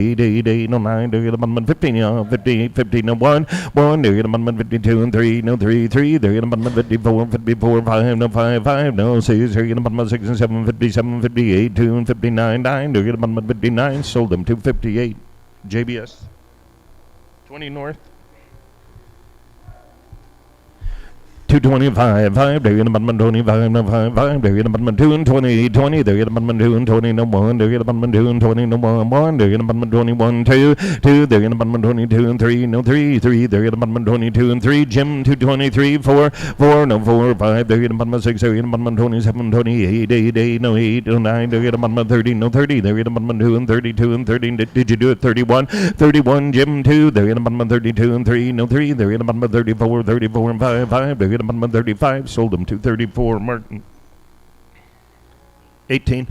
no 9, there get amendment 15, 58, 50, no 1, 1, there get amendment 52 and 3, no 3, 3, there get amendment 54, 54, 5, no 5, 5, no 6, there get amendment 6 and 7, 57, 58, 2 and 59, 9, there get amendment 59, sold them 258. JBS 20 North. 225, 5, there get amendment 25, no 5, 5, there get amendment 2 and 20, 20, there get amendment 2 and 20, no 1, there get amendment 2 and 20, no 1, 1, there get amendment 21, 2, 2, there get amendment 22 and 3, no 3, 3, there get amendment 22 and 3, Jim 223, 4, 4, no 4, 5, there get amendment 6, there get amendment 27, 28, 8, 8, no 8, no 9, there get amendment 30, no 30, there get amendment 2 and 32 and 30, did you do it 31, 31, Jim 2, there get amendment 32 and 3, no 3, there get amendment 34, 34 and 5, 5, there get amendment 35, sold them 234, Martin. 18,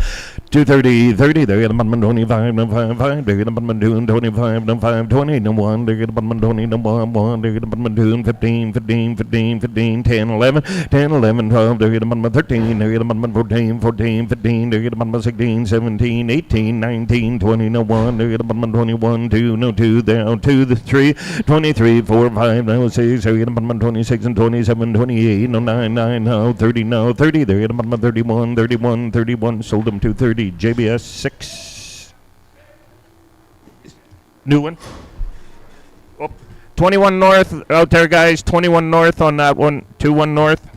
230, 30, they get amendment 25, no 5, 5, they get amendment 2 and 25, no 5, 20, no 1, they get amendment 20, no 1, 1, they get amendment 2 and 15, 15, 15, 15, 10, 11, 10, 11, 12, they get amendment 13, they get amendment 14, 14, 15, they get amendment 16, 17, 18, 19, 20, no 1, they get amendment 21, 2, no 2, there 2, 3, 23, 4, 5, no 6, they get amendment 26 and 27, 28, no 9, 9, no 30, no 30, they get amendment 31, 31, 31, sold them 230. JBS 6. New one. Oh, 21 North out there, guys. 21 North on that one. 21 North.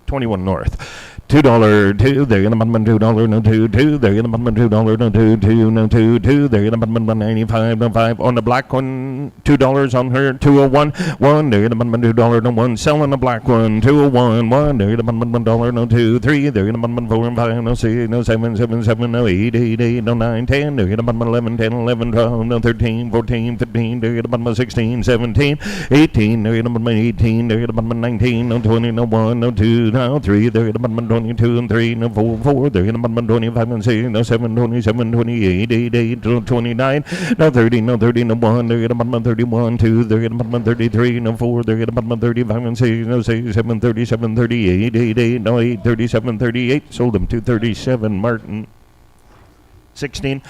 21 North. $2, 2, they're gonna amendment $2, no 2, 2, they're gonna amendment $2, no 2, 2, no 2, 2, they're gonna amendment 195, no 5, on the black one, $2 on her, 201, 1, they're gonna amendment $2, no 1, selling the black one, 201, 1, they're gonna amendment $1, no 2, 3, they're gonna amendment 4 and 5, no 6, no 7, 7, 7, no 8, 8, 8, no 9, 10, they're gonna amendment 11, 10, 11, 12, no 13, 14, 15, they're gonna amendment 16, 17, 18, they're gonna amendment 18, they're gonna amendment 19, no 20, no 1, no 2, no 3, they're gonna amendment 22 and 3, no 4, 4, they're gonna amendment 25 and 6, no 7, 27, 28, 8, 8, 29, no 30, no 30, no 1, they're gonna amendment 31, 2, they're gonna amendment 33, no 4, they're gonna amendment 35 and 6, no 6, 7, 37, 38, 8, 8, no 8, 37, 38, sold them 237, Martin. 16,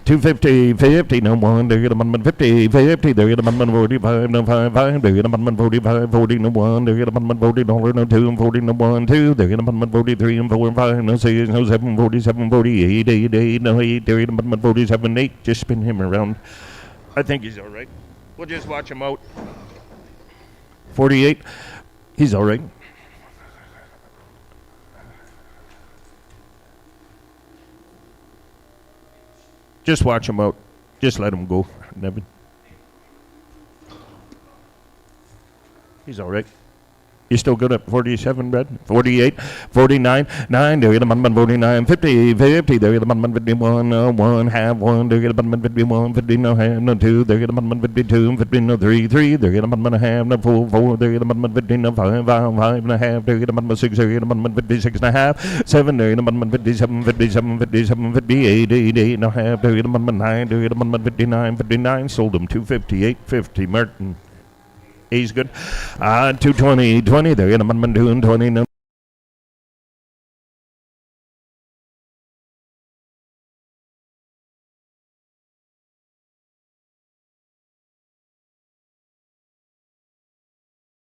250, 50, no 1, they get amendment 50, 50, they get amendment 45, no 5, 5, they get amendment 45, 40, no 1, they get amendment $40, no 2, and 40, no 1, 2, they get amendment 43, and 4, and 5, no 6, no 7, 47, 48, 8, 8, no 8, they get amendment 47, 8, just spin him around. I think he's alright. We'll just watch him out. 48, he's alright. Just watch him out. Just let him go, Nevin. He's all right. You still good at 47, Brad? 48, 49, 9, there get amendment 49, 50, 50, there get amendment 51, no 1, half 1, there get amendment 51, 50, no half, no 2, there get amendment 52, 50, no 3, 3, there get amendment a half, no 4, 4, there get amendment 50, no 5, 5, 5 and a half, there get amendment 6, there get amendment 56 and a half, 7, there get amendment 57, 57, 57, 58, 8, 8 and a half, there get amendment 9, there get amendment 59, 59, sold them 258, 50, Martin. He's good. 220, 20, they're in amendment 2 and 20. No.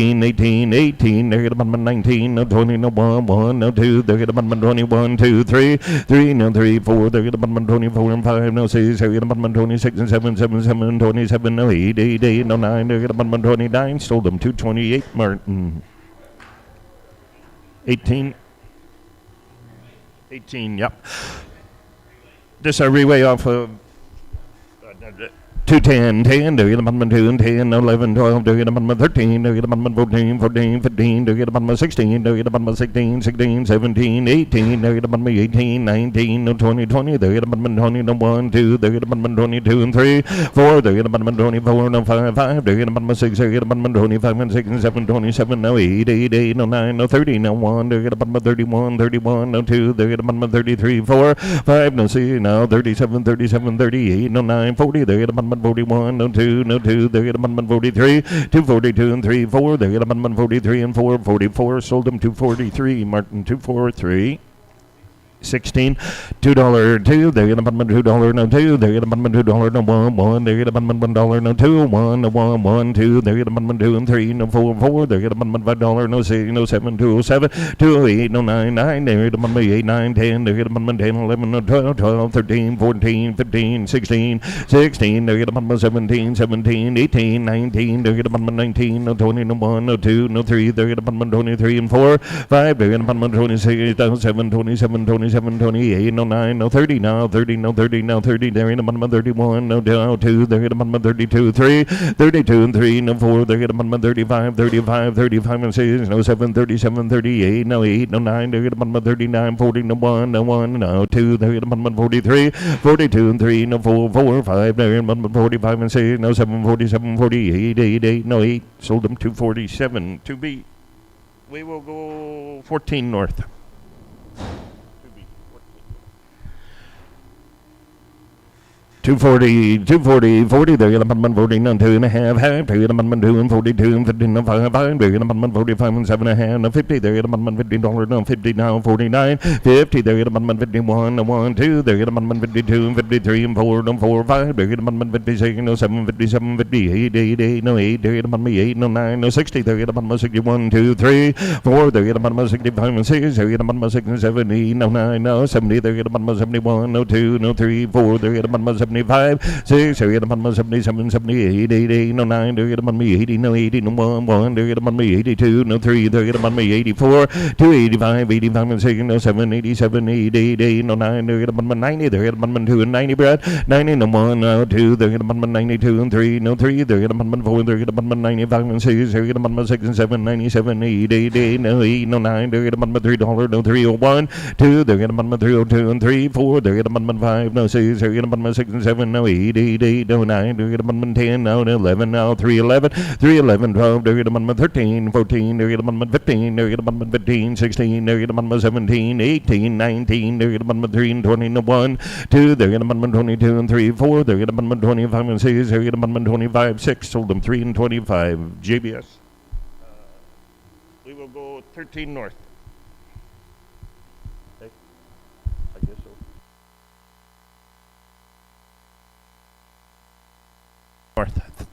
18, 18, they get amendment 19, no 20, no 1, 1, no 2, they get amendment 21, 2, 3, 3, no 3, 4, they get amendment 24 and 5, no 6, they get amendment 26 and 7, 7, 7, 27, no 8, 8, 8, no 9, they get amendment 29, sold them 228, Martin. 18, 18, yep. This a reway off of 210, 10, they get amendment 2 and 10, 11, 12, they get amendment 13, they get amendment 14, 14, 15, they get amendment 16, they get amendment 16, 16, 17, 18, they get amendment 18, 19, no 20, 20, they get amendment 20, no 1, 2, they get amendment 22 and 3, 4, they get amendment 24, no 5, 5, they get amendment 6, they get amendment 25 and 6 and 7, 27, no 8, 8, 8, no 9, no 30, no 1, they get amendment 31, 31, no 2, they get amendment 33, 4, 5, no 6, no 37, 37, 38, no 9, 40, they get amendment 41, no 2, no 2, they get amendment 43, 242 and 3, 4, they get amendment 43 and 4, 44, sold them 243, Martin 243. 16, $2, there get a button, $2, no 2, there get a button, $2, no 1, there get a button, $1, no 2, 1, no 1, 1, 2, there get a button, 2 and 3, no 4, 4, there get a button, $5, no 6, no 7, 207, 208, no 9, 9, there get a button, 8, 9, 10, there get a button, 10, 11, no 12, 12, 13, 14, 15, 16, 16, there get a button, 17, 17, 18, 19, there get a button, 19, no 20, no 1, no 2, no 3, there get a button, 23 and 4, 5, there get a button, 26, 7, 27, 27, 28, no 9, no 30, no 30, no 30, no 30, there ain't a button, 31, no 2, there get a button, 32, 3, 32 and 3, no 4, there get a button, 35, 35, 35 and 6, no 7, 37, 38, no 8, no 9, there get a button, 39, 40, no 1, no 1, no 2, there get a button, 43, 42 and 3, no 4, 4, 5, there get a button, 45 and 6, no 7, 47, 48, 8, 8, no 8, sold them 247, 2B. We will go 14 north. 240, 240, 40, there get a button, 40, no 2 and a half, half, there get a button, 2 and 42 and 15, no 5, 5, there get a button, 45 and 7 and a half, no 50, there get a button, $15, no 50, now 49, 50, there get a button, 51, no 1, 2, there get a button, 52 and 53 and 4, no 4, 5, there get a button, 56, no 7, 57, 58, 8, 8, no 8, there get a button, 8, no 9, no 60, there get a button, 61, 2, 3, 4, there get a button, 65 and 6, there get a button, 6 and 70, no 9, no 70, there get a button, 71, no 2, no 3, 4, there get a button, 75, 6, there get a button, 77, 78, 80, no 9, there get a button, 80, no 80, no 1, 1, there get a button, 82, no 3, there get a button, 84, 285, 85 and 6, no 7, 87, 88, 8, no 9, there get a button, 90, there get a button, 2 and 90, Brad, 90, no 1, no 2, there get a button, 92 and 3, no 3, there get a button, 4, there get a button, 95 and 6, there get a button, 6 and 7, 97, 8, 8, 8, no 8, no 9, there get a button, $3, no 301, 2, there get a button, 302 and 3, 4, there get a button, 5, no 6, there get a button, 6 and 7, no 8, 8, 8, no 9, there get a button, 10, no 11, no 311, 311, 12, there get a button, 13, 14, there get a button, 15, there get a button, 15, 16, there get a button, 17, 18, 19, there get a button, 3 and 20, no 1, 2, there get a button, 22 and 3, 4, there get a button, 25 and 6, there get a button, 25, 6, sold them 3 and 25, JBS. We will go 13 north. Okay. I guess so. North.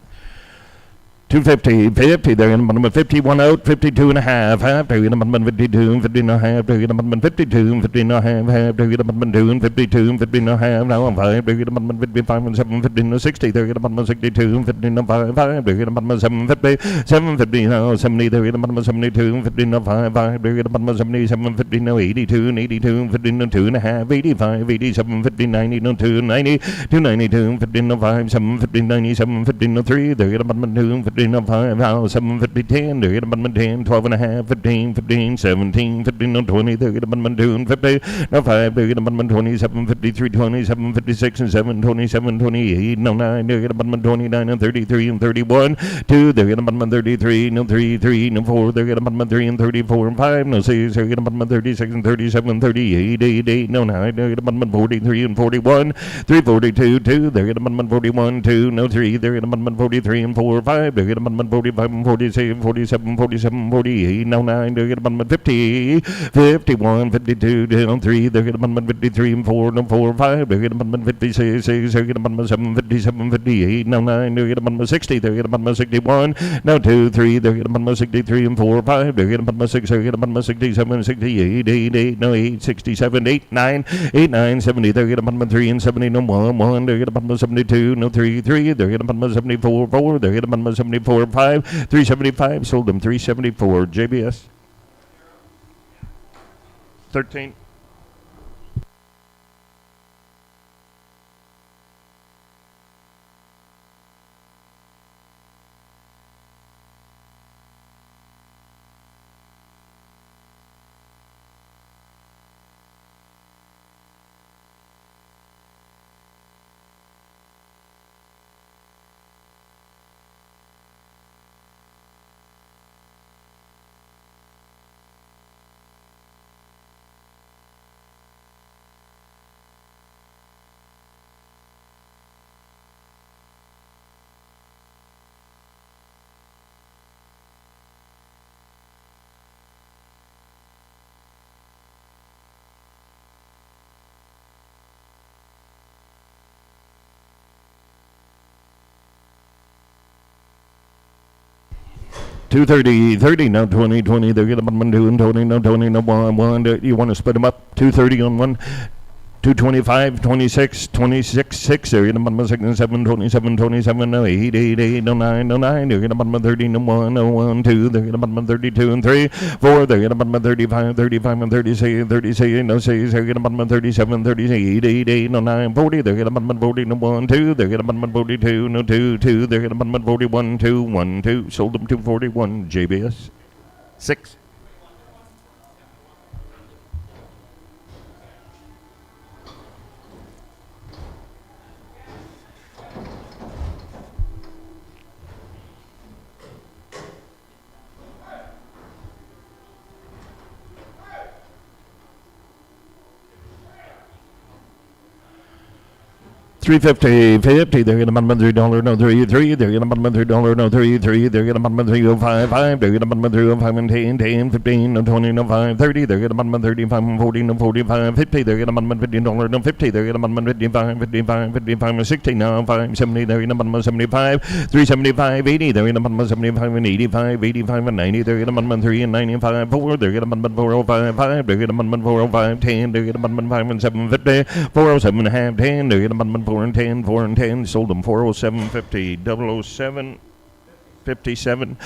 250, 50, they're in a button, 51 out, 52 and a half, half, they're in a button, 52, 50 and a half, they're in a button, 52, 50 and a half, half, they're in a button, 2 and 52, 50 and a half, now I'm 5, they're in a button, 55 and 7, 50 and 60, they're in a button, 62, 50 and 5, 5, they're in a button, 750, 750, now 70, they're in a button, 72, 50 and 5, 5, they're in a button, 77, 50, no 82, and 82, 50 and 2 and a half, 85, 87, 50, 90, no 2, 90, 292, 50 and 5, 7, 50, 97, 50 no 3, they're in a button, 2, 50 no 5, now 7, 50, 10, they're in a button, 10, 12 and a half, 15, 15, 17, 15 no 20, they're in a button, 2 and 50, no 5, they're in a button, 27, 53, 27, 56 and 7, 27, 28, no 9, they're in a button, 29 and 33 and 31, 2, they're in a button, 33, no 3, 3, no 4, they're in a button, 3 and 34 and 5, no 6, they're in a button, 36 and 37, 38, 8, 8, no 9, they're in a button, 43 and 41, 342, 2, they're in a button, 41, 2, no 3, they're in a button, 43 and 4, 5, they're in a button, 45 and 46, 47, 47, 48, no 9, they're in a button, 50, 51, 52, no 3, they're in a button, 53 and 4, no 4, 5, they're in a button, 56, 6, they're in a button, 7, 57, 58, no 9, they're in a button, 60, they're in a button, 61, no 2, 3, they're in a button, 63 and 4, 5, they're in a button, 6, they're in a button, 67, 68, 8, 8, no 8, 67, 8, 9, 8, 9, 70, they're in a button, 3 and 70, no 1, 1, they're in a button, 72, no 3, 3, they're in a button, 74, 4, they're in a button, 74, 5, 375, sold them 374, JBS. 13. 230, 30, now 20, 20, they're going to button 2 and 20, now 20, now 1. You want to split them up? 230 on 1. 225, 26, 26, 6, they're going to button 6 and 7, 27, 27, no 8, 8, 8, no 9, no 9, they're going to button 30, no 1, no 1, 2, they're going to button 32 and 3, 4, they're going to button 35, 35 and 36, 36, no 6, they're going to button 37, 38, 8, 8, no 9, 40, they're going to button 40, no 1, 2, they're going to button 42, no 2, 2, they're going to button 41, 2, 1, 2, sold them 241, JBS, 6. $3.50, 50. They're gonna button $3, no 3. They're gonna button $3, no 3. They're gonna button 305, 5. They're gonna button 305 and 10, 10, 15, no 20, no 5, 30. They're gonna button 35 and 40, no 45, 50. They're gonna button $15, no 50. They're gonna button 55, 55, 55 and 60, no 5, 70. They're gonna button 75, 375, 80. They're gonna button 75 and 85, 85 and 90. They're gonna button 3 and 95, 4. They're gonna button 405, 5. They're gonna button 405, 10. They're gonna button 5 and 750, 407 and a half, 10. They're gonna button 4 and 10, 4 and 10, sold them 407.50, 007, 57.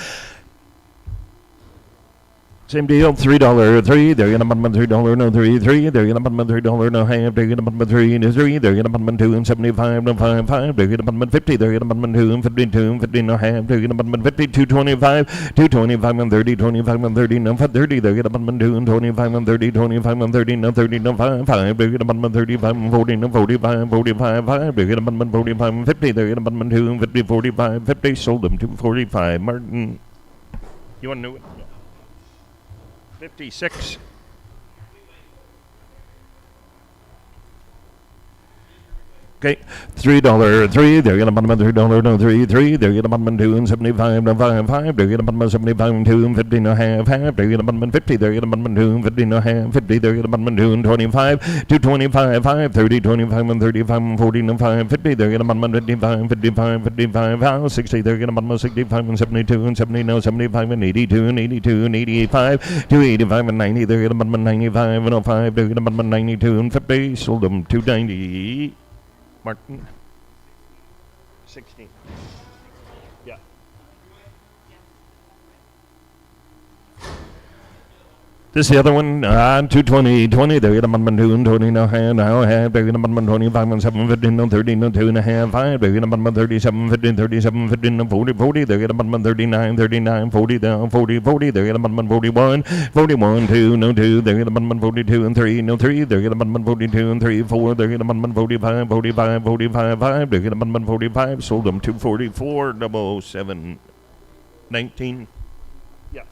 Same deal, $3, 3. They're gonna button $3, no 3. They're gonna button $3, no half. They're gonna button 3 and 3. They're gonna button 2 and 75, no 5, 5. They're gonna button 50. They're gonna button 2 and 52 and 50, no half. They're gonna button 50, 225, 225 and 30, 25 and 30, no 30. They're gonna button 2 and 25 and 30, 25 and 30, no 30, no 5, 5. They're gonna button 35 and 40, no 45, 45, 5. They're gonna button 45 and 50. They're gonna button 2 and 50, 45, 50. Sold them 245. Martin, you want to know it? 56. Okay, $3, 3. They're gonna button $3, no 3. They're gonna button 2 and 75, no 5, 5. They're gonna button 75 and 2 and 50, no half, half. They're gonna button 50. They're gonna button 2 and 50, no half, 50. They're gonna button 2 and 25, 225, 5, 30, 25 and 35 and 40, no 5, 50. They're gonna button 55, 55, 55, 60. They're gonna button 65 and 72 and 70, no 75 and 82 and 82 and 85, 285 and 90. They're gonna button 95 and 05. They're gonna button 92 and 50. Sold them 290. Martin, 16. Yeah. This is the other one, 220, 20. They're gonna button 2 and 20, no half, no half. They're gonna button 25 and 7, 15, no 30, no 2 and a half, 5. They're gonna button 37, 15, 37, 15, no 40, 40. They're gonna button 39, 39, 40, down 40, 40. They're gonna button 41, 41, 2, no 2. They're gonna button 42 and 3, no 3. They're gonna button 42 and 3, 4. They're gonna button 45, 45, 45, 5. They're gonna button 45. Sold them 244, 007, 19. Yeah,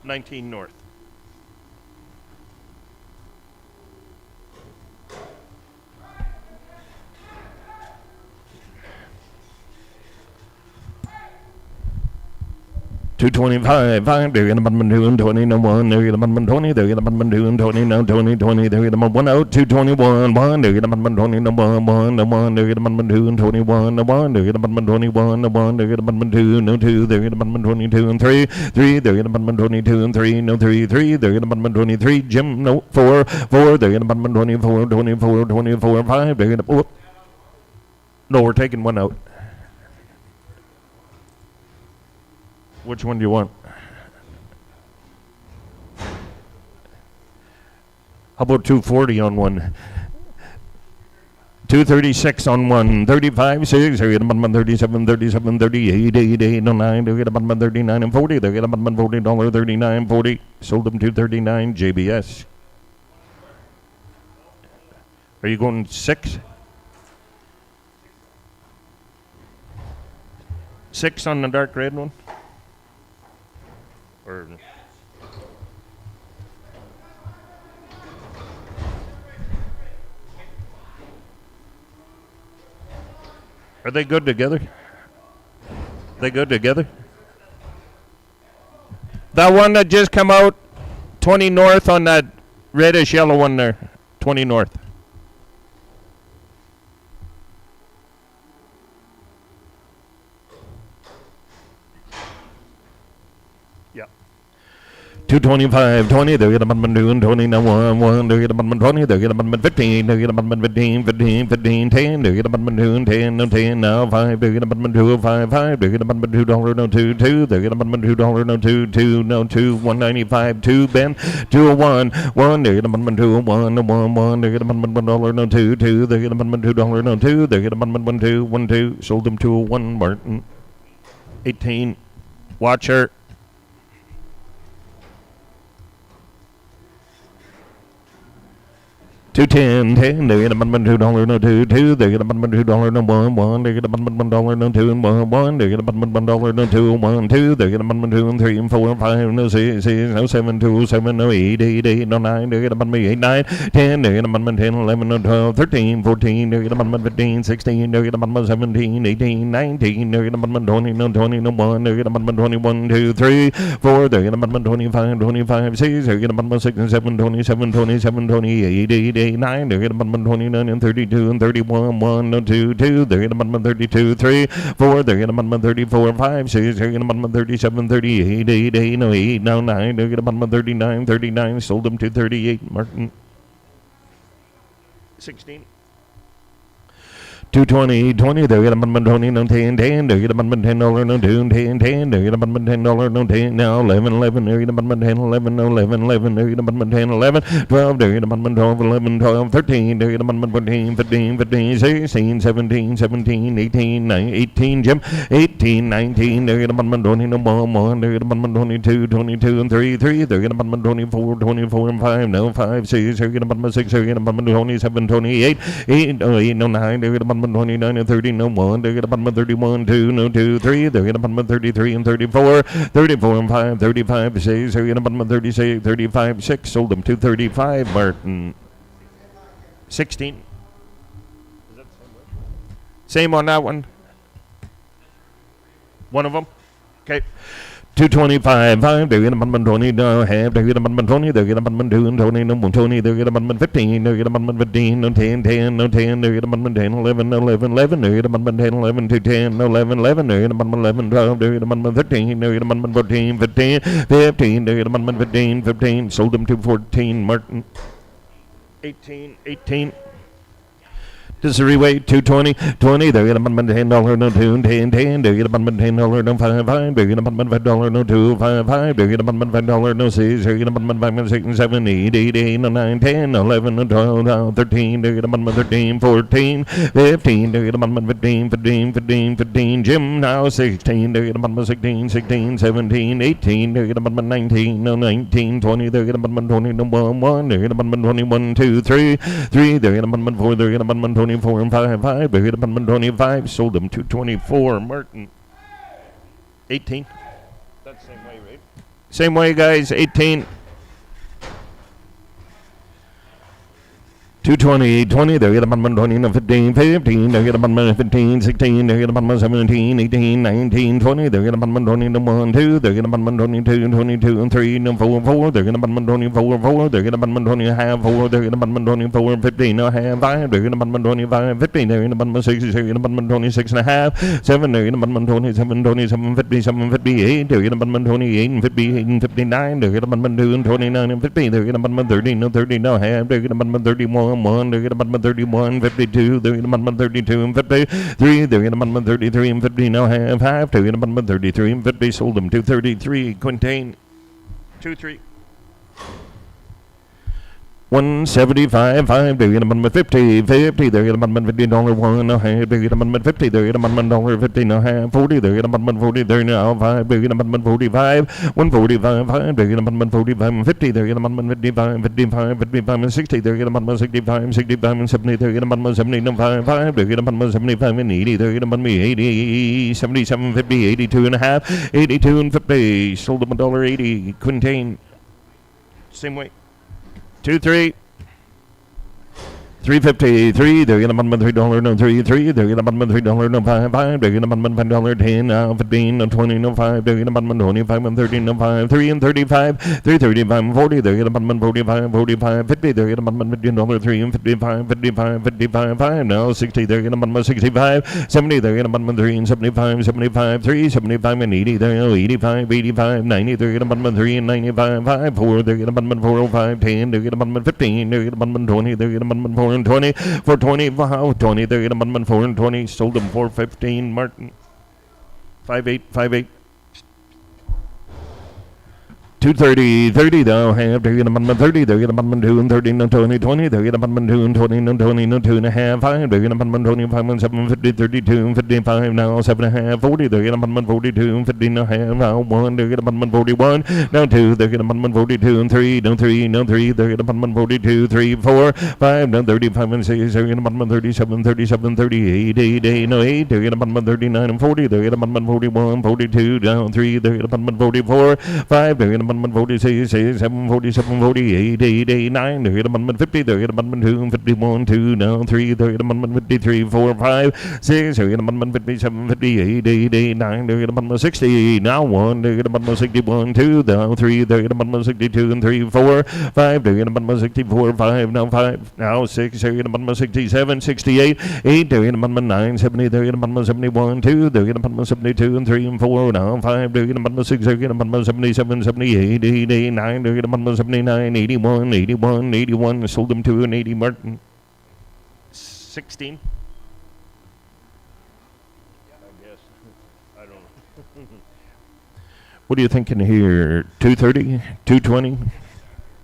19 north. $225, 5. They're gonna button 2 and 20, no 1. They're gonna button 20. They're gonna button 2 and 20, no 20, 20. They're gonna button 1 out, 221, 1. They're gonna button 20, no 1, 1, no 1. They're gonna button 2 and 21, no 1. They're gonna button 21, no 1. They're gonna button 2, no 2. They're gonna button 22 and 3, 3. They're gonna button 22 and 3, no 3, 3. They're gonna button 23, Jim, no 4, 4. They're gonna button 24, 24, 24, 5. They're gonna, oh, no, we're taking one out. Which one do you want? How about 240 on one? 236 on one. 35, 6. They're gonna button 37, 37, 38, 88, 9. They're gonna button 39 and 40. They're gonna button $40, 39, 40. Sold them 239. JBS. Are you going 6? 6 on the dark red one? Or are they good together? They good together? That one that just come out, 20 north on that reddish yellow one there, 20 north. 225, 20, they get a button 2 and 20, now 1, they get a button 20, they get a button 15, they get a button 15, 15, 15, 10, they get a button 2 and 10, no 10, now 5, they get a button 2, 5, 5, they get a button $2, no 2, 2, they get a button $2, no 2, 2, no 2, 195, 2, Ben, 2, 1, 1, they get a button 2, 1, no 1, 1, they get a button $1, no 2, 2, they get a button $2, no 2, they get a button 1, 2, 1, 2, sold them to a 1, Martin. 18, Watcher. 210, 10, they get a button $2, no 2, 2, they get a button $2, no 1, 1, they get a button $1, no 2, and 1, 1, they get a button $1, no 2, 1, 2, they get a button 2, and 3, and 4, and 5, no 6, 6, no 7, 2, 7, no 8, 8, 8, no 9, they get a button 8, 9, 10, they get a button 10, 11, no 12, 13, 14, they get a button 15, 16, they get a button 17, 18, 19, they get a button 20, no 20, no 1, they get a button 21, 2, 3, 4, they get a button 25, 25, 6, they get a button 6 and 7, 27, 27, 28, 8, 9, they get a button 29 and 32 and 31, 1, no 2, 2, they get a button 32, 3, 4, they get a button 34, 5, 6, they get a button 37, 38, 8, 8, no 8, no 9, they get a button 39, 39, sold them to 38, Martin. 16. 220, 20, they get a button 20, no 10, 10, they get a button $10, no 2, 10, 10, they get a button $10, no 10, now 11, 11, they get a button 10, 11, no 11, 11, they get a button 10, 11, 12, they get a button 12, 11, 12, 13, they get a button 14, 15, 15, 16, 17, 17, 18, 18, Jim, 18, 19, they get a button 20, no 1, 1, they get a button 22, 22, and 3, 3, they get a button 24, 24, and 5, no 5, 6, they get a button 6, they get a button 27, 28, 8, no 8, no 9, they get a button 29 and 30, no 1, they get a button 31, 2, no 2, 3, they get a button 33 and 34, 34 and 5, 35, 6, they get a button 36, 35, 6, sold them to 35, Martin. 16. Is that the same on that one? One of them? Okay. 225, 5, they get a button 20, no half, they get a button 20, they get a button 2 and 20, no 20, they get a button 15, they get a button 15, no 10, 10, no 10, they get a button 10, 11, no 11, 11, they get a button 10, 11, to 10, no 11, 11, they get a button 11, 12, they get a button 13, they get a button 14, 15, 15, they get a button 15, 15, sold them to 14, Martin. 18, 18. This is a reweight, 220, 20, they get a button $10, no 2, 10, 10, they get a button $10, no 5, 5, they get a button $5, no 2, 5, 5, they get a button $5, no 6, they get a button 5, 6, 7, 8, 8, 8, no 9, 10, 11, no 12, no 13, they get a button 13, 14, 15, they get a button 15, 15, 15, 15, Jim, now 16, they get a button 16, 16, 17, 18, they get a button 19, no 19, 20, they get a button 20, no 1, 1, they get a button 21, 2, 3, 3, they get a button 4, they get a button 24 and 5, 5, they get a button 25, sold them to 24, Martin. 18. That's the same way, right? Same way, guys, 18. 220, 20, they get a button 20, no 15, 15, they get a button 15, 16, they get a button 17, 18, 19, 20, they get a button 20, no 1, 2, they get a button 22, 22, and 3, no 4, 4, they get a button 24, 4, they get a button 20, half, 4, they get a button 24, 15, no half, 5, they get a button 25, 15, they get a button 6, they get a button 26 and a half, 7, they get a button 27, 27, 57, 58, they get a button 28 and 58 and 59, they get a button 2 and 29 and 50, they get a button 30, no 30, no half, they get a button 31, 1, they get a button 31, 52, they get a button 32 and 53, they get a button 33 and 50, no half, half, they get a button 33 and 50, sold them to 33, Quintain, 2-3. 175, 5, they get a button 50, 50, they get a button $50, 1, no half, they get a button 50, they get a button $50, no half, 40, they get a button 40, they now 5, they get a button 45, 145, 5, they get a button 45 and 50, they get a button 55, 55, 55 and 60, they get a button 65, 65 and 70, they get a button 70 and 5, 5, they get a button 75 and 80, they get a button 80, 77, 50, 82 and a half, 82 and 50, sold them $1.80, Quintain, same way. 2-3. $3.53. They're gonna button $3 no 3. They're gonna button $3 no 5. They're gonna button $5.10 now 15 no 20 no 5. They're gonna button 25 and 13 no 5. 3 and 35. 3.35 and 40. They're gonna button 45, 45, 50. They're gonna button $15 3 and 55, 55, 55, 5 now 60. They're gonna button 65, 70. They're gonna button 3 and 75, 75, 3, 75 and 80. They're gonna 85, 85, 90. They're gonna button 3 and 95, 5, 4. They're gonna button 405, 10. They're gonna button 15. They're gonna button 20. They're gonna button 4 and 20 for 20. Wow, 20. They're gonna button 4 and 20. Sold them for 15. Martin 58, 58. 230, 30 they'll have. They're gonna button 30. They're gonna button 2 and 30 no 20, 20. They're gonna button 2 and 20 no 20 no 2 and a half, 5. They're gonna button 25 and 7, 50, 32 and 55 now 7 and a half, 40. They're gonna button 42 and 50 and a half now 1. They're gonna button 41 now 2. They're gonna button 42 and 3 no 3 no 3. They're gonna button 42, 3, 4, 5 no 35 and 6. They're gonna button 37, 37, 38, 8, 8 no 8. They're gonna button 39 and 40. They're gonna button 41, 42 down 3. They're gonna button 44, 5. They're gonna 46, 7, 47, 48, 8, 8, 9. They're going to 50. They're going to 2, 51, 2, down 3. They're going to 53, 4, 5, 6. They're going to 57, 58, 8, 8, 9. They're going to 60. Now 1. They're going to 61, 2, down 3. They're going to 62 and 3, 4, 5. They're going to 64, 5, now 5, now 6. They're going to 67, 68, 8. They're going to 9, 70. They're going to 71, 2. They're going to 72 and 3 and 4, now 5. They're going to 6. They're going to 77, 78, 8, 89, they're going to 79, 81, 81, 81. Sold them to an 80 Martin. 16. I guess. I don't know. What are you thinking here? 230, 220?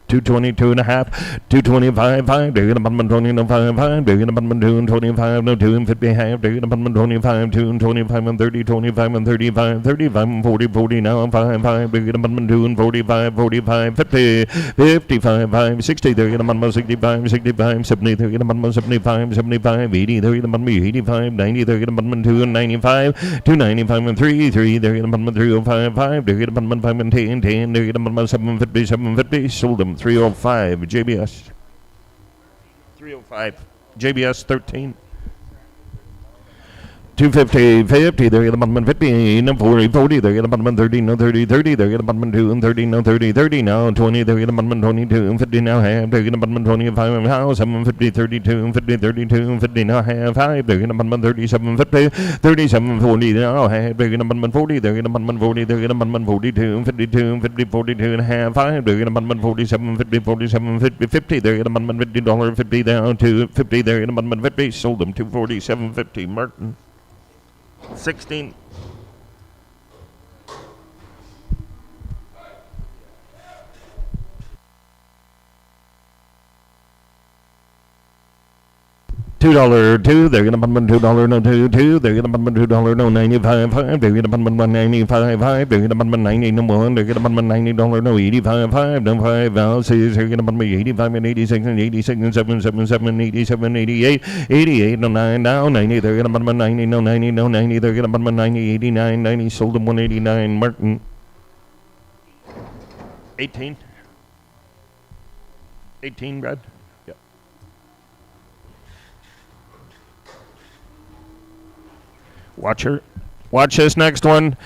222 and a half, 225, 5. They're gonna button 20 no 5, 5. They're gonna button 2 and 25 no 2 and 50 half. They're gonna button 25, 2 and 25 and 30, 25 and 35, 35 and 40, 40 now 5, 5. They're gonna button 2 and 45, 45, 50, 55, 5, 60. They're gonna button 65, 65, 70. They're gonna button 75, 75, 80. They're gonna button 85, 90. They're gonna button 2 and 95, 295 and 3, 3. They're gonna button 305, 5. They're gonna button 5 and 10, 10. They're gonna button 750, 750. Sold them 305 JBS. 305 JBS 13. 250, 50, they're going to button 50, no 40, 40, they're going to button 30, no 30, 30, they're going to button 2 and 30, no 30, 30, now 20, they're going to button 22 and 50 now half, they're going to button 25 and half, 750, 32 and 50, 32 and 50 now half, 5, they're going to button 37, 50, 37, 40 now half, they're going to button 40, they're going to button 40, they're going to button 42 and 52 and 50, 42 and a half, 5, they're going to button 47, 50, 47, 50, 50, they're going to button $50, 50 down to 50, they're going to button 50, sold them 247.50, Martin. 16. $2, 2. They're gonna button $2 no 2, 2. They're gonna button $2 no 95, 5. They're gonna button 195, 5. They're gonna button 90 no 1. They're gonna button $90 no 85, 5 no 5. Now 6. They're gonna button 85 and 86 and 86 and 7, 7, 7, 87, 88, 88 no 9. Now 90. They're gonna button 90 no 90 no 90. They're gonna button 90, 89, 90. Sold them 189. Martin. 18. 18, Brad. Watch this next one.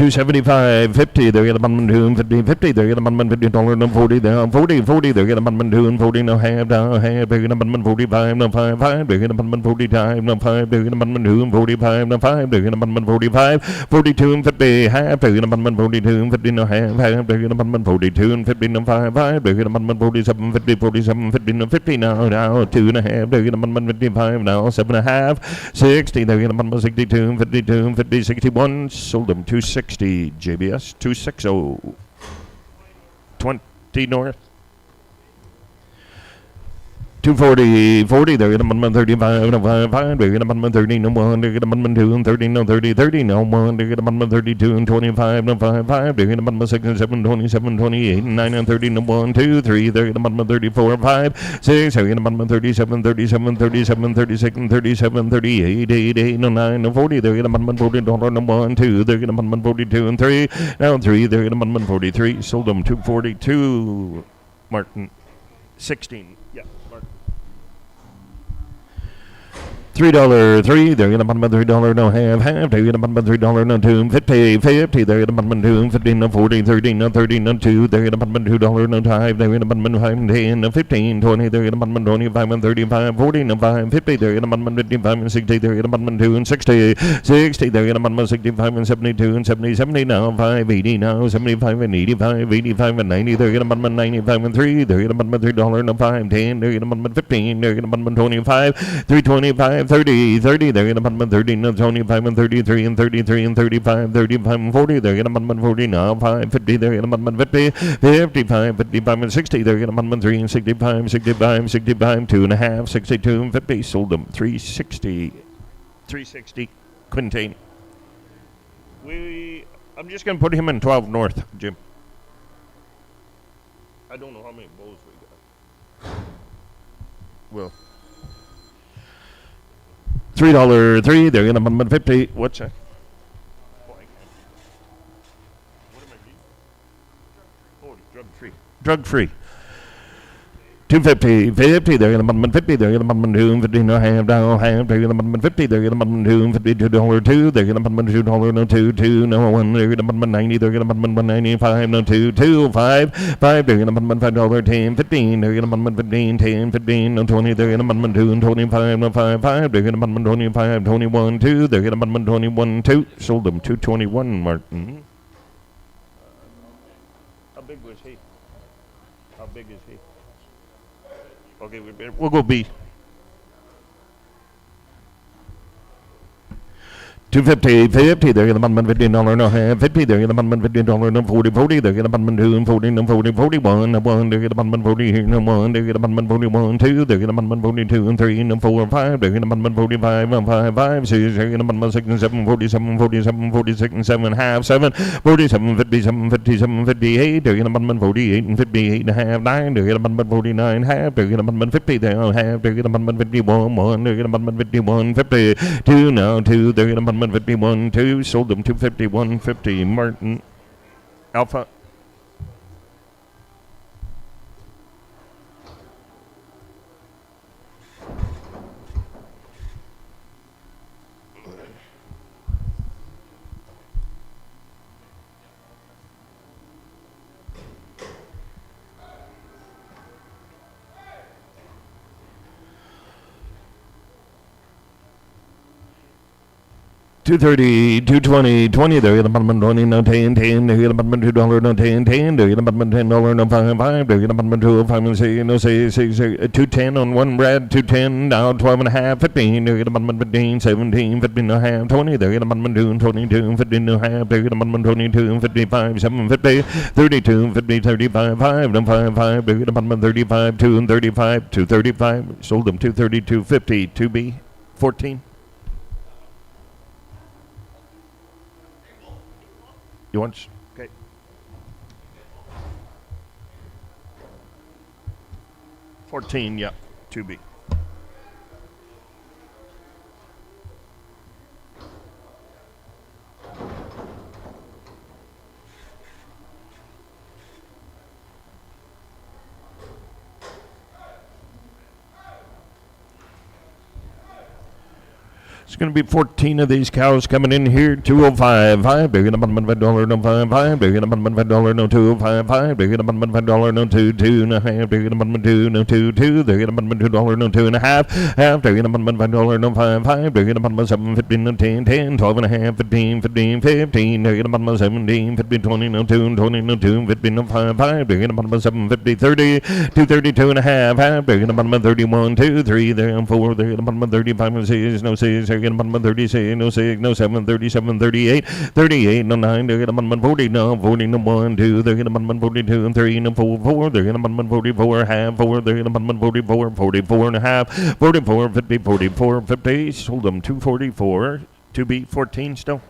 275, 50, they're going to button 2 and 50, 50, they're going to button $50 no 40, down 40, 40, they're going to button 2 and 40 no half, down half, they're going to button 45 no 5, 5, they're going to button 45 no 5, they're going to button 2 and 45 no 5, they're going to button 45, 42 and 50, half, they're going to button 42 and 50 no half, half, they're going to button 42 and 50 no 5, 5, they're going to button 47, 50, 47, 50 no 50 now 2 and a half, they're going to button 55 now 7 and a half, 60, they're going to button 62 and 52 and 50, 61, sold them 260. JBS 260 20 north 240, 40, they're going to button 35, no 5, 5, they're going to button 30, no 1, they're going to button 2 and 30, no 30, 30, no 1, they're going to button 32 and 25, no 5, 5, they're going to button 6 and 7, 27, 28, and 9 and 30, no 1, 2, 3, they're going to button 34, 5, 6, they're going to button 37, 37, 37, 36, and 37, 38, 8, 8, no 9, no 40, they're going to button $40, no 1, 2, they're going to button 42 and 3, now 3, they're going to button 43, sold them 242, Martin, 16, yeah. $3, they're gonna button $3, no half, they're gonna button $3, no two, 50, they're gonna button two, 15, no 40, 30, no 30, no two, they're gonna button $2, no five, they're gonna button 5, 10, no 15, 20, they're gonna button 25 and 35, 40, no 5, 50, they're gonna button 55 and 60, they're gonna button 2 and 60, 60, they're gonna button 65 and 72 and 70, 70 now, 5, 80 now, 75 and 85, 85 and 90, they're gonna button 95 and 3, they're gonna button $3, no 5, 10, they're gonna button 15, they're gonna button 25, 325, 30, 30, they're gonna button 30, no 25 and 33 and 33 and 35, 35 and 40, they're gonna button 40 now, 5, 50, they're gonna button 50, 55, 55 and 60, they're gonna button 3 and 65, 65, 65, 2.5, 62 and 50, sold them 360, 360, Quintain. I'm just gonna put him in 12 North, Jim. I don't know how many bulls we got. Well, $3, they're gonna button 50. What's that? Oh, I can't. What am I reading? Oh, drug free. Drug free. 250, 50, they're gonna button 50, they're gonna button 2, 50, no half, down, half, they're gonna button 50, they're gonna button 2, 50, $2, 2, they're gonna button $2, no 2, 2, no 1, they're gonna button 90, they're gonna button 195, no 2, 2, 5, 5, they're gonna button $5, 10, 15, they're gonna button 15, 10, 15, no 20, they're gonna button 2, and 25, no 5, 5, they're gonna button 25, 21, 2, they're gonna button 21, 2, sold them 221, Martin. How big was he? How big is he? Okay, we'll go B. 250, 50, they're gonna button $15, no half, 50, they're gonna button $15, no 40, 40, they're gonna button 2 and 40, no 40, 41, no 1, they're gonna button 40 here, no 1, they're gonna button 41, 2, they're gonna button 42 and 3, no 4, 5, they're gonna button 45, no 5, 5, 6, they're gonna button 6 and 7, 47, 47, 46 and 7, half, 7, 47, 57, 57, 58, they're gonna button 48 and 58 and a half, 9, they're gonna button 49, half, they're gonna button 50, they're half, they're gonna button 51, 1, they're gonna button 51, 50, 2, now 2, they're gonna button 51, 2, sold them 251, 50, Martin, Alpha. $230, $220, 20, they're gonna button 20, no 10, 10, they're gonna button $2, no 10, 10, they're gonna button $10, no 5, 5, they're gonna button 2, 5, and 6, no 6, 6, 210 on one red, 210, now 12 and a half, 15, they're gonna button 15, 17, 15 and a half, 20, they're gonna button 2, 22, 15 and a half, they're gonna button 22, 55, 7, 50, 32, 50, 35, 5, no 5, 5, they're gonna button 35, 2 and 35, 235, sold them 232, 50, 2B, 14. You want? Okay. $14, yeah, 2B. It's going to be 14 of these cows coming in here. 205, 5. They're going to button $5, no 5, 5. They're going to button $5, no 205, 5. They're going to button $5, no 2, 2 and a half. They're going to button 2, no 2, 2. They're going to button $2, no 2 and a half. Half. They're going to button $5, no 5, 5. They're going to button 7, 15, no 10, 10, 12 and a half, 15, 15, 15. They're going to button 17, 15, 20, no 2, 20, no 2, 15, no 5, 5. They're going to button 7, 50, 30, 232 and a half. Half. They're going to button 31, 2, 3. They're going to 4. They're going to button 35, no 6, no 6. They're going to button 36. No 6, no 7, 37, 38, 38, no 9, they're gonna button 40, no 40, no 1, 2, they're gonna button 42, and 3, no 4, 4, they're gonna button 44, half, 4, they're gonna button 44, 44 and a half, 44, 50, 44, 50, sold them 244, 2B, 14 still.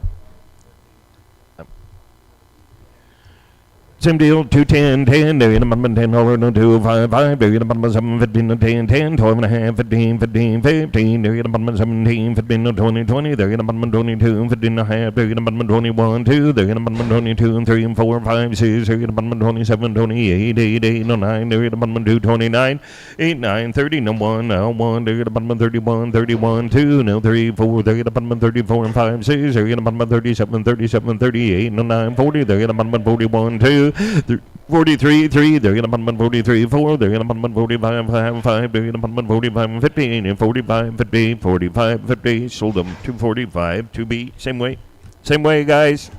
Same deal, 210, 10, there in a button, $10, no 255, there in a button, 715, no 10, 10, 12 and a half, 15, 15, 15, there in a button, 17, 15, no 20, 20, there in a button, 22, 15 and a half, there in a button, 21, 2, there in a button, 22, and 3, and 4, 5, 6, there in a button, 27, 28, 8, 8, no 9, there in a button, 2, 29, 8, 9, 30, no 1, now 1, there in a button, 31, 31, 2, no 3, 4, there in a button, 34, and 5, 6, there in a button, 37, 37, 38, no 9, 40, there in a button, 41, 2, 43, 3, they're in a button 43, 4, they're in a button 45, 5, they're in a button 45, 15, and 45, 50, 45, 50, sold them 245, 2B, same way, guys.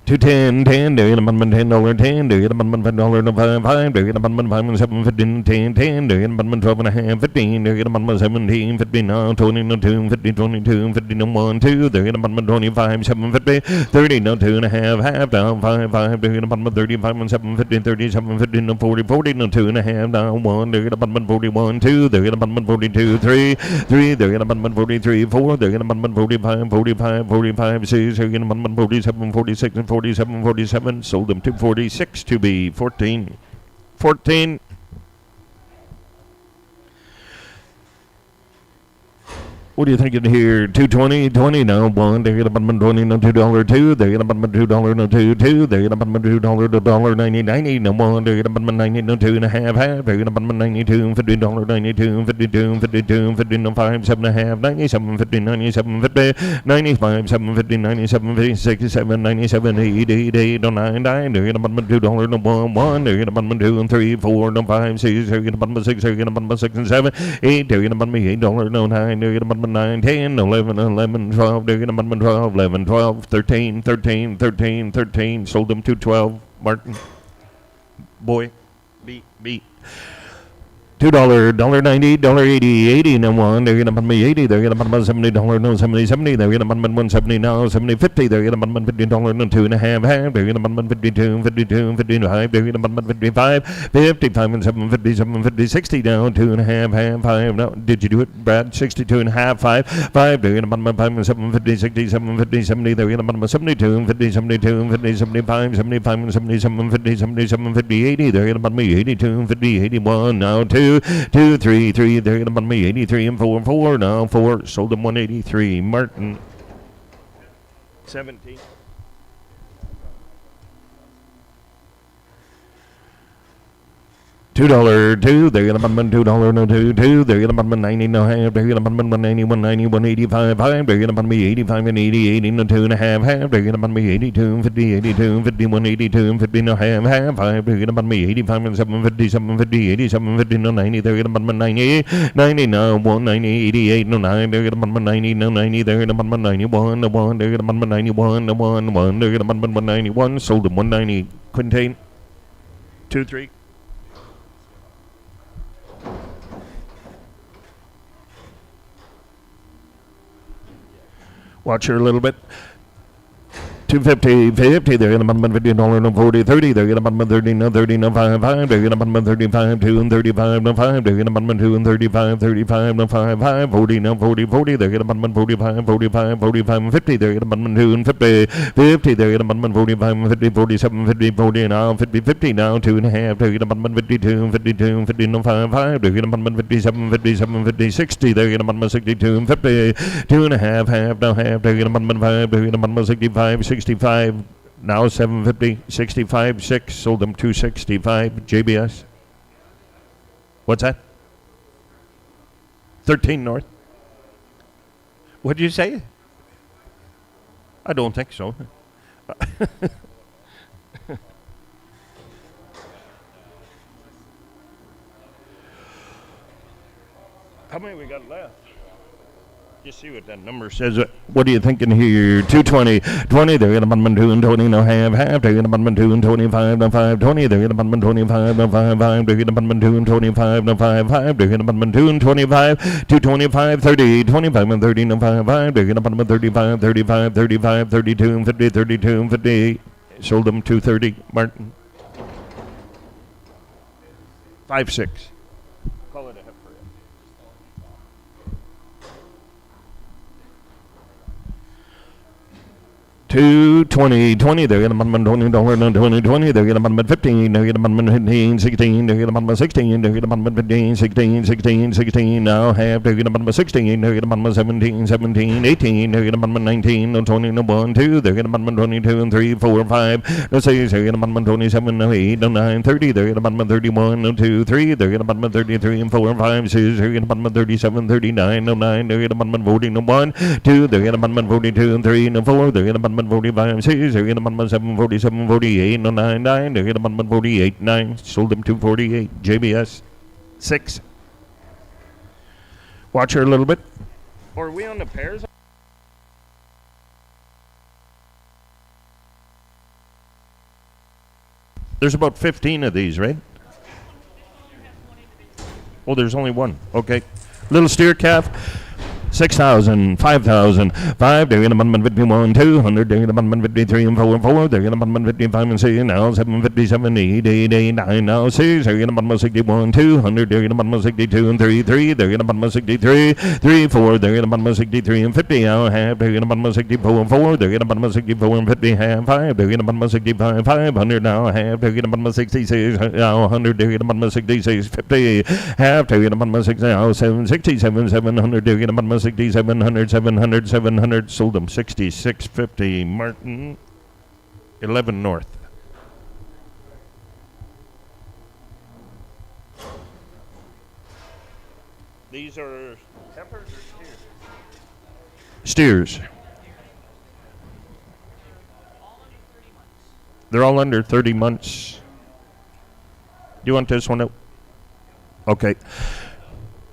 210, 10, they're in a button $10, 10, they're in a button $5, no 5, 5, they're in a button 5 and 7, 15, 10, 10, they're in a button 12 and a half, 15, they're in a button 17, 15, now 20, no 2, 50, 22, 50, no 1, 2, they're in a button 25, 7, 50, 30, no 2 and a half, down 5, 5, they're in a button 35 and 7, 50, 37, 50, no 40, 40, no 2 and a half, down 1, they're in a button 41, 2, they're in a button 42, 3, 3, they're in a button 43, 4, they're in a button 45, 45, 45, 6, they're in a button 47, 46, and 47, 47, sold them 246 to be 14. What are you thinking here? 220, 20, no 1, they're in a button 20, no $2, 2, they're in a button $2, no 2, 2, they're in a button $2, no 90, 90, no 1, they're in a button 90, no 2 and a half, they're in a button 92, $50, 92, 52, 52, 50, no 5, 7 and a half, 97, 50, 97, 50, 95, 7, 50, 97, 50, 67, 97, 80, 88, no 9, 9, they're in a button $2, no 1, 1, they're in a button 2 and 3, 4, no 5, 6, they're in a button 6, they're in a button 6 and 7, 8, they're in a button $8, no 9, they're in a button 9, 10, 11, 11, 12, they're in a button 12, 11, 12, 13, 13, 13, 13, sold them to 12, Martin, boy, beat. $2, $1.90, $1.80, 80, no 1, they're gonna button me 80, they're gonna button $70, no 70, 70, they're gonna button 170, no 70, 50, they're gonna button $50, no 2 and a half, they're gonna button 52, 52, 55, they're gonna button 55, 55 and 7, 57, 50, 60, down 2 and a half, 5, no, did you do it, Brad? 62 and a half, 5, 5, they're gonna button 5 and 7, 50, 67, 50, 70, they're gonna button 72, 50, 72, 50, 75, 75 and 77, 50, 77, 50, 80, they're gonna button me 82, 50, 81, now 2, 2, 3, 3, they're gonna button me 83 and 4, 4, now 4, sold them 183, Martin, 17. $2, 2, they're gonna button $2, no 2, 2, they're gonna button 90, no half, they're gonna button 190, 190, 185, 5, they're gonna button me 85 and 80, 80, no 2 and a half, they're gonna button me 82, 50, 82, 50, 182, 50, no half, 5, they're gonna button me 85 and 7, 50, 7, 50, 87, 50, no 90, they're gonna button 90, 90, no 190, 88, no 9, they're gonna button 90, no 90, they're gonna button 91, no 1, they're gonna button 91, no 1, 1, they're gonna button 191, sold them 190, Quintain, 2, 3. Watch her a little bit. 250, 50, they're in a button $50, no 40, 30, they're in a button 30, no 30, no 5, 5, they're in a button 35, 2 and 35, no 5, they're in a button 2 and 35, 35, no 5, 5, 40, no 40, 40, they're in a button 45, 45, 45, and 50, they're in a button 2 and 50, 50, they're in a button 45 and 50, 47, 50, 40, now 50, 50, now 2 and a half, they're in a button 52, 52, 50, no 5, 5, they're in a button 57, 57, 50, 60, they're in a button 62 and 50, 2 and a half, now half, they're in a button 5, they're in a button 65, 65, now 750, 65, 6, sold them 265, JBS. What's that? 13 North. What did you say? I don't think so. How many we got left? Just see what that number says. What are you thinking here? 220, 20, they're in a button 2 and 20, no half, they're in a button 2 and 25, no 5, 20, they're in a button 25, no 5, 5, they're in a button 2 and 25, no 5, 5, they're in a button 2 and 25, 225, 30, 25 and 30, no 5, 5, they're in a button 35, 35, 35, 32 and 50, 32 and 50, sold them 230, Martin. 5, 6. Call it a heifer. 2 2, 20, 20, they're gonna $20, no 20, 20, they're gonna 15, they're gonna 15, 16, they're gonna 16, they're gonna 15, 16, 16, 16, now half, they're gonna 16, they're gonna 17, 17, 18, they're gonna 19, no 20, no 1, 2, they're gonna 22, and 3, 4, 5, no 6, they're gonna 27, no 8, no 9, 30, they're gonna 31, no 2, 3, they're gonna 33, and 4, 5, 6, they're gonna 37, 39, no 9, they're gonna 40, no 1, 2, they're gonna 42, and 3, no 4, they're gonna 45, 6, they're gonna 7, 47, 48, no 9, 9, they're gonna 48, 9, sold them 248, JBS, 6. Watch her a little bit. Or are we on the pairs? There's about 15 of these, right? Oh, there's only one. Okay. Little steer calf. 6,000, 5,000, 5, they're gonna 51, 200, they're gonna 53 and 4, 4, they're gonna 55 and 6, now 757, 8, 8, 8, 9, now 6, they're gonna 61, 200, they're gonna 62 and 3, 3, they're gonna 63, 3, 4, they're gonna 63 and 50, now half, they're gonna 64, 4, they're gonna 64 and 50, half, 5, they're gonna 65, 500, now half, they're gonna 66, now 100, they're gonna 66, 50, half, they're gonna 6, now 767, 700, they're gonna 6,700, 700, 700, sold them 66.50. Martin, 11 North. These are heifers or steers? Steers. They're all under 30 months. Do you want this one out? Okay.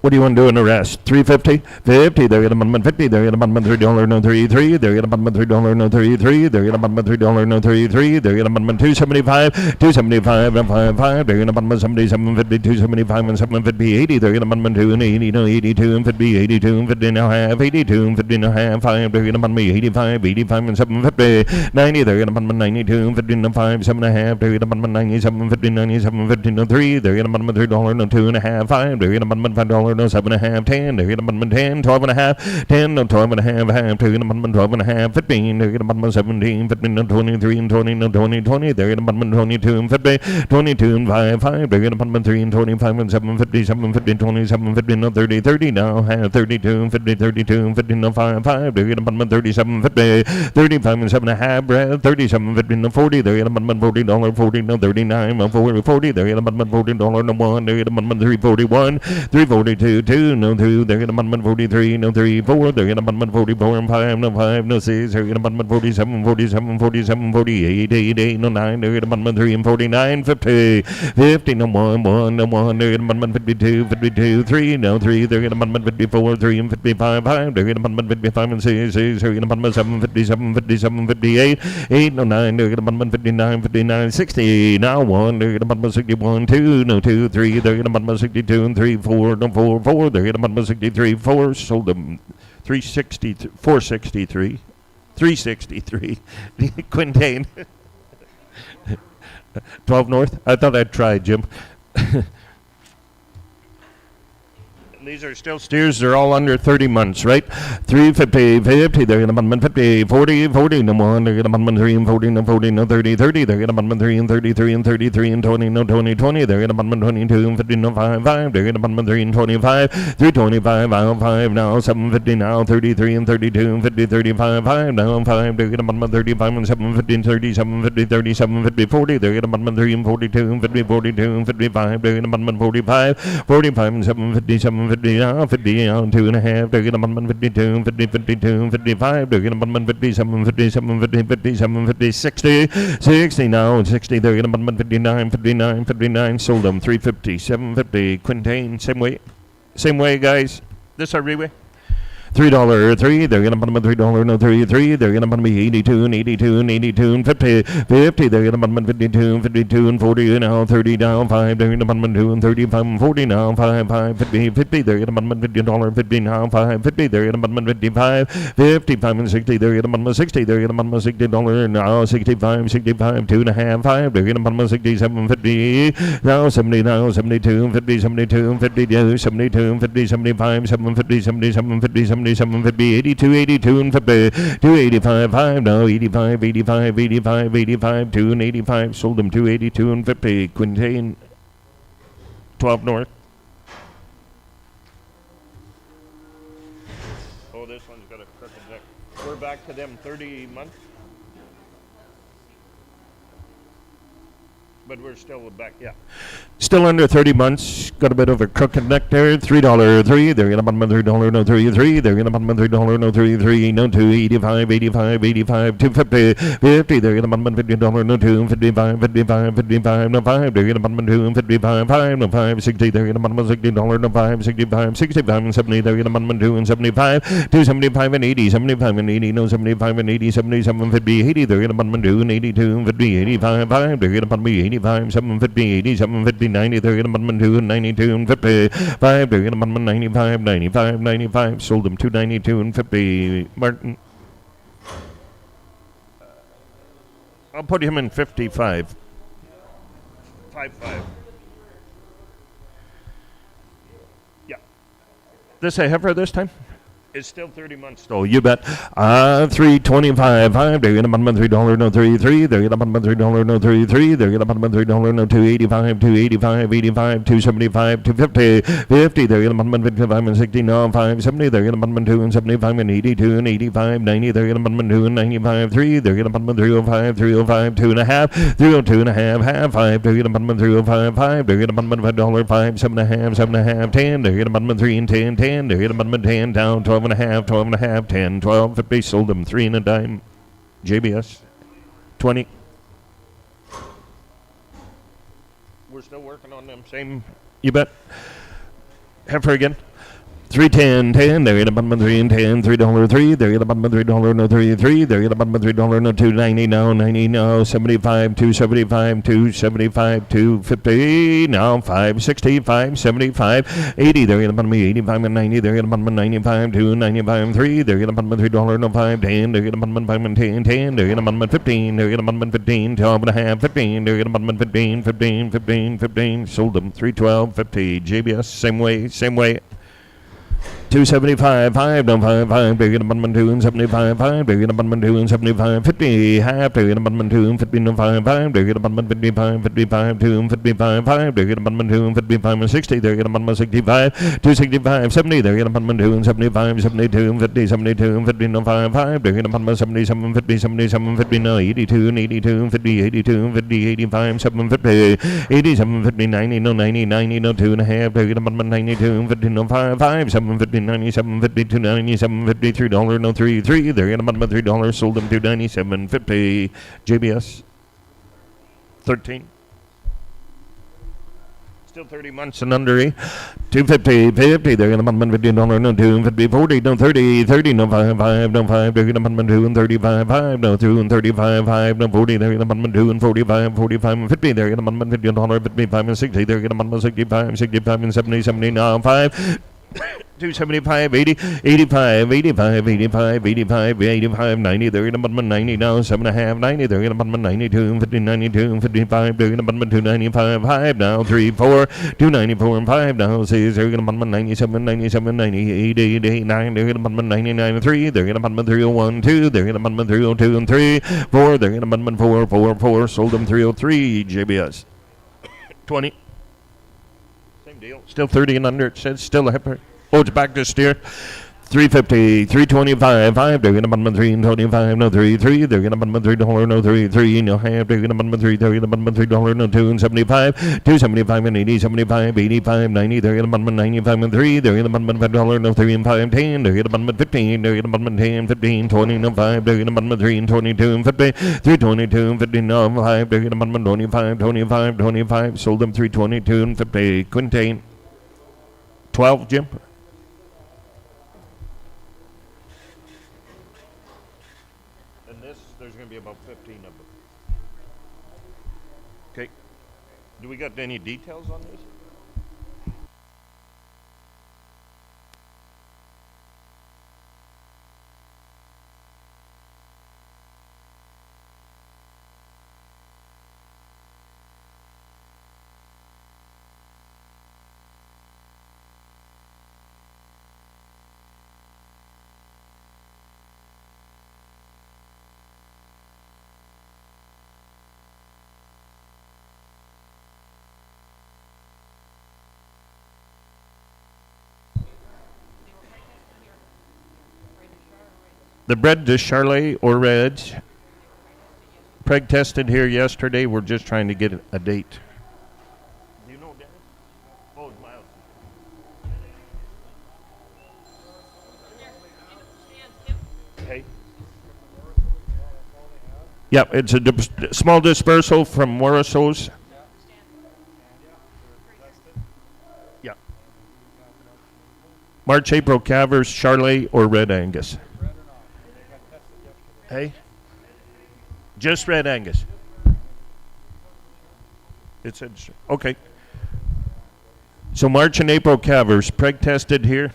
What do you want to do in the rest? 350, 50. They're gonna 50. They're gonna $3 no 33. They're gonna $3 no 33. They're gonna $3 no 33. They're gonna 275, 275 and 55. They're gonna 77, 50, 275 and 750, 80. They're gonna 2 and 80, no 82 and 50, 82 and 50 and a half, 82 and 50 and a half, 5. They're gonna 85, 85 and 750, 90. They're gonna 92 and 50 and 5, 7 and a half. They're gonna 97, 50, 97, 50 no 3. They're gonna $3 no 2 and a half, 5. They're gonna $5 no 7 and a half, 10, they're gonna 10, 12 and a half, 10, no 12 and a half, half, they're gonna 12 and a half, 15, they're gonna 17, 15, no 23 and 20, no 20, 20, they're gonna 22 and 50, 22 and 5, 5, they're gonna 3 and 25 and 7, 50, 7, 50, 27, 50, no 30, 30, now half, 32 and 50, 32 and 50, no 5, 5, they're gonna 37, 50, 35 and 7 and a half, 37, 50, no 40, they're gonna $40, 40, no 39, no 40, 40, they're gonna $40, no 1, they're gonna 341, 342, 2, no 2, they're gonna 43, no 3, 4, they're gonna 44 and 5, no 5, no 6, they're gonna 47, 47, 47, 48, 8, 8, no 9, they're gonna 3 and 49, 50, 50, no 1, 1, no 1, they're gonna 52, 52, 3, no 3, they're gonna 54, 3 and 55, 5, they're gonna 55 and 6, 6, they're gonna 7, 57, 57, 58, 8, no 9, they're gonna 59, 59, 60, now 1, they're gonna 61, 2, no 2, 3, they're gonna 62 and 3, 4, no 4, 4, they're gonna 63, 4, sold them 360, 463, 363, Quintain, 12 North. I thought I'd try, Jim. These are still steers. They're all under 30 months, right? 350, 50. They're going to 50, 40, 40. No 1. They're going to 3 and 40, no 40, no 30, 30. They're going to 3 and 33 and 33 and 20, no 20, 20. They're going to 22 and 50, no 5, 5. They're going to 3 and 25, 325, now 5, now 750, now 33 and 32 and 50, 35, 5, now 5. They're going to 35 and 750 and 37, 50, 37, 50, 40. They're going to 3 and 42 and 50, 42 and 55. They're going to 45, 45 and 750, 750. 50 now, 50 now, 2 and a half, they're gonna 52, 50, 52, 55, they're gonna 57, 57, 50, 57, 50, 60, 60 now, 60, they're gonna 59, 59, 59, sold them, 350, 750, Quintain, same way, guys, this our re-way. $3, 3, they're gonna put them $3, no 33, they're gonna put me 82 and 82 and 82 and 50, 50, they're gonna put me 52 and 52 and 40 and now 30 down 5, they're gonna put me 2 and 35 and 40 now 5, 5, 50, 50, they're gonna put me $50, 50 now 5, 50, they're gonna put me 55, 55 and 60, they're gonna put me 60, they're gonna put me $60 now 65, 65, 2 and a half, 5, they're gonna put me 67, 50, now 70, now 72, 50, 72, 52, 72, 50, 75, 750, 77, 50, 70. 77, 50, 82, 82, and 50, 285, 5 now, 85, 85, 85, 85, 2 and 85, sold them 282 and 50, Quintain, 12 north. Oh, this one's got a crooked neck. We're back to them 30 months. But we're still back, yeah. Still under 30 months. Got a bit of a crooked neck there. $3, they're in a bottom of $3, no 33. They're in a bottom of $3, no 33. No 2, 85, 85, 85, 250, 50. They're in a bottom of $50, no 2, 55, 55, 55, no 5. They're in a bottom of 2, 55, 5, no 5, 60. They're in a bottom of $60, no 5, 65, 65 and 70. They're in a bottom of 2 and 75, 2, 75 and 80, 75 and 80, no 75 and 80, 77, 50, 80. They're in a bottom of 2 and 82 and 50, 85, 5. They're in a bottom of 85, 750, 87, 50, 90, they're in a bottom 2 and 92 and 55, they're in a bottom 95, 95, 95, sold them 292 and 50. Martin, I'll put him in 55. 5. Yeah. This a heifer this time? It's still 30 months though, you bet. 325, 5, they're in a bottom of $3, no 33, they're in a bottom of $3, no 33, they're in a bottom of $3, no 285, 285, 85, 275, 250, 50, they're in a bottom of 55 and 60, no 570, they're in a bottom of 2 and 75 and 82 and 85, 90, they're in a bottom of 2 and 95, 3, they're in a bottom of 305, 305, 2 and a half, 302 and a half, half 5, they're in a bottom of 305, 5, they're in a bottom of $5, 5, 7 and a half, 7 and a half, 10, they're in a bottom of 3 and 10, 10, they're in a bottom of 10, down 12 and a half, 12 and a half, 10, 12, 50, sold them 3 and a dime. JBS, 20. We're still working on them, same, you bet. Heifer again. 310, 10, they're in a bottom of 3 and 10, $3, 3, they're in a bottom of $3, no 33, they're in a bottom of $3, no 290, now 90, now 75, 275, 275, 250, now 560, 575, 80, they're in a bottom of 85 and 90, they're in a bottom of 95, 295, 3, they're in a bottom of $3, no 510, they're in a bottom of 5 and 10, 10, they're in a bottom of 15, they're in a bottom of 15, 12 and a half, 15, they're in a bottom of 15, 15, 15, 15, sold them 312, 50, JBS, same way. 275, 5, no 5, 5, they're in a bottom 2 and 75, 5, they're in a bottom 2 and 75, 50, half, they're in a bottom 2 and 50, no 5, 5, they're in a bottom 55, 55, 2 and 55, 5, they're in a bottom 2 and 55 and 60, they're in a bottom 65, 265, 70, they're in a bottom 2 and 75, 72 and 50, 72 and 50, no 5, 5, they're in a bottom 77, 50, 77, 50, no 82 and 82 and 50, 82 and 50, 85, 750, 87, 50, 90, no 90, 90, no 2 and a half, they're in a bottom 92 and 50, no 5, 5, 750, 97, 50, 297, 50, $3, no 33, they're in a bottom of $3, sold them 297, 50, JBS, 13. Still 30 months and under, 250, 50, they're in a bottom of $50, no 2, 50, 40, no 30, 30, no 5, 5, no 5, they're in a bottom of 2 and 35, 5, no 2 and 35, 5, no 40, they're in a bottom of 2 and 45, 45 and 50, they're in a bottom of $50, 55 and 60, they're in a bottom of 65, 65 and 70, 70, now 5, 275, 80, 85, 85, 85, 85, 85, 90, they're in a bottom of 90 now, 7.5, 90, they're in a bottom of 92, 50, 92, 55, they're in a bottom of 295, 5 now, 3, 4, 294 and 5 now, 6, they're in a bottom of 97, 97, 98, 88, 9, they're in a bottom of 99, 3, they're in a bottom of 301, 2, they're in a bottom of 302 and 3, 4, they're in a bottom of 4, 4, 4, sold them 303, JBS, 20. Same deal. Still 30 and under, it says, still a heifer. Oh, it's back to steer. 350, 325, 5, they're in a bottom of 3 and 25, no 33, they're in a bottom of $3, no 33, no half, they're in a bottom of 3, they're in a bottom of $3, no 2 and 75, 275 and 80, 75, 85, 90, they're in a bottom of 95 and 3, they're in a bottom of $5, no 3 and 5, 10, they're in a bottom of 15, they're in a bottom of 10, 15, 20, no 5, they're in a bottom of 3 and 22 and 50, 322 and 50, no 5, they're in a bottom of 25, 25, 25, sold them 322 and 50, Quintain, 12, Jim. There's going to be about 15 of them. Okay. Do we got any details on this? The bread to Charlotte or Reg. Preg tested here yesterday. We're just trying to get a date. Do you know that? Oh, it's mild. Hey. Yep, it's a small dispersal from Morissos. Yeah. March, April, Calvers, Charlotte, or Red Angus. Hey? Just Red Angus. It said, okay. So March and April Calvers, Preg tested here.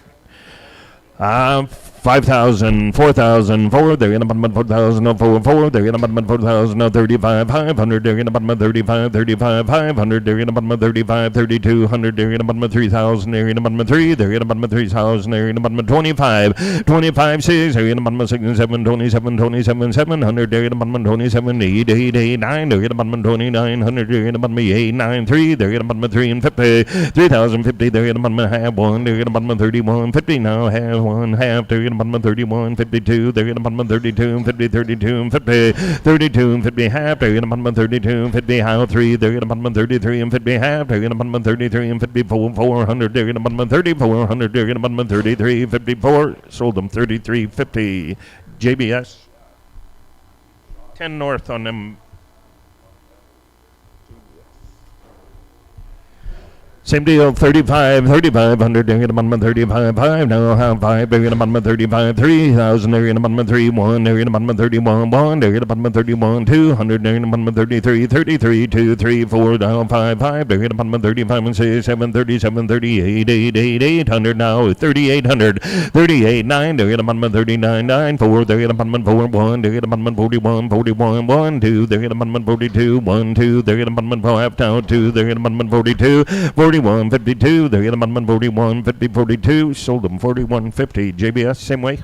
5,000, 4,000, 4, they're in about 4,000, 4, they're in about 4,000, 35, 500, they're in about 35, 35, 500, they're in about 35, 3,200, they're in about 3,000, they're in about 3, they're in about 3,000, they're in about 25, 25, 6, they're in about 6, 7, 27, 27, 700, they're in about 27, 8, 8, 8, 9, they're in about 2,900, they're in about 8, 9, 3, they're in about 3 and 50, 3,050, they're in about half 1, they're in about 31, 50, now half 1, half, they're in about 31, 52, they're in about 32, 50, 32, 50, 32, 50, half, they're in about 32, 50, half, 3, they're in about 33 and 50, half, they're in about 33 and 54, 400, they're in about 3,400, they're in about 33, 54, sold them 33.50, JBS, 10 north on them. Same deal, 35, 3,500, they're in about 35, 5, now half 5, they're in about 35, 3,000, they're in about 31, they're in about 31, 1, they're in about 31, 200, they're in about 33, 33, 2, 3, 4, now 5, 5, they're in about 35, and 6, 7, 37, 38, 8, 8, 800, now 3,800, 38, 9, they're in about 39, 9, 4, they're in about 4, 1, they're in about 41, 41, 1, 2, they're in about 42, 1, 2, they're in about 5, now 2, they're in about 42, 41, 52, they're in about 41, 50, 42, sold them 41.50. JBS, same way.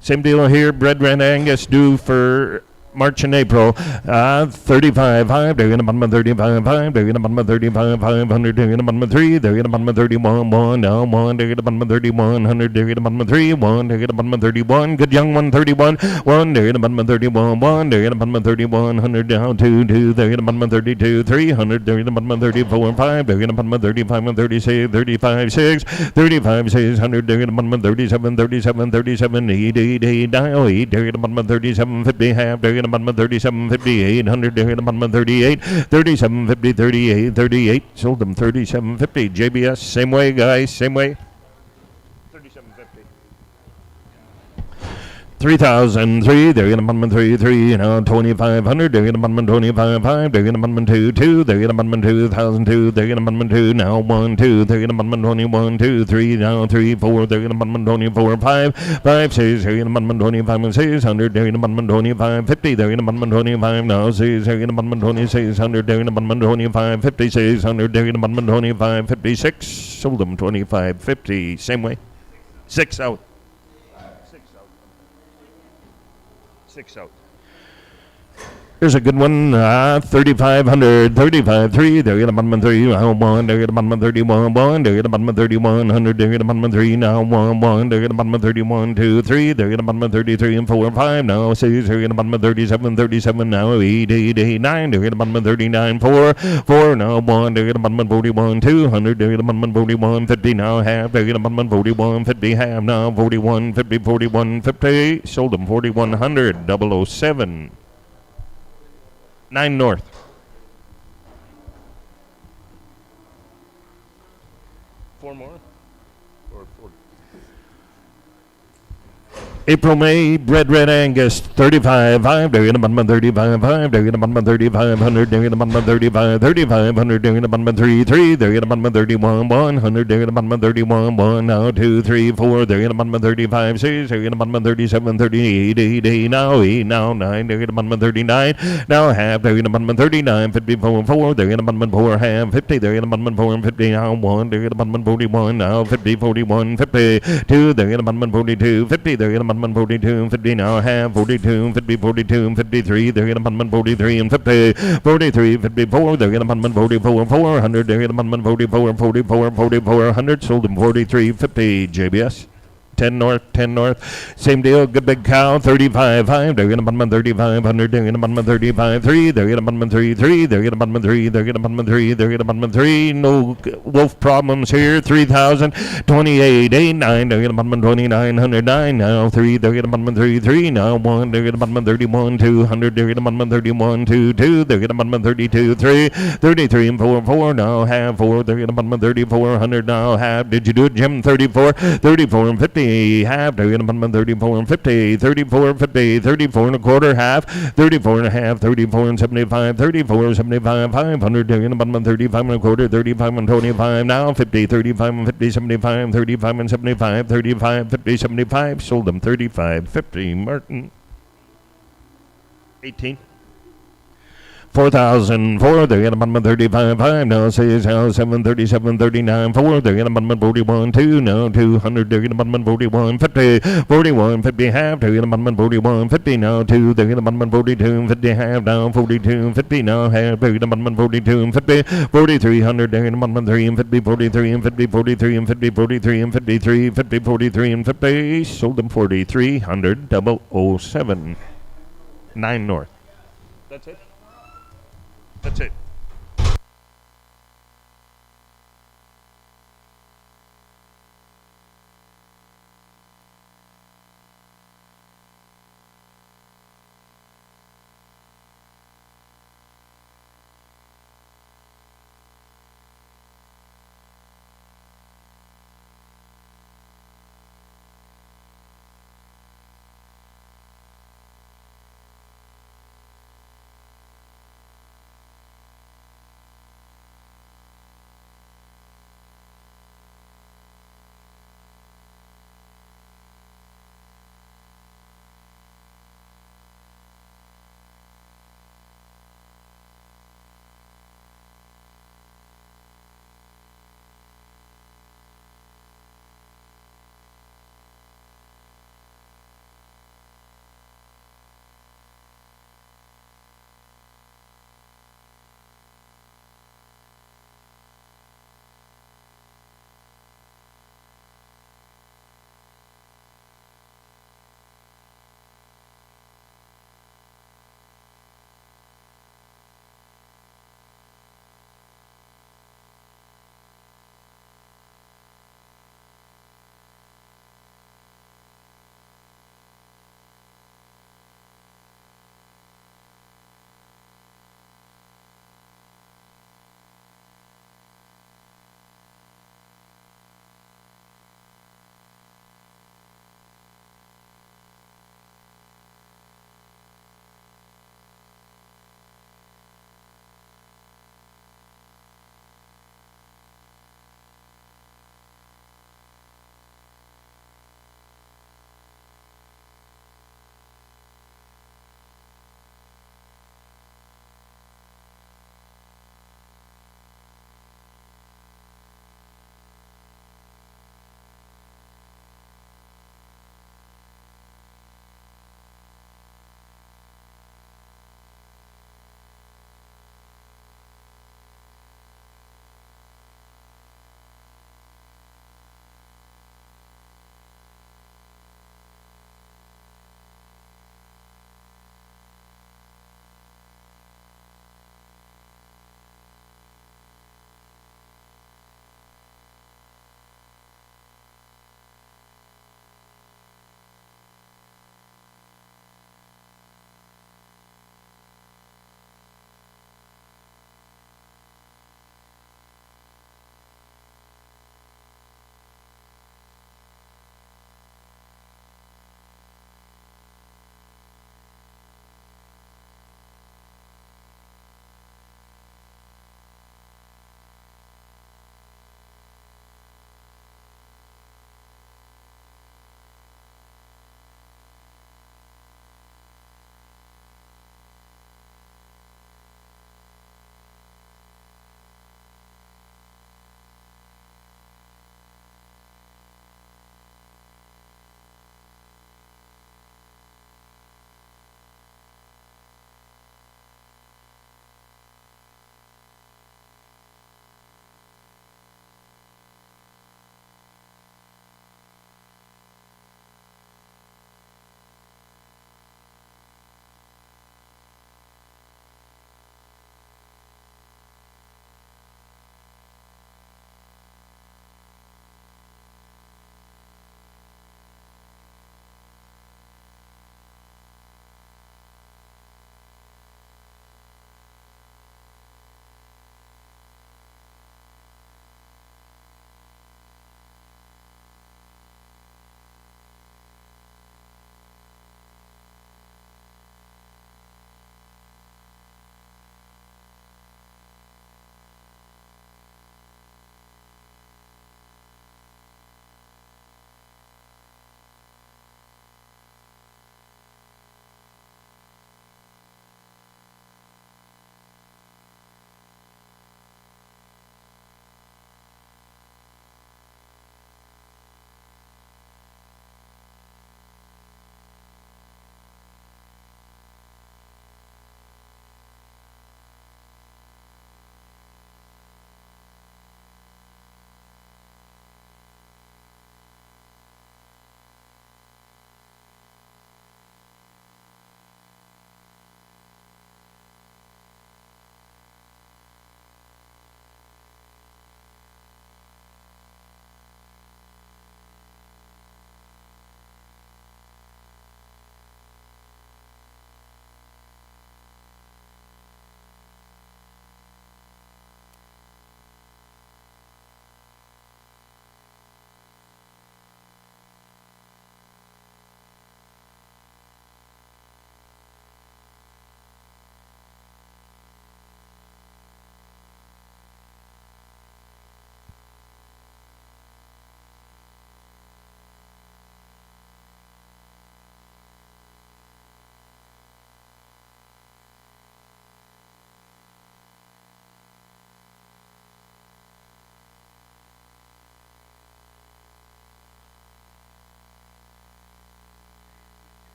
Same deal here, bread Red Angus due for March and April, 35, 5, they're in about 35, 5, they're in about 35, 500, they're in about 3, they're in about 31, 1, now 1, they're in about 31, 100, they're in about 3, 1, they're in about 31, good young one, 31, 1, they're in about 31, 1, they're in about 31, 100, now 2, 2, they're in about 32, 300, they're in about 34, 5, they're in about 35, and 36, 35, 6, 35, 600, they're in about 37, 37, 37, 8, 8, 8, now 8, they're in about 37, 50, half, they're in about 37, 50, 800, they're in about 38, 37, 50, 38, 38, sold them 37.50. JBS, same way, guys, same way. 3,003, they're in about 33, you know, 2,500, they're in about 25, they're in about 2, 2, they're in about 2,002, they're in about 2, now 1, 2, they're in about 21, 2, 3, now 3, 4, they're in about 24, 5, 5, 6, they're in about 25, 600, they're in about 25, 50, they're in about 25, now 6, they're in about 2600, they're in about 25, 50, 600, they're in about 25, 56, sold them 25.50, same way, 6 out. 6 out. Here's a good one, 3,500, 35.3, they're in about 3, now 1, they're in about 31, 1, they're in about 3100, they're in about 3, now 1, 1, they're in about 31, 2, 3, they're in about 33 and 4, 5, now 6, they're in about 37, 37, now 8, 8, 8, 9, they're in about 39, 4, 4, now 1, they're in about 41, 200, they're in about 41, 50, now half, they're in about 41, 50, half, now 41, 50, 41, 50, sold them 4,100, 007. 9 north. Four more? Or 4? April, May, bread Red Angus, 35, 5, they're in about 35, 5, they're in about 3,500, they're in about 35, 3,500, they're in about 3, 3, they're in about 31, 100, they're in about 31, 1, now 2, 3, 4, they're in about 35, 6, they're in about 37, 38, 8, 8, now 8, now 9, they're in about 39, now half, they're in about 39, 54, 4, they're in about 4, half, 50, they're in about 4, 50, now 1, they're in about 41, now 50, 41, 50, 2, they're in about 42, 50, they're in about 42, 50, now half, 42, 50, 42, 53, they're in about 43 and 50, 43, 54, they're in about 44, 400, they're in about 44, 44, 44, 100, sold them 43.50, JBS. 10 north, 10 north. Same deal, good big cow, 35, 5. They're going to button 3,500. They're going to button 35, 3. They're going to button 3, 3. They're going to button 3. They're going to button 3. They're going to button 3. No wolf problems here. 3,000, 28, 8, 9. They're going to button 2,909 now. 3. They're going to button 3, 3 now. 1. They're going to button 31, 200. They're going to button 31, 2, 2. They're going to button 32, 3. 33 and 4, 4 now. Half 4. They're going to button 3,400 now. Half. Did you do it, Jim? 34, 34 and 50. Half. They're going to button 34 and 50. 34 and 50. 34 and a quarter. Half. 34 and a half. 34 and 75. 34, 75, 500. They're going to button 35 and a quarter. 35 and 25 now. 50, 35 and 50, 75. 35 and 75. 35, 50, 75. Sold them 35, 50. Martin. 18. 4,004, they're going to button 35, 5, now 6, now 7, 37, 39, 4, they're going to button 41, 2, now 200, they're going to button 41, 50, 41, 50, half, they're going to button 41, 50, now 2, they're going to button 42, 50, half, now 42, 50, now half, they're going to button 42, 50, 4,300, they're going to button 3 and 50, 43 and 50, 43 and 50, 43 and 53, 50, 43 and 50, sold them 4,300, 007, 9 north. That's it. That's it.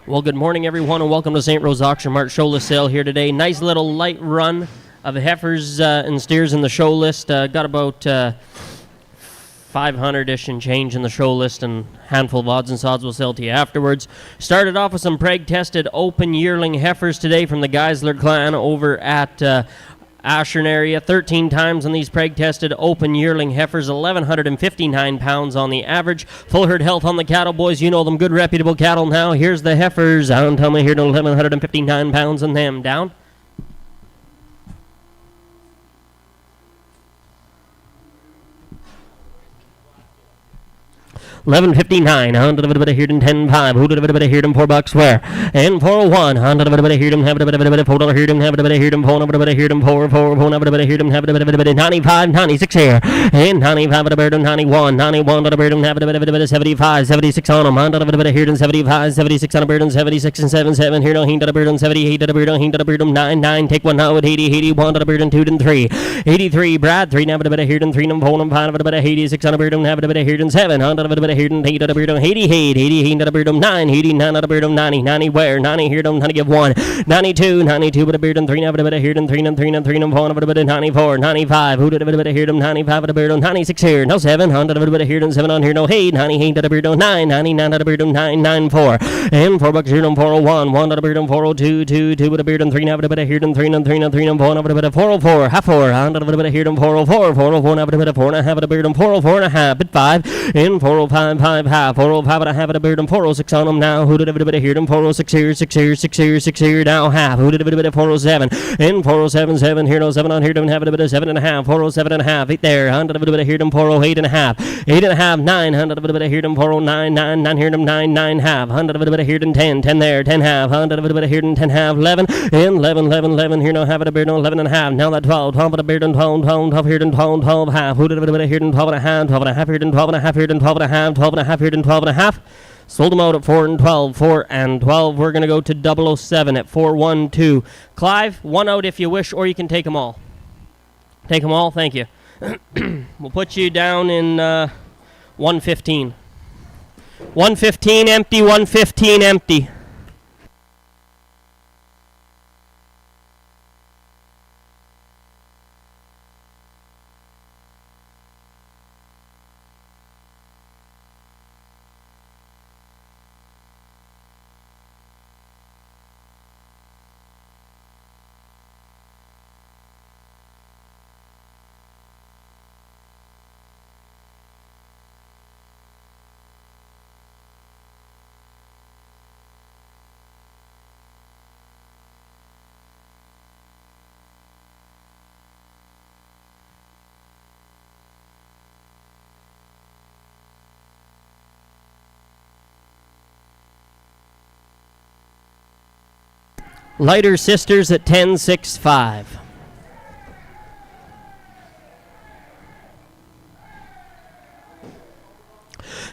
Well, good morning, everyone, and welcome to St. Rose Auction Mart show list sale here today. Nice little light run of heifers and steers in the show list. Got about 500-ish and change in the show list, and a handful of odds and sods we'll sell to you afterwards. Started off with some preg-tested open yearling heifers today from the Geisler clan over at Ashern area. 13 times on these preg-tested open yearling heifers, 1,159 pounds on the average. Full herd health on the cattle, boys. You know them, good reputable cattle. Now here's the heifers. Down, tell me here to 1,159 pounds on them. Down. 11.59, on to the bit of here 10.5, who did a bit of here $4 square, and 401, on to the bit of here have a bit of $4 here have a bit of here phone a bit of here 4 phone a bit of here have a bit of 95, 96 here, and 95 a bit of 91, 91 to the bird have a bit of 75, 76 on them, on to the bit of here 75, 76 on a bird and 76 and 77 here no hint to the bird and 78 to the bird hint to the bird 99, take one now at 80, 81 to the bird and 2 and 3, 83 Brad 3 now a bit of here and 3 and phone 5 a bit of 86 on a bird and have a bit of here and 7 on to the bit of here and 8 to the bird 88 to the bird 9 89 to the bird 90 90 where 90 here don't give 1 92 92 with a beard and 3 now a bit of here and 3 and 3 and 3 and 4 a bit of 94 95 who did a bit of here 95 with a beard 96 here no 7 100 a bit of here and 7 on here no 8 98 to the beard 9 99 to the beard 994 and $4 here and 401 1 to the beard 402 2 with a beard and 3 now a bit of here and 3 and 3 and 3 and 4 a bit of 404 half 4 100 a bit of here and 404 404 now a bit of 4 and a half a beard and 404 and a half bit 5 and 405 5 half 405 and a half a beard and 406 on them now who did a bit of here and 406 here 6 here 6 here 6 here now half who did a bit of 407 and 407 7 here no 7 on here don't have a bit of 7 and a half 407 and a half 8 there 100 a bit of here and 408 and a half 8 and a half 900 a bit of here and 409 9 here and 9 half 100 a bit of here and 10 there 10 half 100 a bit of here and 10 half 11 and 11 here no have a beard no 11 and a half now that 12 with a beard and 12 here and 12 half who did a bit of here and 12 and a half 12 and a half here and 12 and a half here and 12 and a half 12 and a half here and 12 and a half. Sold them out at 4 and 12. 4 and 12. We're going to go to 007 at 412. Clive, one out if you wish, or you can take them all. Take them all? Thank you. We'll put you down in 115. 115 empty, 115 empty. Lighter Sisters at 10.65.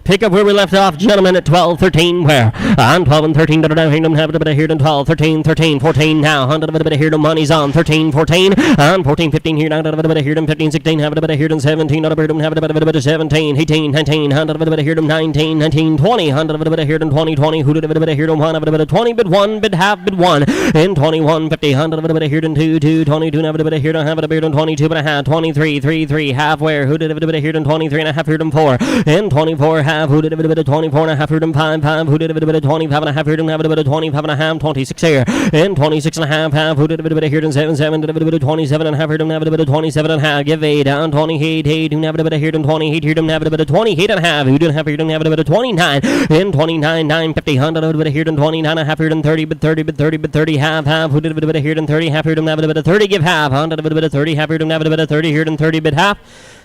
Pick up where we left off, gentlemen, at 12-13, where? On 12 and 13, down here, have a bit of here, 12, 13, 13, 14, now, 100 a bit of here, money's on, 13, 14, on 14, 15 here, down, a bit of here, 15, 16, have a bit of here, 17, have a bit of 17, 18, 19, 100 a bit of here, 19, 19, 20, 100 a bit of here, 20, 20, who did a bit of here, 1, a bit of 20, bit 1, bit half, bit 1, and 21, 50, 100 a bit of here, 2, 2, 22, have a bit of here, have a bit of 22, but a half, 23, 3, 3, half, where, who did a bit of here, 23 and a half here, 4, and 24, half, who did a bit of 24 and a half here, 5, who did a bit of 25 and a half here, have a bit of 25 and a half, 26 here, and 26 and a half, who did a bit of here, 7, 7, did a bit of 27 and a half here, have a bit of 27 and a half, give 8, down 28, 8, who have a bit of here, 28 here, have a bit of 28 and a half, who didn't have here, have a bit of 29, and 29, 9, 50, 100, a bit of here, 29 and a half here, 30, but 30, but 30, but 30, half, who did a bit of here, 30, half here, have a bit of 30, give half, 100, a bit of 30, half here, have a bit of 30 here, 30, bit half.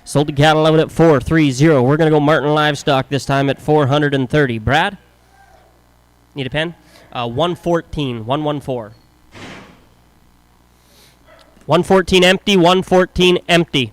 Sold the cattle out at 430. We're going to go Martin Livestock this time at 430. Brad? Need a pen? 114. 114. 114 empty. 114 empty.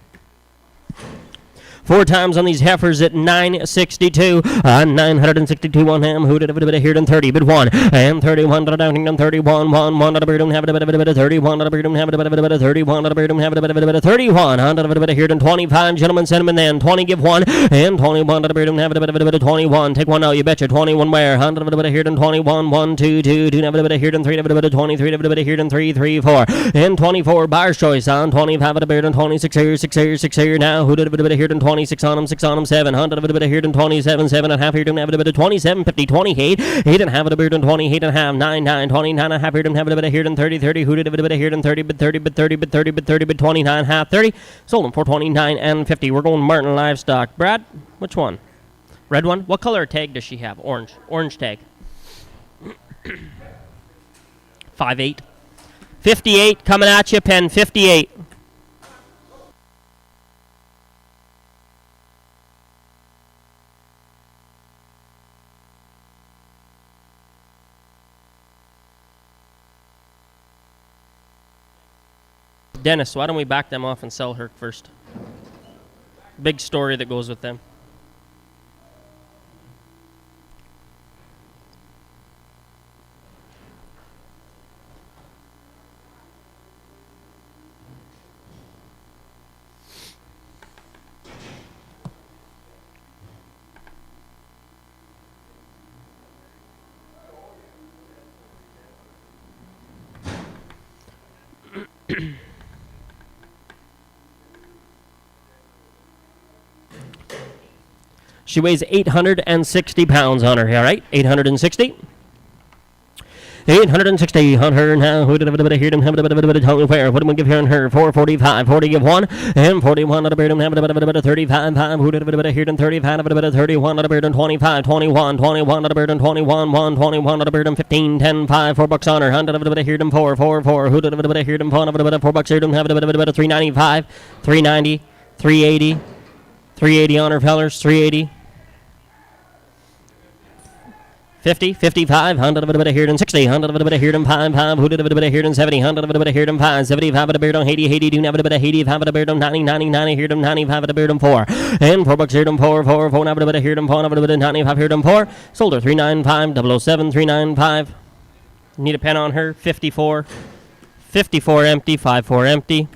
4 times on these heifers at 962. 962 on them. Who did a bit of here than 30? But 1 and 31 to down kingdom 31. 1 to Birdum have a bit of 31 to Birdum have a bit of 31 to Birdum have a bit of 31. 100 a bit of here than 25. Gentlemen, send them in then. 20 give 1 and 21 to Birdum have a bit of 21. Take 1 out, you betcha. 21 where? 100 a bit of here than 21. 1 2 2 2 have a bit of here than 3 have a bit of 23 have a bit of here than 3 3 4 and 24. Bar's choice on 25 at a Birdum 26 here 6 here 6 here now. Who did a bit of here than 26 on them 6 on them 7. 100 a bit of here than 27 7 and a half here than have a bit of 27 50 28 8 and a half at a Birdum 28 and a half 9 9 29 and a half here than have a bit of here than 30 30. Who did a bit of here than 30 but 30 but 30 but 30 but 30 but 29 half 30. Sold them for 29 and 50. We're going Martin Livestock. Brad, which one? Red one? What color tag does she have? Orange. Orange tag. 5'8". 58 coming at you, Pen. 58. Dennis, why don't we back them off and sell her first? Big story that goes with them. She weighs 860 pounds on her, all right? 860. 860 on her now. Who did a bit of here? Have a bit of tongue where? What do we give here on her? 445. 40 give 1 and 41 at a Beardum. Have a bit of 35. 5. Who did a bit of here? 35. Have a bit of 31 at a Beardum. 25. 21. 21 at a Beardum. 21. 1. 21 at a Beardum. 15. 10. 5. $4 on her. 100 of a bit of here. 4. 4. 4. Who did a bit of here? 4. Have a bit of $4 here. Have a bit of 395. 390. 380. 380 on her fellers. 380. 50, 55, 100 of a bit of here than 60, 100 of a bit of here than 5, 5, who did a bit of here than 70, 100 of a bit of here than 5, 75 of a beard on 80, 80, do have a bit of 80, 5 of a beard on 90, 90, 90, here than 95 of a beard on 4, and $4 here than 4, 4, 4, have a bit of here than 4, have a bit of 95 here than 4, sold her 395, 007, 395, need a pen on her, 54, 54 empty, 54 empty.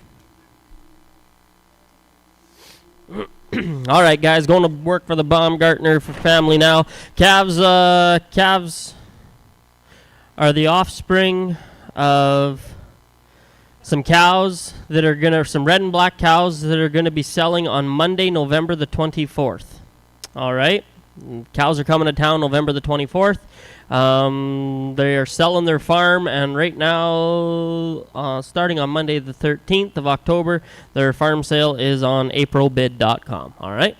All right, guys, going to work for the Baumgartner family now. Calves are the offspring of some cows that are some red and black cows that are gonna be selling on Monday, November the 24th. All right, cows are coming to town November the 24th. They are selling their farm, and right now, starting on Monday the 13th of October, their farm sale is on aprilbid.com. All right.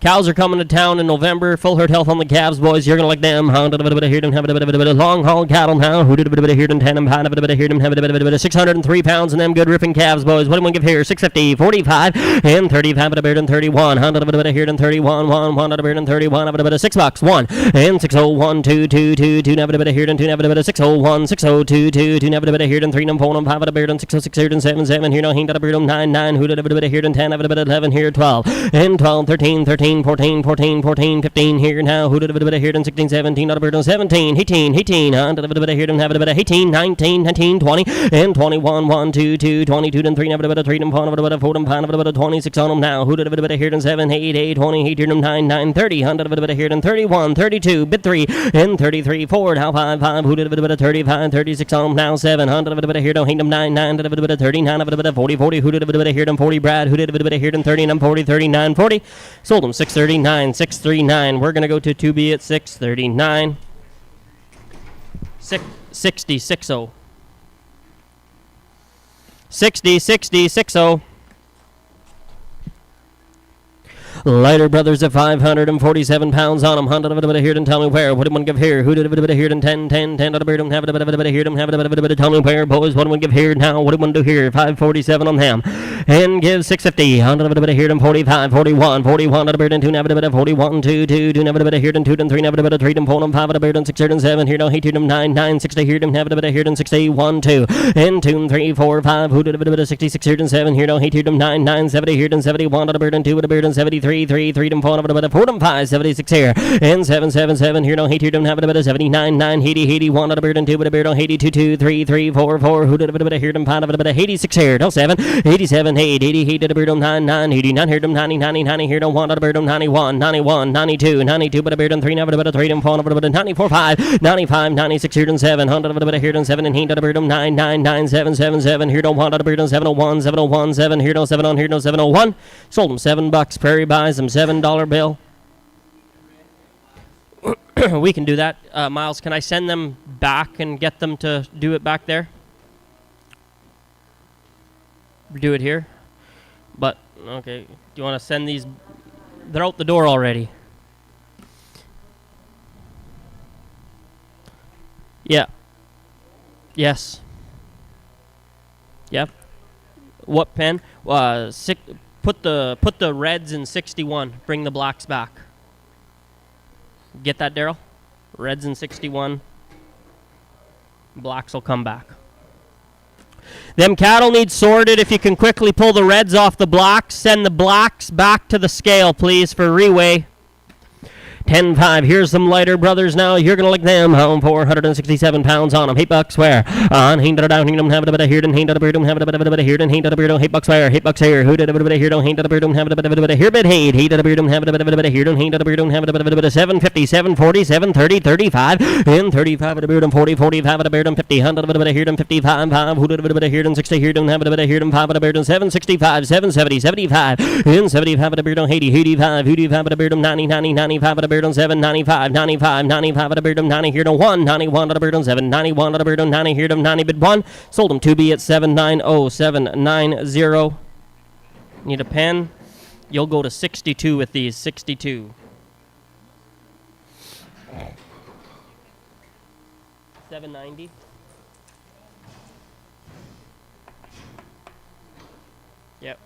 Cows are coming to town in November. Full herd health on the calves, boys. You're going to like them. Huh? Did a bit of here, have a bit of long haul cattle now. Who did a bit of here, 10 and a bit of here, have a bit of 603 pounds in them good ripping calves, boys. What do we give here? 650, 45, and 35 at a beard and 31. 100 of a bit of here, 31, 1 at a beard and 31, have a bit of $6. 1 and 601, 2, 2, 2, 2, have a bit of here, 2, have a bit of 601, 602, 2, 2, have a bit of here, 3, 4, 5 at a beard and 606 here, 7, 7 here, no, he got a beard 9, 9. Who did a bit of here, 10, have a bit of 11 here, 12, and 12, 13, 13, 14, 14, 14, 15 here now. Who did a bit of here? 16, 17, not a bird on 17, 18, 18, did a bit of here and have a bit of 18, 19, 19, 20, and 21, 1, 2, 2, 22, and 3, have a bit of 3, and 4, and 4, and 5, and 26 on them now. Who did a bit of here and 7, 8, 8, 20, 8, 9, 9, 30, 100 of a bit of here and 31, 32, bit 3, and 33, 4, now 5, 5, who did a bit of 35, 36 on them now, 7, 100 of a bit of here, don't hate them 9, 9, did a bit of 39, of a bit of 40, 40, who did a bit of here and 40, Brad, who did a bit of here and 30, and 40, 39, 40, sold them 639, 639. We're going to go to 2B at 639. 60, 60. 60, 60, 60. Lighter Brothers at 547 pounds on them. 100 of a bit of here, and tell me where. What do one give here? Who did a bit of here, and 10, 10, 10 of a bit of have a bit of here, and have a bit of tell me where, boys. What do one give here now? What do one do here? 547 on them. and give 650. On to the bit of here, 45, 41, 41 at a bird and 2, never a bit of 41, 2, 2, 2, never a bit of here, 2, and 3, never a bit of 3, and 4, and 5 at a bird and 6, and 7, here, no, 8, 9, 9, 60 here, never a bit of here, and 60, 1, 2, and 2, and 3, 4, 5, who did a bit of 66 here, and 7, here, no, 8, 9, 9, 70 here, and 71 at a bird and 2 at a bird and 73, 3, 3, and 4, at a bit of 4, and 5, 76 here, and 7, 7, 7 here, no, 8, here, have a bit of 79, 9, 80, 81 at a bird and 2 at a bird on 82, 2, 3, 3, 4, 4, who did a bit of here, and 5 at a bit of 86 here, no, 7, 87, 8, 88 at a bird on 9, 9, 89 here, 90, 90, 90 here, no, 1 at a bird on 91, 91, 92, 92 but a bird on 3, never a bit of 3, and 4 at a bit of 94, 5, 95, 96 here, and 7, 100 at a bit of here, and 7, and 8 at a bird on 9, 9, 9, 7, 7, 7 here, no, 1 at a bird on 701, 701, 7 here, no, 7 on here, no, 701, sold him $7, Prairie buys him $7 bill. We can do that. Miles, can I send them back and get them to do it back there? Do it here? But, okay. Do you want to send these? They're out the door already. Yeah. Yes. Yep. What pen? Put the reds in 61. Bring the blacks back. Get that, Daryl? Reds in 61. Blacks will come back. Them cattle need sorted. If you can quickly pull the reds off the blacks, send the blacks back to the scale, please, for reweigh. 10-5. Here's some lighter brothers now. You're going to lick them home. 467 pounds on them. $8 where? On hang to down. Hang have a bit of here. And hang to the bird. Have a bit of here. And hang to the bird. $8 where? $8 here. Who did a bit of here? Don't hang to the bird. Have a bit of here. Bit hate. Hate to the bird. Have a bit of here. And hang to the bird. Have a bit of 750, 740, 730, 35. And 35 at a bird. And 40, 45 at a bird. And 50. 100 at a bit of here. And 55. 5. Who did a bit of here? And 60 here. Don't have a bit of here. And 5 at a bird. And 765, 770, 75. And 75 at a bird. On 80, 85. 85 at a bird. And 90, 90, 95 at a bird. On 7, 95. 95 at a bird, 90 here to 1, 91 at a bird on 7, 91 at a bird on 90 here to 90 bid 1. Sold him 2B at 790790. Need a pen? You'll go to 62 with these, 62. 790. Yep.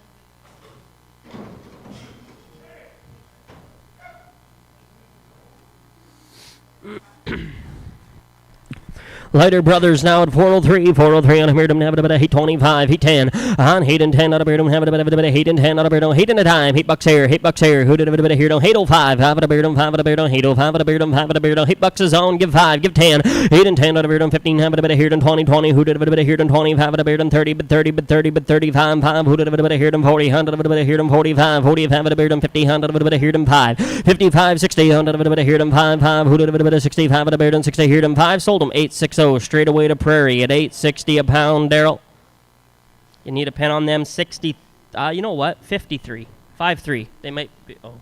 Lighter brothers now at 403, 403 on a beard, have a bit of 825, 810 on 8 and 10 on a beard, have a bit of 8 and 10 on a beard, 8 in a time, $8 here, $8 here, who did a bit of here, 805, have a beard, 5 at a beard, 805 at a beard, 5 at a beard, $8 is on, give 5, give 10, 8 and 10 on a beard, 15, have a bit of here, 20, 20, who did a bit of here, 20, have a beard, 30, but 30, but 30, but 35, 5, who did a bit of here, 40, 100 of a bit of here, 45, 40, have a beard, 50, 100 of a bit of here, 5, 55, 60, 100 of a bit of here, 5, 5, who did a bit of 65 at a beard, 60 here, 5, sold them 860 straight away to Prairie at $8.60 a pound, Daryl. You need a pen on them. 60. You know what? 53. 5-3. They might be. Oh.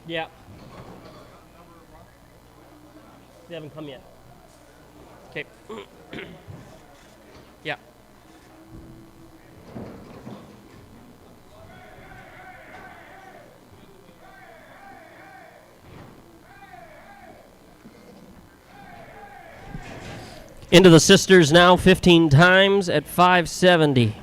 Yeah. They haven't come yet. Okay. Yeah. Into the sisters now 15 times at 570.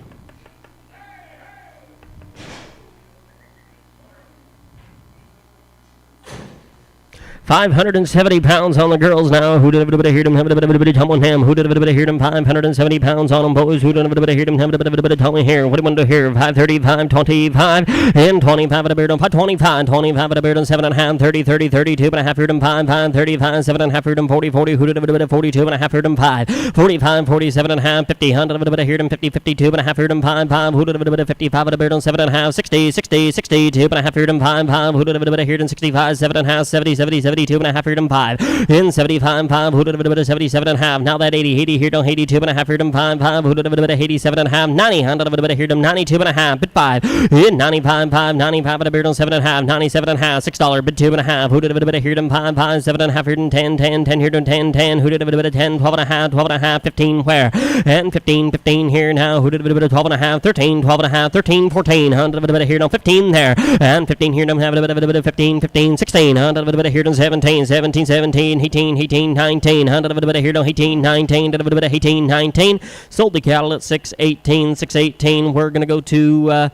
570 pounds on the girls now. Who did a hear them? Have a bit of tumble ham. Who did a hear them? 570 pounds on them boys. Who did a hear them? Have a bit of tumble here. What do you want to hear? 535, 25, and 25 at a beard on 25, 25 at a beard on 7.5, 30, 30, 32 and a half heard them 5, 5, 35, 7.5 heard them 40, 40. Who did a bit of 42 and a half heard them 5, 45, 47 and a half, 50, 100 a bit of heard them 50, 52 and a half heard them 5, 5. Who did a bit of 55 at a beard on 7.5, 60, 60, 62 and a half heard them 5, 5. Who did a bit of heard them 65, 7.5, 70, 70, 72 and a half heard them 5. In 75, 5, who did a bit of 77 and a half. Now that 80, 80 here, don't 82 and a half, heard them 5, 5, who did a bit of 87 and a half. 90, 100 a bit of heard them 92 and a half, bit 5. In 95, 5, 95 at a beard on 7 and a half, 97 and a half, $6, bit 2 and a half. Who did a bit of heard them 5, 5, 7 and a half, heard them 10, 10, 10 here, 10, 10. Who did a bit of 10, 12 and a half, 12 and a half, 15 where? And 15, 15 here now. Who did a bit of 12 and a half, 13, 12 and a half, 13, 14. 100 a bit of here, no 15 there. And 15 here, don't have a bit of 15, 15, 16. 100 a bit of here, 17, 17, 17. 18, 18, 19, 100 of a bit of here, 18, 19, a bit of 18, 19. Sold the cattle at 618, 618. We're going to go to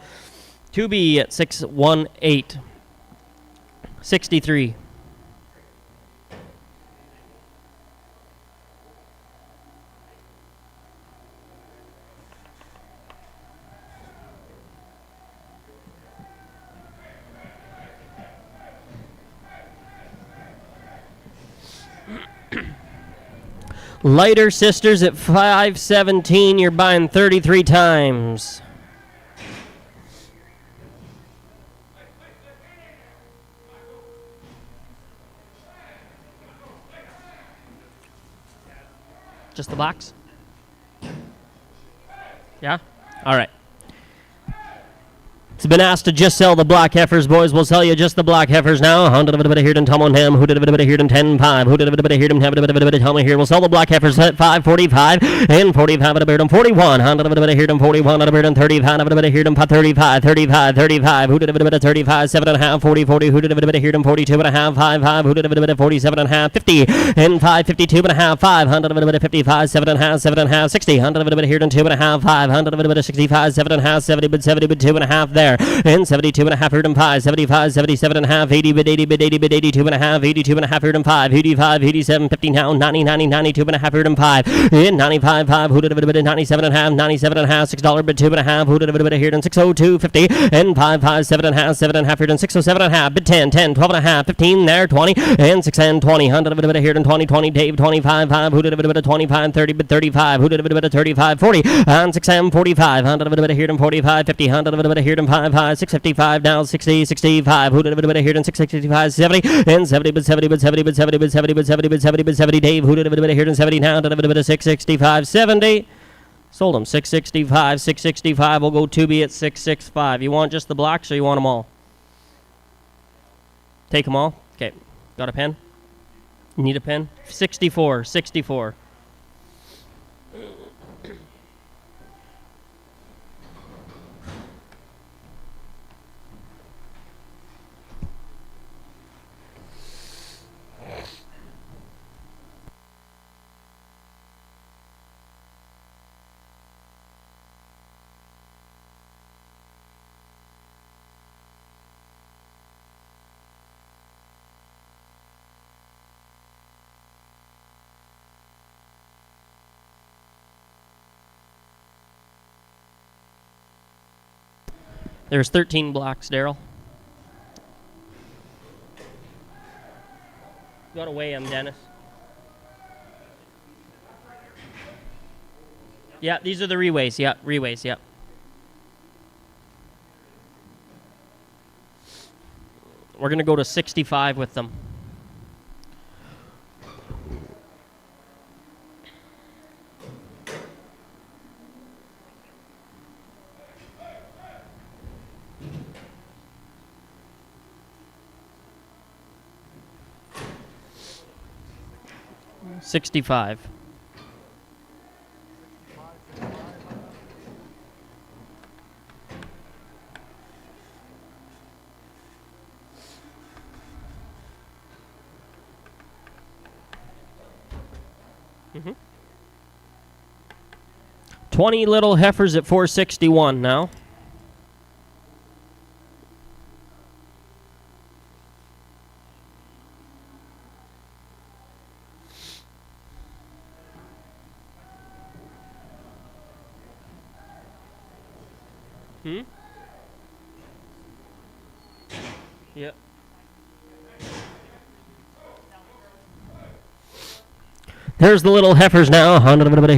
2B at 618, 63. Lighter sisters at 517. You're buying 33 times. Just the box? Yeah? All right. It's been asked to just sell the black heifers, boys. We'll sell you just the black heifers now. Who did a bit of here and Tom on him? Who did a bit of here and 10, 5? Who did a bit of here and have a bit of Tom here? We'll sell the black heifers at 545 and 45 at a beard on 41. Who did a bit of here and 41 at a beard on 35 at a bit of here and 35, 35, 35. Who did a bit of 35, 7.5, 40, 40. Who did a bit of here and 42 and a half, 5, 5. Who did a bit of 47 and a half, 50 and 5, 52 and a half, 5. 100 a bit of 55, 7.5, 7.5, 60. 100 a bit of here and 2 and a half, 5. 100 a bit of 65, 7.5, 70 but 70 but 2 and a half there. And 72 and a half, heard him 5, 75, 77 and a half, 80 bit 80 bit 80 bit 82 and a half, 82 and a half, heard him 5, 85, 87, 50 now, 90, 90, 92 and a half, heard him 5, in 95, 5, who did a bit of 97 and a half, 97 and a half, $6 bit 2 and a half, who did a bit of here and 602, 50, and 5, 5, 7 and a half, 7 and a half, heard and 607 and a half, bit 10, 10, 12 and a half, 15 there, 20, and 6 and 20, 100 a bit of here and 20, 20, Dave, 25, 5, who did a bit of 25, 30 bit 35, who did a bit of 35, 40, and 6 and 45, 100 a bit of here and 45, 50, 100 a bit of here and 5, 5, 655 now, 60, 65, who did a bit of here and 665, 70, and 70 but 70 but 70 but 70 but 70 but 70 but 70 but 70, Dave, who did a bit of here and 70 now, did a bit of 665, 70. Sold them 665, 665. We'll go 2B at 665. You want just the blocks or you want them all? Take them all? Okay. Got a pen? Need a pen? 64, 64. There's 13 blocks, Daryl. You gotta weigh them, Dennis. Yeah, these are the reweighs. Yeah, reweighs, yeah. We're gonna go to 65 with them. 65. Mm-hmm. 20 little heifers at 461 now. Yep. There's the little heifers now. Here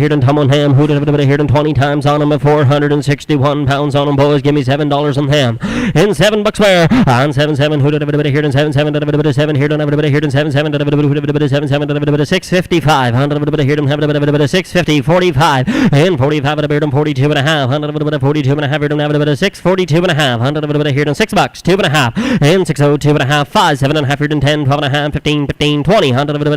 to Ham. Who did here 20 times on them at 461 pounds on them, boys. Give me $7 on them. In $7 where? On 7-7. Who did here to 7-7? 7 here to here to 7-7. 655. Here to 650. 45. And 45 at a beard and 42 and a half. 42 and a half here to 642 and a half. Here to $6. 2 and a half. And 602 and a half. 5. 7 and a half here to 10. 12 and a half. 15. 15. 20.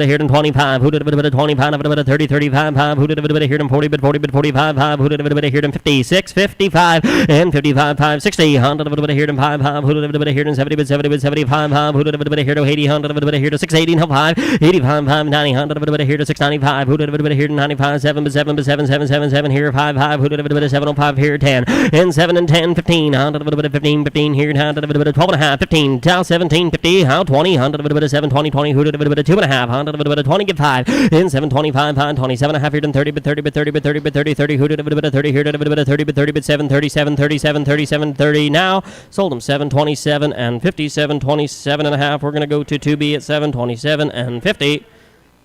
Here to 25. Who did 20? 30, 35, 5, who did a here 40, but 40, but 45, 5, who did a here 56, 55, and 55, 5, 60, 100 here 5, 5, who did a here 70, but 70, but 75, 5, who did a here 80, 100 here 680, 5, 85, 5, 90, 100 here 695, who did a here 95, 7, but 7, but 7, 7, 7, 7 here 5, 5, who did a 705 here 10, and 7 and 10, 15, 100 15, 15 here 100 12 and a half, 15, now 17, 50, how 20, 100 7, 20, 20, who did a 2 and a half, 100 20, get 5, and 725, 27 and a half here, 30, but 30, but 30, but 30, but 30, 30, who did a 30 here, 30, but 30, but 7, 37, 37, 37, 30. Now sold them 727 and 57, 27 and a half. We're going to go to 2B at 727 and 50,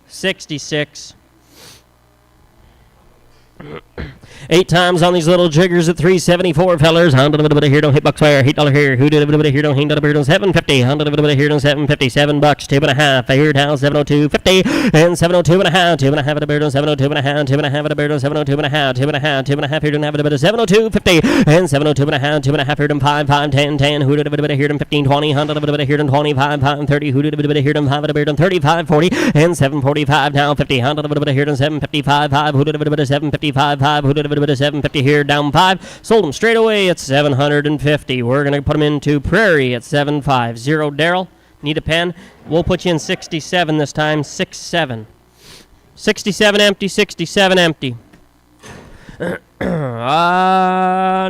66. 8 times on these little jiggers at 374, fellers. $100 here, don't hit bucks where. $8 here. Who did a here, don't hang here, don't 750. $100 here, don't 750. $7, 2.5. Here down 702, 50, and 702 and a half. 2 and a half at a beard on 702 and a half. 2 and a half at a beard on 702 and a half. 2 and a half, 2 and a half here, don't have a 702, 50, and 702 and a half. 2 and a half here, don't 5, 5, 10, 10. Who did a here, don't 15, 20. $100 here, don't 25, 5, 30. Who did a here, don't 5 at a beard on 35, 40, and 745 now 50. $100 here, don't 755, 5. Who did a 755, 5. Who did a 750 here, down 5. Sold them straight away at 750. We're going to put them into Prairie at 750. Daryl, need a pen? We'll put you in 67 this time. 67. 67 empty, 67 empty.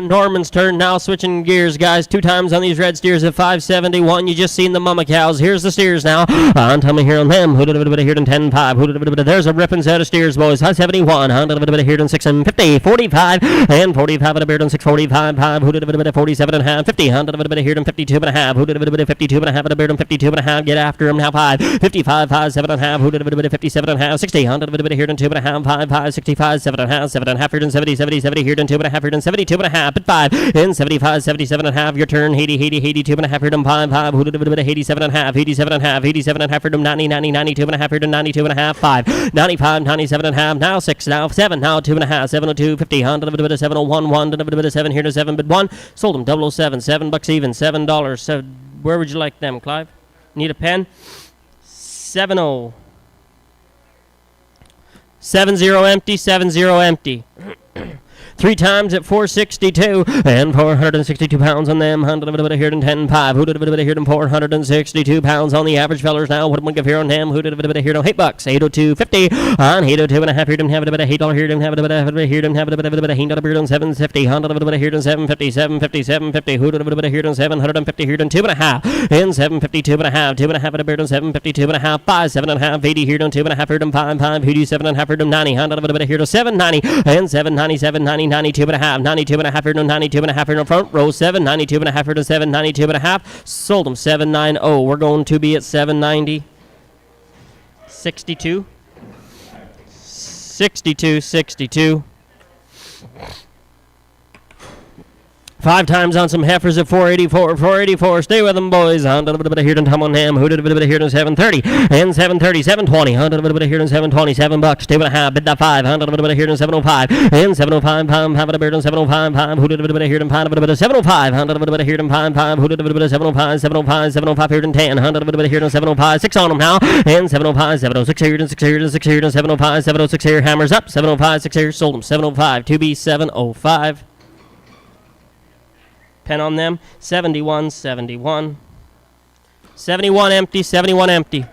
Norman's turn now, switching gears, guys. 2 times on these red steers at 571. You just seen the mama cows. Here's the steers now. On tell me here on them. Who did a here in 10 5. Who did a there's a ripping set of steers, boys. 71. On did a here in 6 and 50. 45 and 45 at a beard on 645. 5. Who did a 47 and a half. 50. On did a here in 52 and a half. Who did a 52 and a half at a beard on 52 and a half. Get after him now. 5. 55 5 7 and a half. Who did a 57 and a half. 60. On did a here in 2 and a half. 5 5 65 7 and a half. 7 and a half here in 70 70 70 here in 2 and a half here in 72 and a half at 5 in 75 77 and a half. Your turn. 80 2 and a half here in 5 5. Who did a 87 and a half. 87 and a half. 87 and a half here in 90 90 92 and a half here in 92 and a half. 5 95 97 and a half. Now 6 now 7 now 2 and a half. 702 50 100 701 1 7 here to 7 but 1. Sold them 007 $7 even $7. So where would you like them, Clive? Need a pen? 70 70 empty 70 empty. 3 times at 462 and 462 pounds on them. 100 here and 10 5. Who did a here and 462 pounds on the average fellers now. What am I give here on him? Who did a here and $8? 802 50 on 802 and a half here and have a $8 here and have a here and have a $8 on 750. 100 here and 750 750 750. Who did a here and 750 here and 2 and a half and 752 and a half 2 and a half at a beard on 752 and a half 5 7 and a half 80 here and 2 and a half here and 5 5 who do 7 and a half here and 90 100 here to 790 and 790 790 92 and a half 92 and a half here to 92 and a half here in front row 7 92 and a half here to 7 92 and a half. Sold them 790. We're going to be at 790 62 62 62 5 times on some heifers at 484, 484. Stay with them, boys. On to the bit of here and Tom on Ham. Who did a bit of here and 730 and 730, 720. On to the bit of here and 720, $7. 2.5. Bid that 5. On to the bit of here and 705 and 705. Pound. Have a bit of 705. Pound. Who did a bit of here and 5? A bit of 705. On to the bit of here and 5. Who did a bit of 705? 705. 705 here and 10. On to the bit of here and 705. 6 on them now. And 705. 706 here and 6 here and 6 here and 705. 706 here. Hammers up. 705. 6 here. Sold them. 705. 2B 705. Pen on them. 71, 71. 71 empty, 71 empty.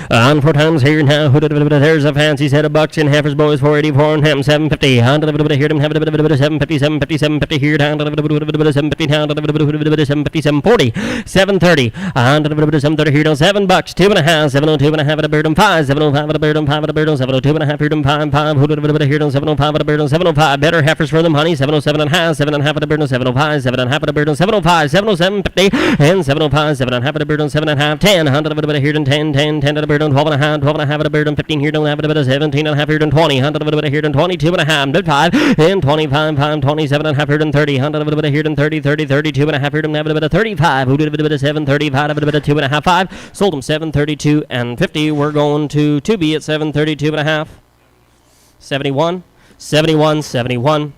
On 4 times here now. There's a fancy set of bucks in heifers, boys. 484 and him 750. On to the bit of here, them have a bit of 750, 750, 750 here down to the bit of 750 down to the bit of 750, 740, 730. On to the bit of 730 here down $7. 2.5, 702 and a half at a bird and 5, 705 at a bird and 5 at a bird and 702 and a half here down 5. Who did a bit of here down 705 at a bird and 705. Better heifers for them, honey. 707 and a half, 7 and a half at a bird and 705, 7 and a half at a bird and 705, 707 50 and 705, 7 and a half at a bird and 7 and a half, 10. On to the bit of here down 10, 10, 10 at a bird and 12 and a half, 12 and a half at a bird and 15 here, don't have it a bit of 17 and a half here and 20, 100 of a bit of here and 22 and a half, bid 5 and 25, 5, 27 and a half here and 30, 100 of a bit of here and 30, 30, 32 and a half here and have it a bit of 35, who did a bit of 735, a bit of 2 and a half, 5, sold them 732 and 50. We're going to 2B at 732 and a half, 71, 71, 71.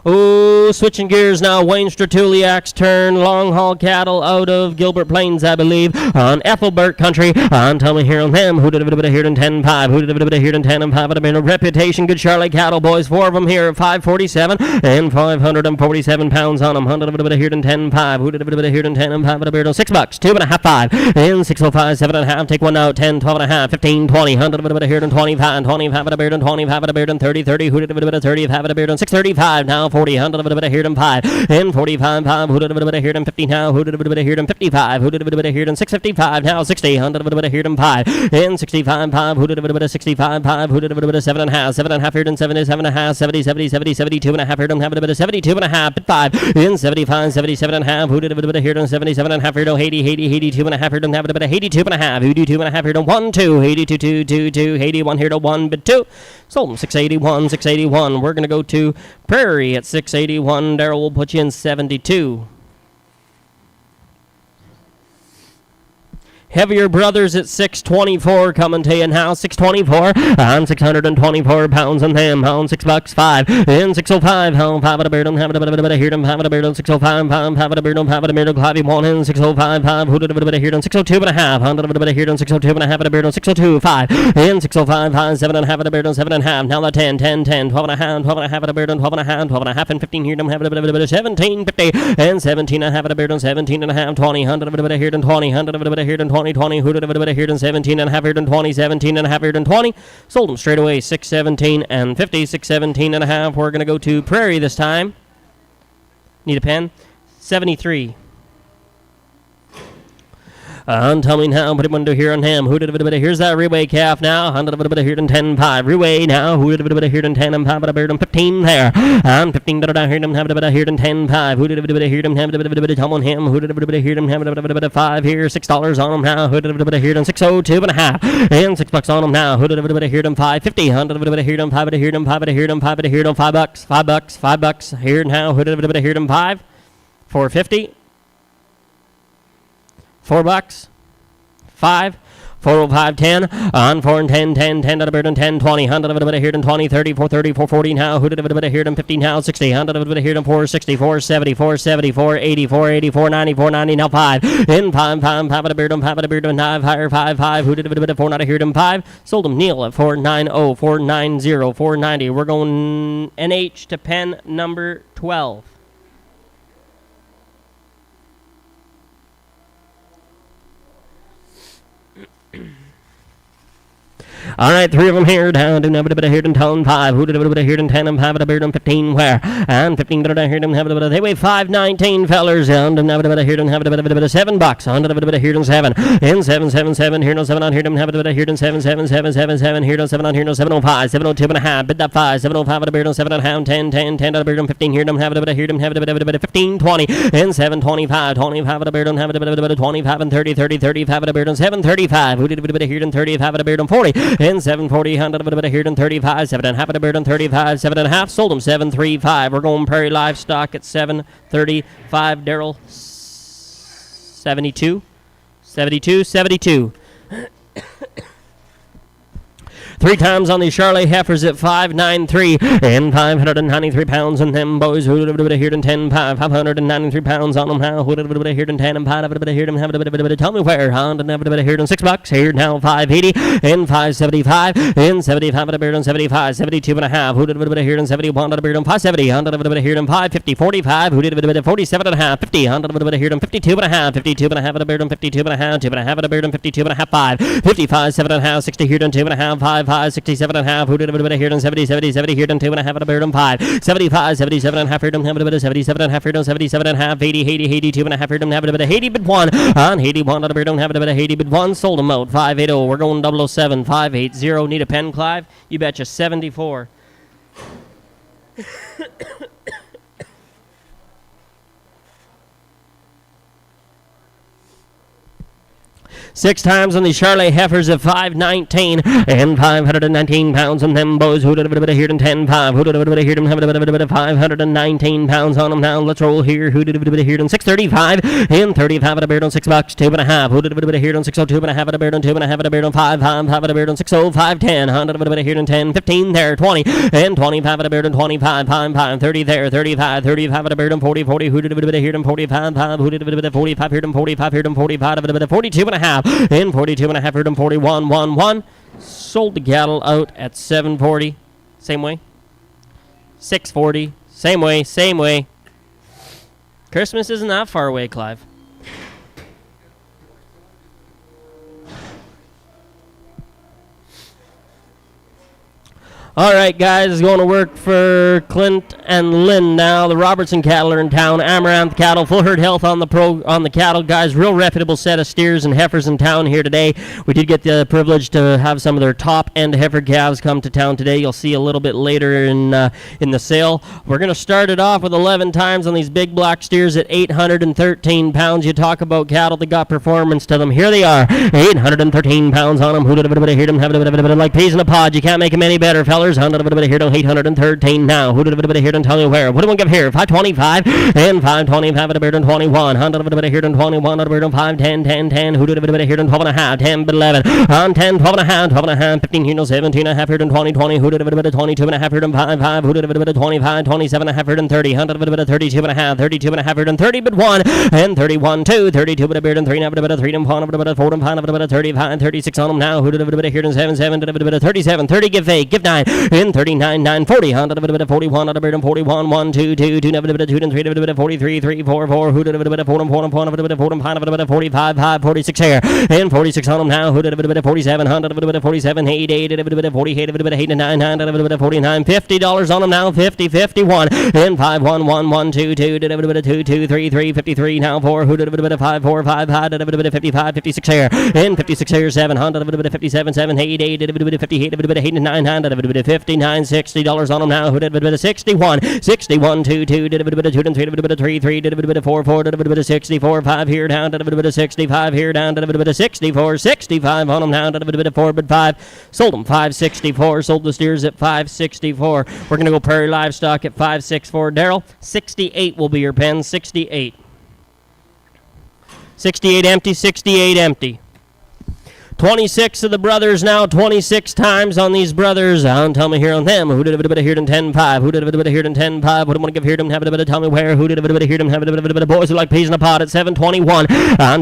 Oh, switching gears now. Wayne Stratuliak's turn. Long haul cattle out of Gilbert Plains, I believe, on Ethelbert country. On tell me here on them. Who did a bit of here in 10.5? Who did a bit of here in 10 and 5? But I mean, a reputation. Good Charlotte cattle, boys. 4 of them here at 547 and 547 pounds on them. 100 of a bit of here in 10.5. Who did a bit of here in 10 and 5? But a beard on $6. 2.5, 5 and 605, 7.5. Take one out. 10, 12 and a half, 15, 20. 100 of a bit of here in 25, 25 at a beard on 25 at a beard on 30, 30. Who did a bit of 30? Have a beard on 635 now. 40, 100 of a bit of here in 5 and 45, 5. Who did a bit of here in 50 now? Who did a bit of here in 55? Who did a bit of here in 655 now? 60, 100 of a bit of here in 5 and 65, 5. Who did a bit of 65, 5? Who did a bit of 7.5? 7.5 here in 77.5, 70, 70, 70, 72 and a half here in have a bit of 72 and a half at 5 and 75, 77 and a half. Who did a bit of here in 77 and a half here in 80, 80, 82 and a half here in have a bit of 82 and a half. Who do 2 and a half here in 1, 2, 82, 2, 2, 2, 81 here to 1, bit 2. Sold them 681, 681. We're going to go to Prairie at 681. Daryl will put you in 72. Heavier Brothers at 624 coming to you now. 624 on 624 pounds on them. Pound $6, 5 and 605. Pound 5 at a beard on have it a bit of here. Have it a beard on 605. Pound 5 at a beard on have it a beard on Clivey 1 and 605. 5. Who did a bit of here on 602 and a half. 100 of a bit of here on 602 and a half at a beard on 602. 5 and 605. 5, 7 and a half at a beard on 7 and a half. Now the 10, 10, 10, 12 and a half, 12 and a half at a beard on 12 and a half, 12 and a half and 15 here. Don't have it a bit of 17, 50 and 17 and a half at a beard on 17 and a half, 20. 100 of a bit of here on 20. 100 of a bit of here on 20, 20. Who did a bit of here on 17 and a half here on 20, 17 and a half here on 20. Sold them straight away 617 and 50, 617 and a half. We're going to go to Prairie this time. Need a pen? 73. Tell me now, put him under here on him. Who did a bit of here's that Reway calf now. 100 of a bit of here on 10, 5. Reway now. Who did a bit of here on 10 and 5 but a beard on 15 there. And 15 down here and have a bit of here on 10, 5. Who did a bit of here and have a bit of come on him. Who did a bit of here and have a bit of 5 here. $6 on him now. Who did a bit of here on 602 and a half. And $6 on him now. Who did a bit of here on 550. 100 of a bit of here on 5 here on 5 here on 5 here on $5. $5 here now. Who did a bit of here on 5. 450. $4. 5. 405, 10 on 4 and 10, 10, 10 at a bird and 10, 20, 100 of a bit of here and 20, 30, 430, 440 now. Who did a bit of here and 15 now? 60, 100 of a bit of here and 460, 470, 470, 480, 480, 490, 490 now 5 in 5, 5 at a beard and 5 at a beard and 5 higher 5, 5. Who did a bit of 490 here and 5? Sold him Neil at 490, 490, 490. We're going NH to pen number 12. All right, 3 of them here down to have a bit of here in town 5. Who did a bit of here in 10 and have a bit of 15 where? And 15 did I hear them have a bit of they weigh 5.19 fellers and have a bit of here and have a bit of $7 on a bit of here and 7 in 777 here no 7 on here them have a bit of here and 77777 here no 7 on here no 705 702 and a half bid that 5 705 at a beard on 7 and a half 10 10 10 at a beard on 15 here them have a bit of here them have a bit of 15 20 in 725 25 at a beard on have a bit of 25 and 30 30 35 at a beard on 735 who did a bit of here and 30 have at a beard on 40 in 740 100 a bit of here and 35 7 and a half at a beard on 35 7 and a half sold them 735 we're going Prairie Livestock at 735 Daryl 72 3 times on these Charlie heifers at 593 and 593 pounds on them boys. Who did a bit of here in 10 593 pounds on them now. Who did a bit of here in 10 and 5 a bit of here and have a bit of tell me where. Hound and have a bit of here in $6 here now 580 and 575 and 75 at a beard on 75 72 and a half. Who did a bit of here in 71 at a beard on 570 100 a bit of here in 550 45. Who did a bit of 47 and a half 50 100 a bit of here in 52 and a half 52 and a half at a beard on 52 and a half 2 and a half at a beard on 52 and a half 5 55 7 and a half 60 here on 2 and a half 5 67 and a half. Who did a bit of here on 70 70 70 here on 2 and a half at a beard on 5 75 77 and a half here on have a bit of 77 and a half here on 77 and a half 80 80 82 and a half here on have a bit of 80 bid 1 on 81 at a beard on have a bit of 80 bid 1 sold them out 580 we're going 007 580 need a pen Clive you betcha 74 6 times on the Charlie heifers at 519 and 519 pounds on them boys. Who did a bit of here in 10 5? Who did a bit of here in have a bit of 519 pounds on them now? Let's roll here. Who did a bit of here in 635 and 35 at a beard on $6 2 and a half. Who did a bit of here in 602 and a half at a beard on 2 and a half at a beard on 5 5 at a beard on 605 10 100 a bit of here in 10 15 there 20 and 25 at a beard on 25 5 30 there 35 35 at a beard on 40 40. Who did a bit of here in 45 5? Who did a bit of 45 here in 45 here in 45 at a bit of 42 and a half. In 42 and a half, 41, 1, 1. Sold the cattle out at 740. Same way. 640. Same way. Christmas isn't that far away, Clive. All right, guys, going to work for Clint and Lynn now. The Robertson cattle are in town. Amaranth cattle, full herd health on the cattle, guys. Real reputable set of steers and heifers in town here today. We did get the privilege to have some of their top end heifer calves come to town today. You'll see a little bit later in the sale. We're going to start it off with 11 times on these big black steers at 813 pounds. You talk about cattle that got performance to them. Here they are, 813 pounds on them. Who did a bit of hear them? Have a bit of like peas in a pod. You can't make them any better, fellas. $100 a bit of here to 813 now. Who did a bit of here to tell you where? What do we give here? 525 and 525 at a beard on 21. 100 a bit of here to 21 at a beard on 5 10 10 10. Who did a bit of here to 12 and a half 10 but 11 on 10 12 and a half 12 and a half 15 here to 17 and a half here to 20 20. Who did a bit of 22 and a half here to 5 5. Who did a bit of 25 27 and a half here to 30. 100 a bit of 32 and a half 32 and a half here to 30 but 1 and 31 2 32 but a beard on 3 and a bit of 3 and 1 a bit of 4 and 5 a bit of 35 36 on them now. Who did a bit of here to 7 7 did a bit of 37 30 give 8 give 9 in 39 9 40 100 a bit of 41 at a beard on 41 1 2 2 2 never a bit of 2 and 3 a bit of 43 3 4 4. Who did a bit of 4 and 4 and 4 and a bit of 4 and 5 a bit of 45 5 46 here and 46 on them now. Who did a bit of 47 100 a bit of 47 8 8 a bit of 48 a bit of 8 and 9 9 a bit of 49 $50 on them now 50 51 and 5 1 1 1 2 2 did a bit of 2 2 3 3 53 now 4. Who did a bit of 5 4 5 5 did a bit of 55 56 here and 56 here 700 a bit of 57 7 8 8 did a bit of 58 a bit of 8 and 9 9 did a bit of 59 $60 on them now. Who did a bit of 61 61 2 2 did a bit of 2 and 3 did a bit of 3 3 did a bit of 4 4 did a bit of 64 5 here down did a bit of 65 here down did a bit of 64 65 on them now did a bit of 4 but 5 sold them 564 sold the steers at 564. We're gonna go Prairie Livestock at 564. Daryl 68 will be your pen 68 empty 68 empty. 26 of the brothers now, 26 times on these brothers. Tell me here on them. Who did a bit of here in 10-5? Who did a bit of here in 10-5? What do I want to give here to them? Have a bit of tell me where. Who did a bit of here to them? Have a bit of boys who like peas in a pod at 721.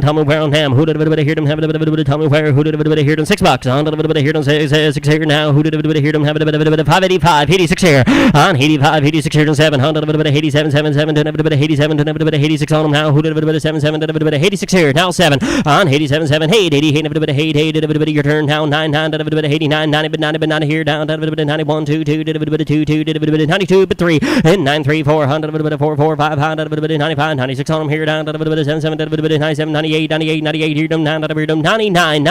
Tell me where on them. Who did a bit of here to them? Have a bit of tell me where. Who did a bit of here to $6? On a bit of here to 6 here now. Who did a bit of here to them? Have a bit of 585, 86 here. On 85, 86 here to 700. A bit of 87, 77, a bit of 87, a bit of 86 on them now. Who did a bit of 77, a bit of 86 here now 7. On 87, 7, 8, 80, a bit of 8. 88, your turn down 99, 89, 90, 90 here down 91, 2, 2, 92, but 3, and 9, 3, 4, 100, 4, 4, 5, 95, 96 on them here down 7, 7, 97, 98, 98, 98 here down 99, 99,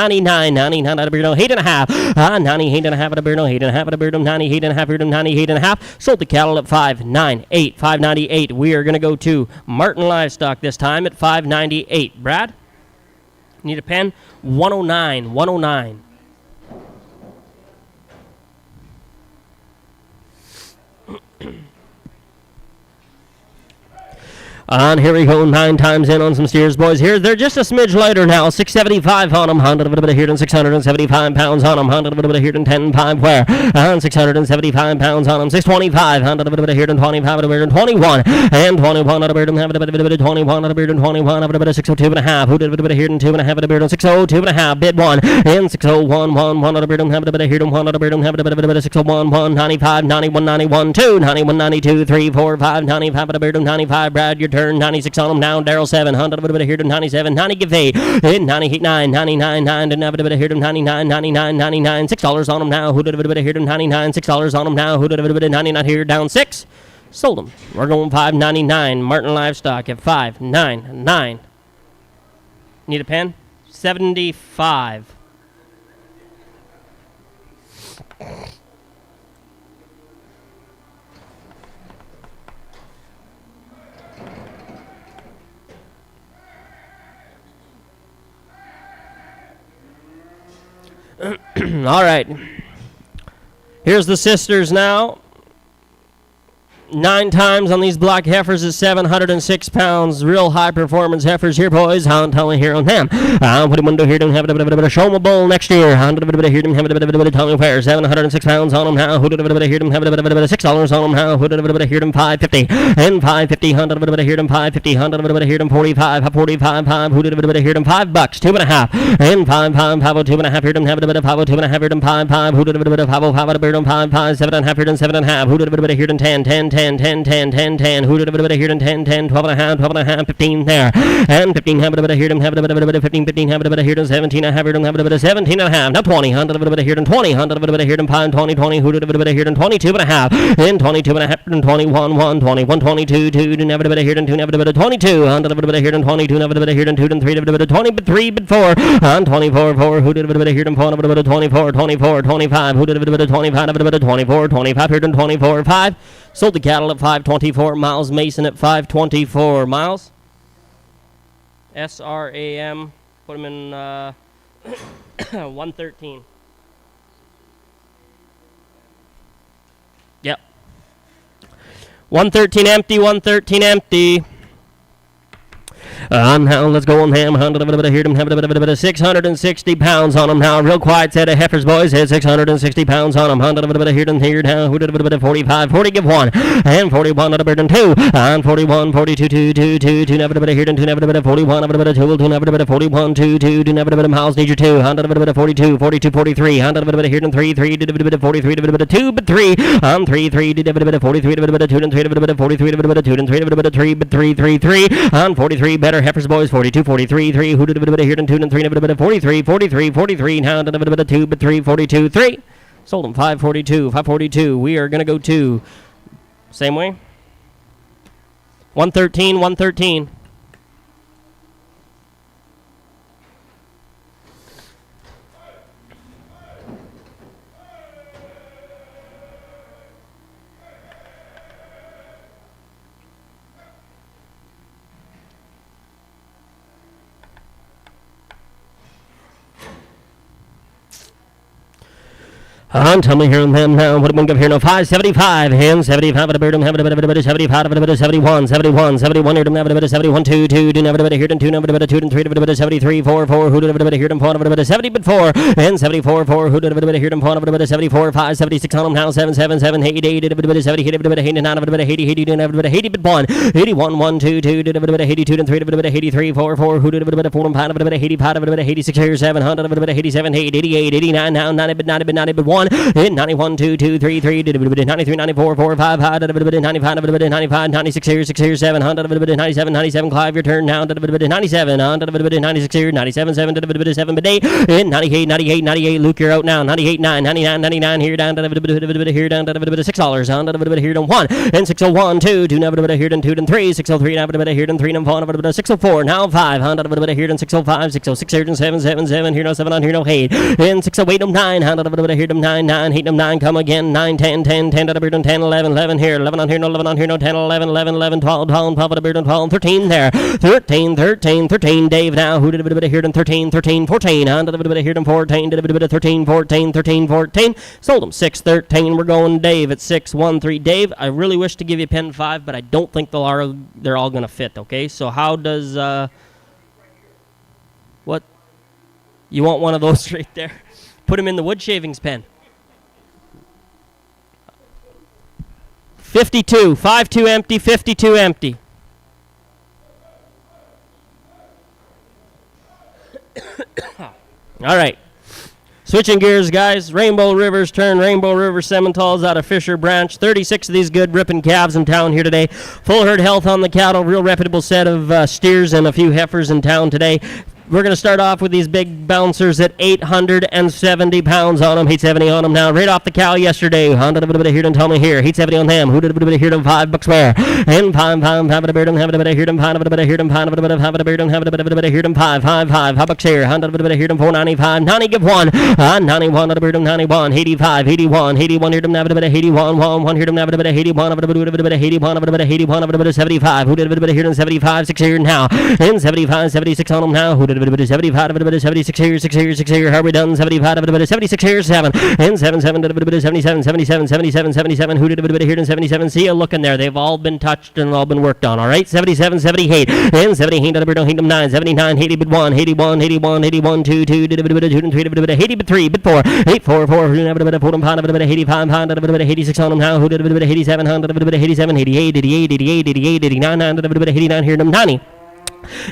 99, 8 and a half, 98 and a half at a beard, 8 and a half at a beard, 98 and a half here, 98 and a half. Sold the cattle at 598, 598. We are going to go to Martin Livestock this time at 598. Brad, need a pen? 109, 109. And here we go, 9 times in on some steers, boys. Here, they're just a smidge lighter now. 675 on them, 100 of it here, and 675 pounds on them, 100 of it here, and 10 5 where, and 675 pounds on them, 625, 100 of it here, and 25 of it, and 21, and 21 of it, and 21 of it, and 21 of it, 602 and a half, who did it here, and 2 and a half of it, and 602 and a half, bid 1, and 601, 1 of it, and have it here, and 1 of it, and have it, 601, 1, 95, 91, 91, 2, 91, 92, 3, 4, 5, 95 of it, and 95, Brad, your turn. 96 on them now. Daryl 7, 100 of it here to 97, 90 give thee, 98, 9, 99, 9, and have it here to 99, 99, 99, $6 on them now. Who did it here to 99, $6 on them now. Who did it 99 here down 6? Sold them. We're going 599. Martin Livestock at 599. Need a pen? 75. All right. Here's the sisters now. 9 times on these black heifers is 706 pounds. Real high performance heifers here, boys. I'm telling here on them. What do you want to do here? Don't have a show them a bull next year. I'm going to hear them have a tongue fair. 706 pounds on them now. Who did it hear them have $6 on them now? Who did it hear them 550 and 550? 100 hear them 550. 100 hear them 45. 45. 5. Who did it hear them $5? 2.5 and 5. 5. 502.5 hear them have a 502.5 hear them 5. 5. Who did it 5? Hear them 5. 5. 7.5 hear them 7.5. Who did it hear them 10? 10. 10, 10, 10, 10, 10. Who did a bit of it here? 10, 10, 12 and a half, 12 and a half, 15 there. And 15 have a bit of here, have a bit of 15, 15 have a bit of here, 17 I have here, have a bit of 17 and a half. Now 20, 100 of a bit of here, 20, 100 of a bit of here, 20, 20. Who did a bit of here, 22 and a half, and 22 and a half, and 21, 1, 21, 22, 2, and have a bit of here, and 2, have a bit of 22, 100 of a bit of here, and 22, have a bit of here, and 2, and 3, have a bit of 20, but 3, but 4, and 24, 4. Who did a bit of here, and 4, have a bit of 24, 24, 25. Who did a bit of 25, have a bit of 24, 25 here, and 24, 5. Sold the cattle at 524. Miles Mason at 524. Miles? SRAM. Put him in 113. Yep. 113 empty, 113 empty. Now let's go on ham. 100 of it here. Have a bit of 660 pounds on them now. Real quiet set of heifers, boys. Had 660 pounds on them. 100 of it here and here down. Who did a bit of 45? 40 give 1 and 41 of a bird and 2 and 41, 42, 2, 2, 2, 2, never a bit of here and 2, never a bit of 41 of a bit of 2, 2, never a bit of 41, 2, 2, 2, never a bit of miles. Need your 2. 100 of a bit of 42, 42, 43. 100 of a bit of here and 3, 3, did a bit of 43, did a bit of 2, but 3 and 3, 3, did a bit of 43, did a bit of 2 and 3, did a bit of 43, did a bit of 2 and 3, did a bit of 3, but 3, 3, 3 and 43 better heifers, boys. 42, 43, 3. Who did a bit of here and 2 and 3, and a bit of 43, 43, 43. Now did a bit of 2, but 3, 42, 3. Sold them 542, 542. We are going to go to same way. 113, 113. Tell me here and then now. What am I going to give here now? 575 and 75 at a bird and have a bit of 75 at a bit of 71, 71, 71 here to have a bit of 71, 2, 2, do never a bit of here and 2, never a bit of 2 and 3, a bit of 73, 4, 4, who did a bit of here and 4, a bit of 70, but 4 and 74, 4, who did a bit of here and 4, a bit of 74, 5, 76 on them now, 7, 7, 7, 8, 8, a bit of 70, a bit of 89, a bit of 80, 80, did a bit of 80, but 1, 81, 1, 2, 2, did a bit of 82 and 3, a bit of 83, 4, 4, who did a bit of 4 and 5, a bit of 85, a bit of 86 here, 700, a bit of 87, 8, 88, 89, now 90, but 90, but 90, but 1. 1, hit 91, 2, 2, 3, 3, 93, 94, 4, 5, 95, 95, 96 here, 6 here, 7, 97, 97, Clive, your turn now, 97, 96 here, 97, 7, 7, but 8, hit 98, 98, 98, Luke, you're out now, 98, 9, 99, 99, here down, here down, $6, here down 1, and 601, 2, 2, here down 2, and 3, 603, here down 3, and 4, 604, now 5, here down 605, 606, here down 7, 7, 7, here down 7, here down 8, and 608, 9, here down 9, 9, 8, 9, come again, 9, 10, 10, 10, here down 10, 11, 11 here, 11 on here, no 11 on here, no 10, 11, 11, 11, 12, 12, 12, 12, 13 there, 13, 13, 13, Dave now, who did a here down 13, 13, 14, here down 14, did a 13, 14, 13, 14, sold them 6, 13, we're going Dave at 6, 1, 3, Dave, I really wish to give you pen 5, but I don't think they're all going to fit, okay, so how does, what, you want one of those right there, put them in the wood shavings pen. 52, 5-2 empty, 52 empty. All right. Switching gears, guys. Rainbow River's turn. Rainbow River Sementals out of Fisher Branch. 36 of these good ripping calves in town here today. Full herd health on the cattle. Real reputable set of steers and a few heifers in town today. We're going to start off with these big bouncers at 870 pounds on them. 870 on them now. Right off the cow yesterday. Honda here and tell me here. 870 on them. Who did here them $5 where? And pound have a beard and have a here them pound of a here them pound of a have a beard and have a here them $5 $5 here. Honda here them 495. 90 give 1. 91 of a beard and 91. 85 81 81 here them have a 81 1 here them have a 81 of a 81 of a 81 of a 75. Who did here them 75 6 here now. And 75 76 on them now. Who did 75 76 here 6 here 6 here. How are we done? 75 76 here 7 and 77 77 77 77 77. Who did here in 77? See you looking there. They've all been touched and all been worked on. All right. 77 78 and 78 don't 9 79 80 but 1 81 81 81 2 2 2 and 3 80 but 3 but 4 8 4 4 85 86 on them now. Who did 87 87 88 88 88 88 89 89 here 90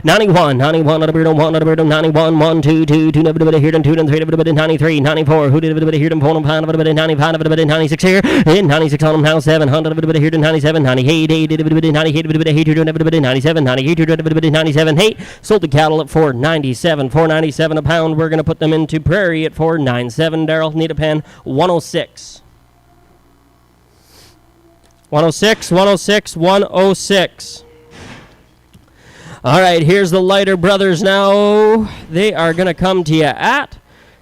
91, 91, at a beard on 1, at a beard on 91, 1, 2, 2, 2, never here, and 2, and 3, 93, 94, who did here, and 4, 5, 95, 96 here, and 96 on them now, 700, here, 97, 98, 98, 97, 98, 97, 8, sold the cattle at 497 a pound. We're going to put them into Prairie at 497. Daryl, need a pen, 106. 106, 106, 106. All right, here's the Lighter Brothers now. They are going to come to you at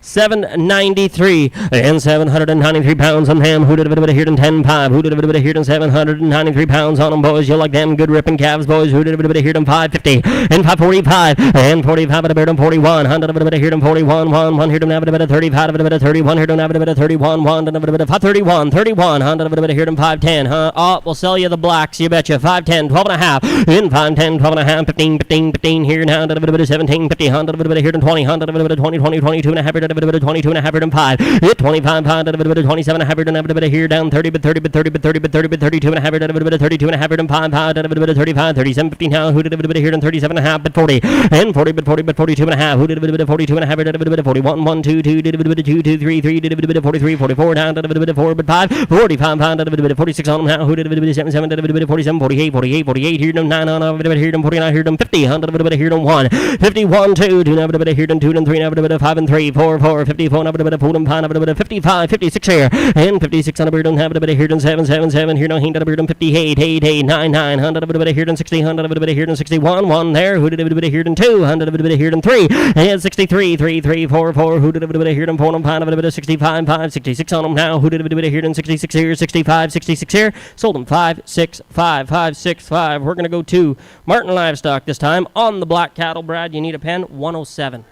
793 and 793 pounds on them. Who did a here than 10 5? Who did a here than 793 pounds on them, boys? You like them good ripping calves, boys? Who did a here than 550 and 545 and 45 at a bear 41? 100 here than 41 1 here than a 35 at a 31 here than a 31 1 and a 531 31 100 here than 510. Oh, we'll sell you the blacks, you betcha. 510 12 and a half in 510 12 and a half 15 15 15 here now 17 50 100 here than 20 100 20 20 22 and a half 22 and a half and 5 hit 25 pound 27 and a half and here down 30 but 30 but 30 but 30 but 30 but 32 and a half 32 and a half and 5 pound 35 37 15 now who did here and 37 and a half but 40 and 40 but 40 but 42 and a half who did 42 and a half 41 1 2 2 did 2 2 3 3 did 43 44 down 4 but 5 45 pound 46 on them now who did 77 did 47 48 48 48 here them 9 on here them 49 here them 50 100 here them 1 51 2 2 now here them 2 and 3 5 and 3 4 4 54 55 56 here and 56 on a beard on have a here than 7 here no hang on a beard on 58 8 9 9 100 here than 60 100 here than 61 1 there who did a here than 2 100 here than 3 and 63 3 3 4 4 who did a here than 4 on pound of 65 5 66 on them now who did a here than 66 here 65 66 here sold them 5 6 5 5 6 5. We're going to go to Martin Livestock this time on the black cattle. Brad, you need a pen. 107.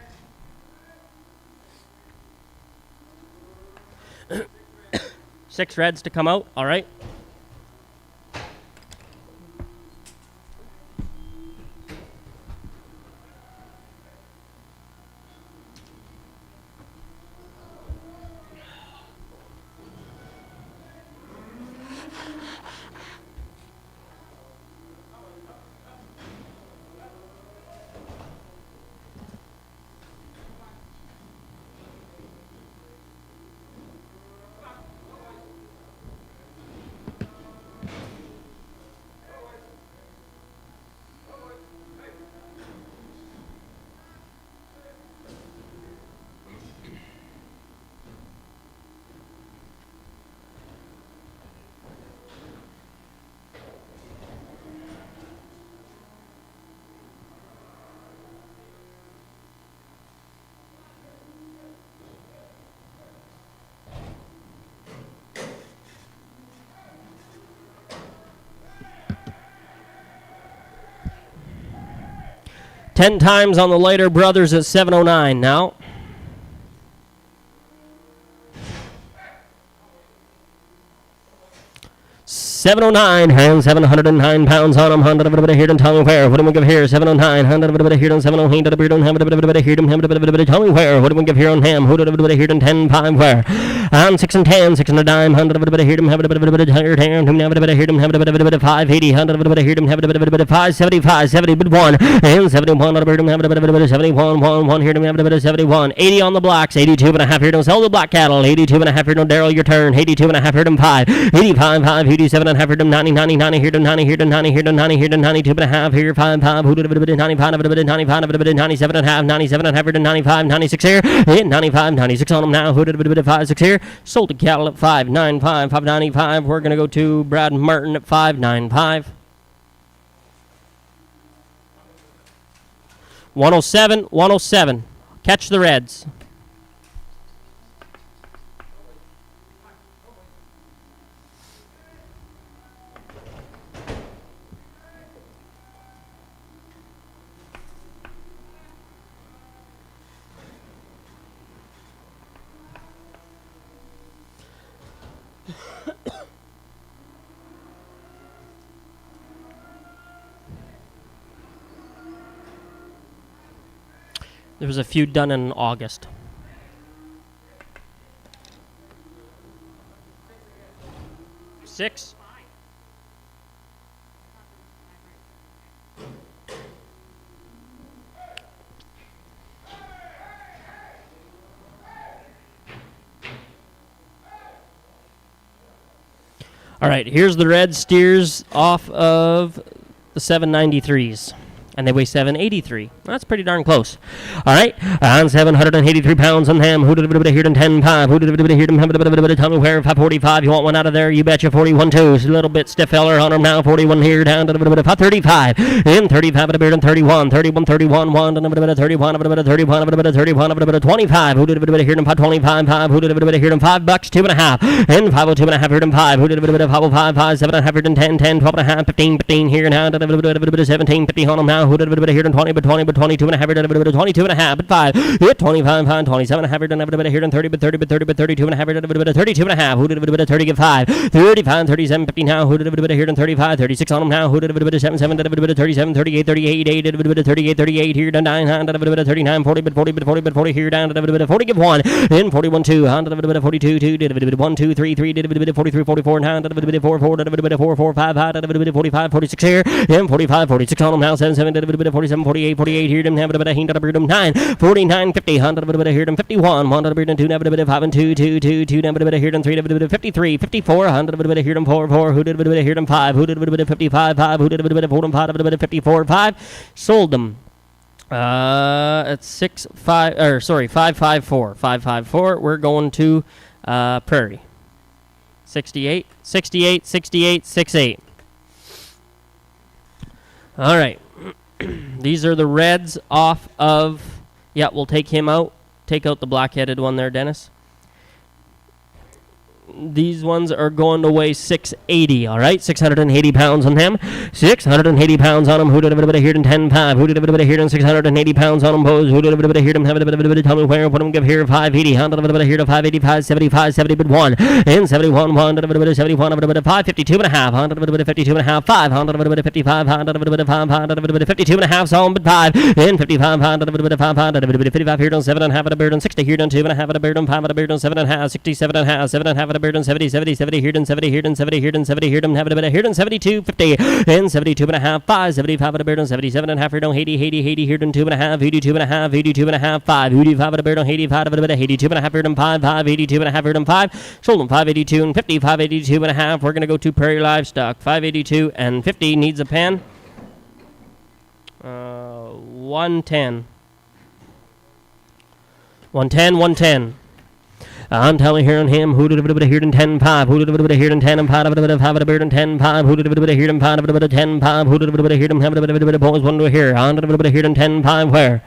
Six reds to come out. All right. 10 times on the Later Brothers at 709 now. $709 and 709 pounds on him. Hundred of it here and Tommy Ware. What do we give here? 709. Hundred of it here and 709. The beard and have a bit of here and have a bit of Tommy Ware. What do we give here on him? Who did a bit here and 10 5 where? And 6 and 10, 6 and a dime. Hundred of it here and have a bit of tired hair. And have a bit of here and have a bit of 580. Hundred of it here and have a bit of 575, 70 but 1 and 71 on the beard and have a bit of 71 1 here and have a bit of 71. 80 on the blacks. 82 and a half here to sell the black cattle. 82 and a half here to Daryl your turn. 82 and a half here to 5. 85 5 87 and a half here to 90 90 90 here to 90 here to 90 here to 90 here to 92 and a half here 5 5 who did a bit of 95 of a bit 95 of a bit 97 and a half 97 and a half here to 95 96 here and 95 96 on them now. Who did a bit of 5 6 here. Sold the cattle at 595 595. We're gonna go to Brad Martin at 595. 107 107. Catch the Reds. There was a few done in August. Six. All right, here's the red steers off of the 793s. And they weigh 783. That's pretty darn close. All right, on 783 pounds on them. Who did a bit of here in 10 5? Who did a bit of here in have a bit of Tommy Ware 545? You want one out of there? You betcha. 41 2. A little bit stiff feller on him now. 41 here down to a bit of 35. In 35 at a beard and 31. 31 31 1 and a bit of 31 of a bit of 31 of a bit of 31 of a bit of 25. Who did a bit of here in 25 5? Who did a bit of here in $5 2.5? And 502 and a half here in 5. Who did a bit of 505 5 7 and a half here in 10 10 12 and a half 15 15 here now to a bit of 17 50 on him now. Who did a bit of here in 20 but 20 but 22 and a half here to a bit of 22 and a half but 5 hit 25 5 27 and a half here to a bit of here in 30 but 30 but 30 but 32 and a half here to a bit of 32 and a half. Who did a bit of 30 get 5 35 37 50 now. Who did a bit of here in 35 36 on him now. Who did a bit of 7 7 did a bit of 37 38 38 8 did a bit of 38 38 here to 9 did a bit of 39 40 but 40 but 40 but 40 here down to a bit of 40 give 1 in 41 2 did a bit of 42 2 did a bit of 1 2 3 3 did a bit of 43 44 9 did a bit of 4 4 did a bit of 4 4 5 5 did a bit of 45 46 here in 45 46 on him now 7 7 did a bit of 47 48 48 here to have a bit of 9 49 50 100 a bit of here and 51 1 a bit of 2 a bit of 5 and 2 2 2 2 a bit of here and 3 a bit of 53 54 100 a bit of here and 4 4 who did a bit of here and 5 who did a bit of 55 5 who did a bit of 4 and 5 a bit of 54 5 sold them at 6 5 or sorry 554 554. We're going to Prairie 68 68 68 68. All right. These are the Reds off of, yeah, we'll take him out. Take out the black-headed one there, Dennis. These ones are going to weigh 680, all right? 680 pounds on him. 680 pounds on him. Who did a bit of here in 10 5? Who did a bit of here in 680 pounds on him? Pose. Who did a bit of here in have a bit of tell me where? Put him give here 580. How did a bit of here to 585, 75, 70 but 1. And 71 1 did a bit of 71 a bit of 552 and a half. 100 a bit of 52 and a half. 500 a bit of 55. 100 a bit of 500 a bit of 52 and a half. So but 5 and 55 100 a bit of 500 a bit of 55 here on 7 and a half at a beard on 60 here on 2 and a half at a beard on 5 at a beard on 7 and a half 67 and a half 7 and a half at a beard on 70 70 70 here and 70 here and 70 here and 70 here and have a bit of here and 72 50 and 72 and a half 5 75 at a beard on 77 and a half here on 80 80 80 here and 2 and a half 82 and a half 82 and a half 5 85 at a beard on 85 at a bit of 82 and a half here and 5 5 82 and a half here and 5 sold them 582 and 50 582 and a half. We're going to go to Prairie Livestock 582 and 50 needs a pen 110 110 110. I'm telling here on him. Who did a bit of here in 10 5? Who did a bit of here in 10 and 5? A bit of 5 at a beard in 10 5. Who did a bit of here in 5? A bit of 10 5. Who did a bit of here in have a bit of boys one to here? On a bit of here in 10 5 where?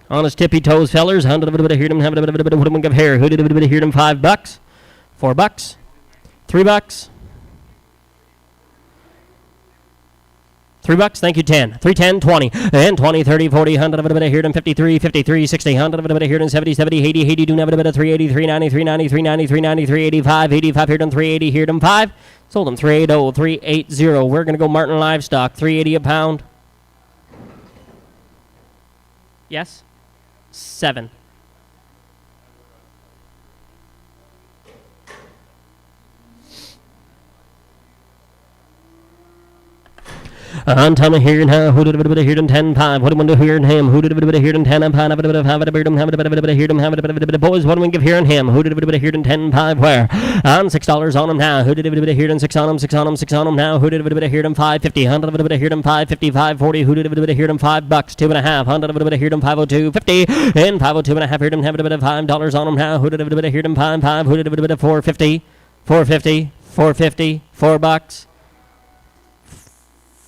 On his tippy toes, fellers. On a bit of here in have a bit of what am I give here? Who did a bit of here in $5? $4? $3? $3, thank you, 10. 3, 10, 20, and 20, 30, 40, 100, here them 53, 53, 60, 100, here them 70, 70, 80, 80, do have a 380, 390, 390, 390, 390, 385, 85, here them 380, here them 5. Sold them 380, 380. We're going to go Martin Livestock, 380 a pound. Yes? 7. On time of here now, who did a bit of here and 10 5. What do we do here and him? Who did a bit of here and 10 and have a bit of have a bit of here and have a bit of boys? What do we give here and him? Who did a bit of here and 10 5? Where? On $6 on him now. Who did a bit of here and 6 on him? 6 on him. 6 on him now. Who did a bit of here and 550? 100 a bit of here and 555 40. Who did a bit of here and $5? 2.5. 100 a bit of here and 502 50 and 502 and a half here and have a bit of $5 on him now. Who did a bit of here and 5? Who did a bit of 450? 450. 450. $4.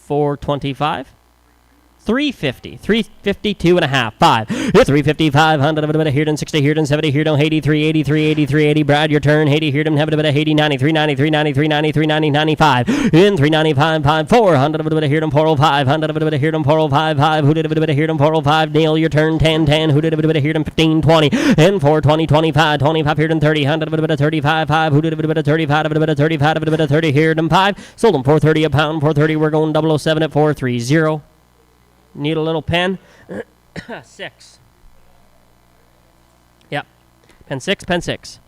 425. 350, 352 and a half, 5. 355, 100 of a bit of here and 60 here and 70 here and 80, 380, 380, 380. Brad, your turn. 80 here and have a bit of 80, 90, 390, 390, 390, 390, 95. In 395, 5, 400 of a bit of here and 405, 100 of a bit of here and 405, 5. Who did a bit of here and 405? Neil, your turn. 10, 10. Who did a bit of here and 15, 20. And 420, 25, 25 here and 30, 100 of a bit of 35, 5. Who did a bit of 35, a bit of 35, a bit of 30 here and 5. Sold them 430 a pound, 430. We're going 007 at 430. Need a little pen? 6. Yep. Pen 6, pen 6.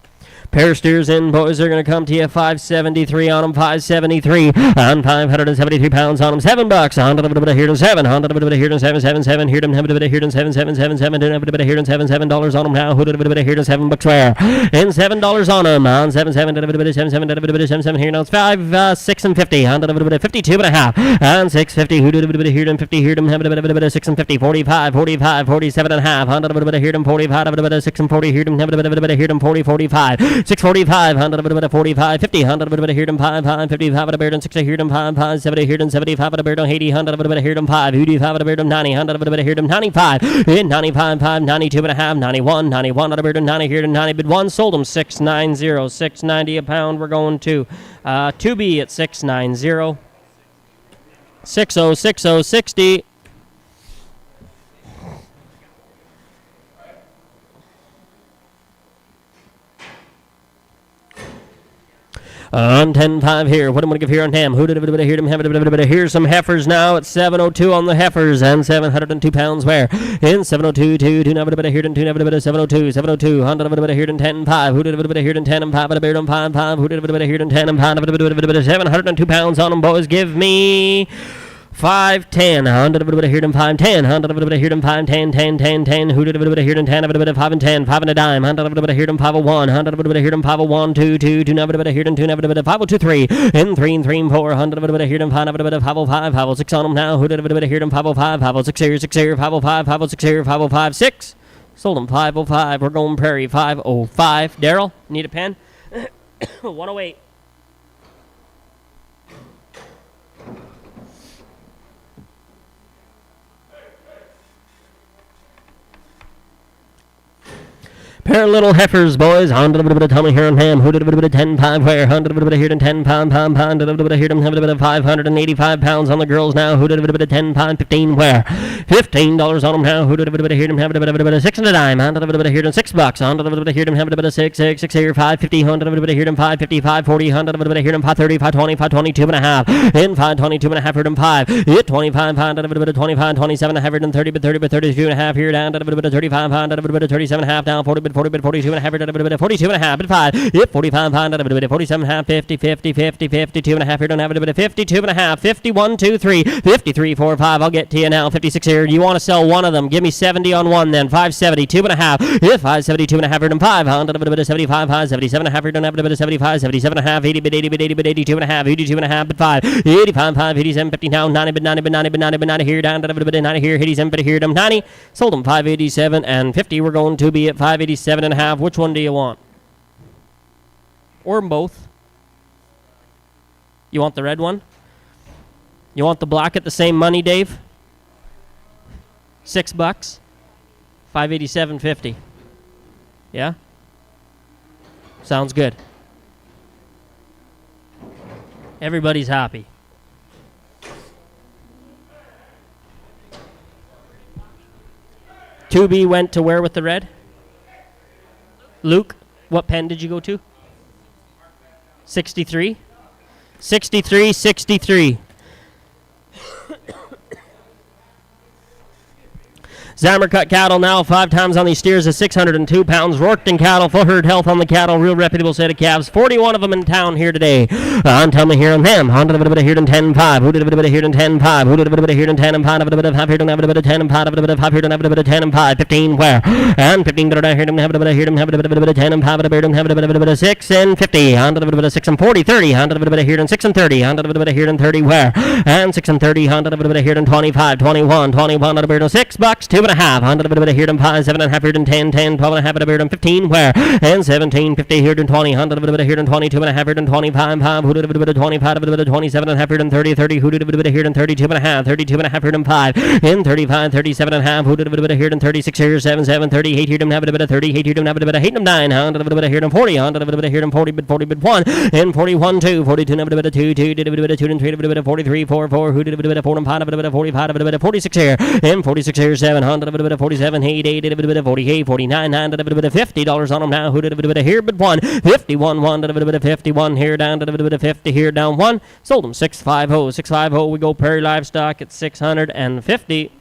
Pair of steers in, boys, are going to come to you. 573 on them, 573 on 573 pounds on them. $7. 100 of a bit of here and 7. 100 of a bit of here and 777. Here them have a bit of here and 7777. Didn't have a bit of here and $7 on them now. Who did a bit of here and $7 where? And $7 on them. On 77. Did a bit of 77. Did a bit of 77 here now. It's 5, 6 and 50. 100 of a bit of 52 and a half. On 650. Who did a bit of here and 50? Here them have a bit of 6 and 50. 45, 45, 47 and a half. 100 of a bit of here and 45. A bit of 6 and 40. Here them have a bit of here and 40, 45. 645, 100 of a bit of 45, 50, 100 of a bit of here and 5, 55 of a beard and 60 here and 5, 70 here and 75 of a beard and 80, 100 of a bit of here and 5, 85 of a beard and 90, 100 of a bit of here and 95, in 95, 5, 92 and a half, 91, 91 of a beard and 90 here and 90 bid 1, sold them 690, 690 a pound. We're going to 2B at 690, 60, 60, 60. On 10-5 here. What am I going to give here on him? Who did a bit of here? Have a bit of here. Some heifers now at 702 on the heifers and 702 pounds where? In 702, 2 have a bit of here and 2 have a bit of 702, 702, 100 of a bit of here and 10 5. Who did a bit of here and 10 and 5 of a beard on 5 5? Who did a bit of here and 10 and 5 of a bit of 702 pounds on them, boys? Give me 5, 10, 100 of a bit of here and 5, 10, 100 of a bit of here and 5, 10, 10, 10, 10. Who did a bit of here and 10 of a bit of 5 and 10, 5 and a dime, 100 of a bit of here and 501, 100 of a bit of here and 501, 2, 2, 2 have a bit of here and 2 have a bit of 502, 3, and 3 and 3 and 4, 100 of a bit of here and 5 of a bit of 505, 506 on them now. Who did a bit of here and 505, 506 here, 6 here, 505, 506 here, 505, 6. Sold them 505. We're going Prairie 505. Daryl, need a pen? 108. Pair of little heifers, boys. 100 of a bit of tummy here and ham. Who did a bit of 10 pound where? 100 of a bit of here and 10 pound. Did a bit of here and have a bit of 585 pounds on the girls now. Who did a bit of 10 pound? 15 where? $15 on them now. Who did a bit of here and have a bit of 6 and a dime? 100 of a bit of here and $6. 100 of a bit of here and have a bit of 6 here. 550. 100 of a bit of here and 555. 40. 100 of a bit of here and 530. 520. 522 and a half. In 522 and a half here and 5. Hit 25 pound. Did a bit of 25. 27 and a half here and 30 but 32 and a half here down. Did a bit of 35 pound. Did a bit of 37 and a half down. 40 but 42 and a half. A bit of 42 and a half, but 5. Yep, 45 pound, a bit of 47 and a half, 50, 50, 50, 52 and a half. Here don't have a bit of 52 and a half, 51, 2, 3, 53, 4, 5. I'll get to you now. 56 here. You want to sell one of them? Give me 70 on one then. 572 and a half. If 572 and a half, here and 5. 100 a bit of 75, 577 and a half. Here don't have a bit of 75, 77 and a half, 80 but 80 but 80 but 82 and a half, 82 and a half, but 5. 85, 5, 87, 50 now, 90 but 90 but 90 but 90 but 90 here down. A bit of 90 here, 87 but here, 90. Sold them 587 and 50. We're going to be at 587 and a half. Which one do you want? Or both. You want the red one? You want the black at the same money, Dave? $6. 587.50. Yeah? Sounds good. Everybody's happy. 2B went to where with the red? Luke, what pen did you go to? 63? 63, 63. Zammer cut cattle now 5 times on these steers is 602 pounds. Rourketon cattle, full herd health on the cattle, real reputable set of calves. 41 of them in town here today. On tell me here on them. On to the bit of here in 10-5. Who did a bit of here in 10-5? Who did a bit of here in 10 and 5? A bit of half here and have a bit of 10 and 5. A bit of half here and have a bit of 10 and 5. 15 where? And 15 bit of here and have a bit of here and have a bit of 10 and 5. A bit and have a bit of 6 and 50. On to the bit of 6 and 40, 30. On to the bit of here and 6 and 30. On to the bit of here and 30 where? And 6 and 30. On to the bit of here and 25, 21, 21. On to the bit of $6, 2.5. On to the bit of here and 5, 7.5 here and 10, 10, 12.5 at a beard and 15 where? And 17, 50 here and 20. On to the bit of here and 22.5 here and 25, 5. Who did a bit of 25? A bit of 27.5 here and 30, 30. Who did a bit of here and 32.5? 32.5 here and 5. In 35, 37.5. Who did a bit of here and 36 here, 7, 7, 38 here and have a bit of 38 here and have a bit of 8 and 9. On to the bit of here and 40. On to the bit of here and 40, bit 40, bit 1. In 41, 2. 42, have a bit of 2, 2. Did a bit of 2 and 3, a bit of 43, 4, 4. Who did a bit of 4 and 5? A bit of 45, a bit of 46 here. In 46 here, 7. On to the bit of 47, 8, 8. Did a bit of 48, 49, 9. Did a bit of $50 on them now. Who did a bit of here but 1? 51, 1. Did a bit of 51 here down. Did a bit of 50 here down 1. Sold them 650. 650. We go Prairie Livestock at 650.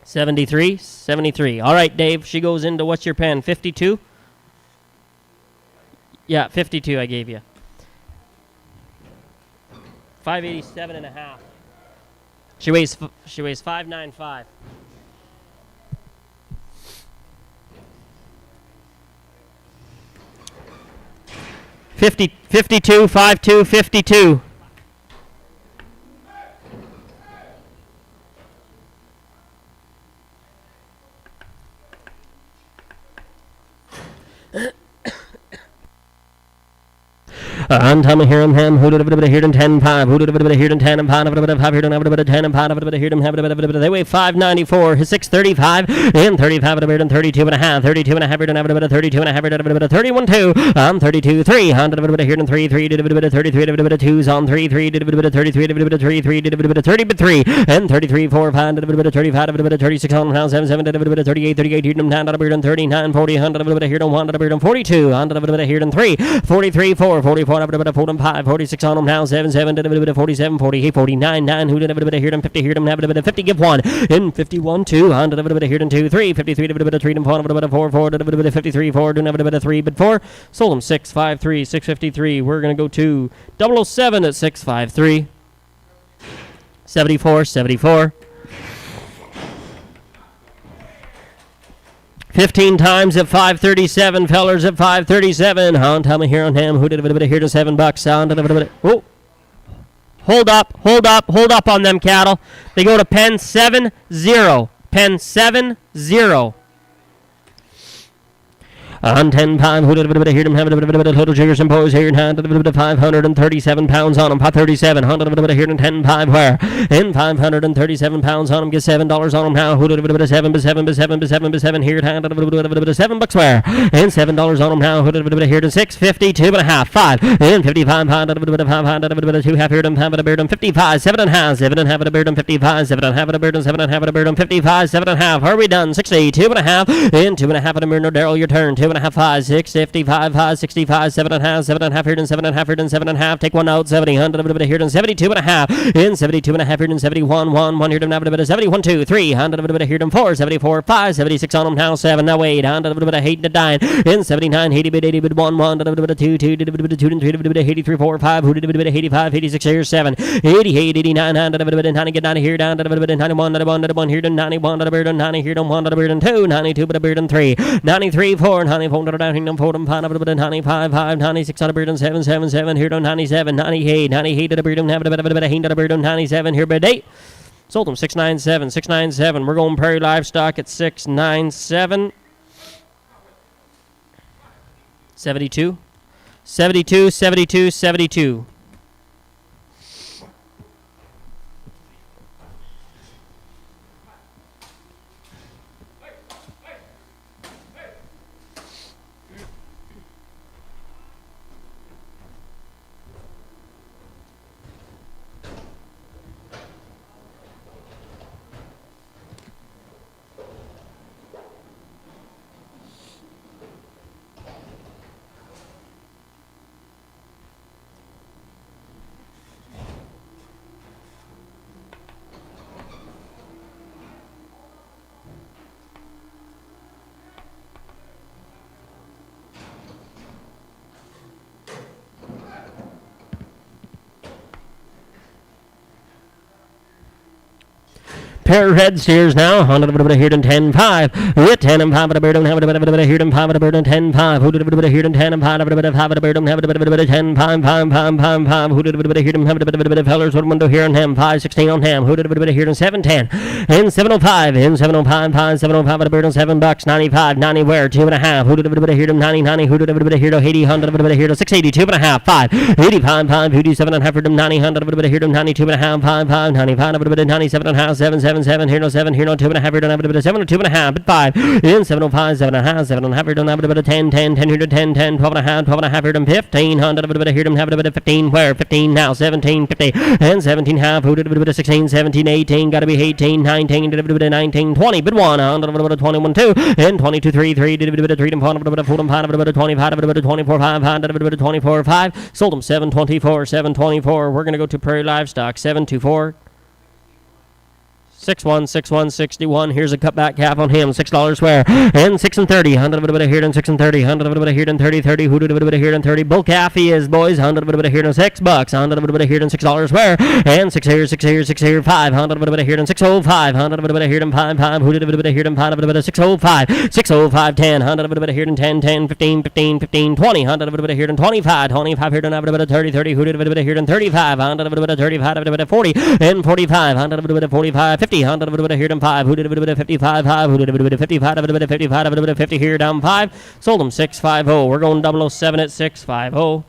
73, 73. All right, Dave. She goes into what's your pen? 52? Yeah, 52 I gave you. 587 and a half. She weighs 595. 52, 52, 52. I'm Tommy here and him. Who did a bit of here and 10 5? Who did a bit of here and 10 and 5? A bit of 5 here and have a bit of 10 and 5. A bit of here and have a bit of they weigh 594. 635 and 35 a bit and 32 and a half. 32 and a half and have a bit of 32 and a half and a bit of 31 2. 32 3. 100 a bit of here and 3 3 did a bit of 33 a bit of 2s on 3 3 did a bit of 33 did a bit of 33 did a bit of 30 but 3 and 33 4 5 did a bit of 35 a bit of 36 on now 7 7 did a bit of 38 38 here and 10 a bit and 39 40 100 a bit of here and 1 a bit and 42 100 a bit of here and 3 43 4 44 a bit of 4 and 5 46 on them now 7 7 did a bit of 47 48 49 9 who did a bit of here and 50 here and have a bit of 50 give 1 in 51 2 100 a bit of here and 2 3 53 did a bit of 3 and 4 a bit of 4 4 did a bit of 53 4 didn't have a bit of 3 but 4 sold them 653 653 we're going to go to 007 at 653 74 74 15 times at 537, fellers at 537. Tell me here on him. Who did a bit of here to $7? On to the bit of oh. Hold up on them cattle. They go to pen 7-0. Pen 7-0. On 10 pounds, who did a bit of here to have a bit of total jiggers and pose here in hand, a bit of 537 pounds on them, 37, 100 a bit of here and 10 5 where, in 537 pounds on them, get $7 on them now, who did a bit of 7 here at hand, a bit of $7 where, and $7 on them now, who did a bit of here to 650, 2.5, 5, and 55 pound, a bit of 500, a bit of 2 half here and 5 a beard on 55, 7.5, 7.5 a beard on 55, 7.5 a beard on 7.5 a beard on 55, 7.5, are we done? 60, 2.5, and 2.5 a beard no Daryl, your turn, 2.5, 5, 6, 55, 5, 65, 7.5, 7.5 here and 7.5 here and 7.5, take one out, 70, 100 a bit of here and 72.5, in 72.5 here and 71, 1 here and have a bit of 71, 2, 3, 100 a bit of here and 4, 74, 5, 76 on them now, 7, now 8, 100 a bit of 8 to 9, in 79, 80 bit, 80 bit, 1, 1, a bit of 2, 2, did a bit of 2 and 3, did a bit of 83, 4, 5, who did a bit of 85, 86 here, 7, 88, 89, 100 a bit of 90, get 90 here, down to a bit of 91, 91 here to 91, a bit of 90 here to 1, a bit of 2, 92, but a bit of 3, 93, 4, 94, down here, 4, 5, a bit of 95, 5, 96, on a bit of 7, 7, 7 here to 97, 98, 98 at a bit of 7, a bit of 8 at a bit of 97 here, but 8. Sold them 697, 697. We're going Prairie Livestock at 697. 72. 72, 72, 72. Pair of red steers now. Honda here in 10-5. With 10 and 5 of the bird and have a bit of here in 5 of the bird and 10-5. Who did a bit here in 10 and 5 of the bit of 5 of the bird and have a bit of 10 5 5 5 5 5. Who did a bit here and have a bit of fellers? What window here on him? 5-16 on him. Who did a bit here in 7-10? In 705. In 705. 5 705 of the bird and $7 95 90 where 2.5. Who did a bit here to 90 90? Who did a bit here to 80 100 of a bit here to 680 2.5 5 85 5 87 and a half for them 90 100 of a bit here to 92.5 5 5 95 of a bit 97 and a half 7 7 7 here no 7 here no 2.5 here don't have a bit of 7 or 2.5 at 5 in 705 7 and a half 7 and a half here don't have a bit of 10 10 10 here to 10 10 12 and a half 12 and a half here to 15 100 of a bit here don't have a bit of 15 where 15 now 17 50 and 17 half who did a bit of 16 17 18 got to be 18 19 did a bit of 19 20 but 1 100 of a bit of 21 2 and 22 3 3 did a bit of 3 and 4 of a bit of 4 and 5 of a bit of 25 of a bit of 24 5 100 of a bit of 24 5 sold them 724 724 we're going to go to Prairie Livestock 724 616161. Here's a cutback calf on him. $6 square. And 6 and 30. 100 of a bit of here and 6 and 30. 100 of a bit of here and 30 30. Who did a bit of here and 30? Bull calf he is, boys. 100 of a bit of here and $6. 100 of a bit of here and $6 square. And 6 here, 6 here, 6 here, 5. 100 of a bit of here and 605. 100 of a bit of here and 5 5. Who did a bit of here and 5 of a bit of 605. 605 10. 100 of a bit of here and 10 10 15 15 15 20. 100 of a bit of here and 25. 25 here and a bit of 30 30. Who did a bit of here and 35. 100 of a bit of 35 of a bit of 40 and 45. 100 of a bit of 45 50. 100 of a bit of here and 5. Who did a bit of 55 5? Who did a bit of 55 of a bit of 55 of a bit of 50 here down 5. Sold them 650. We're going 007 at 650.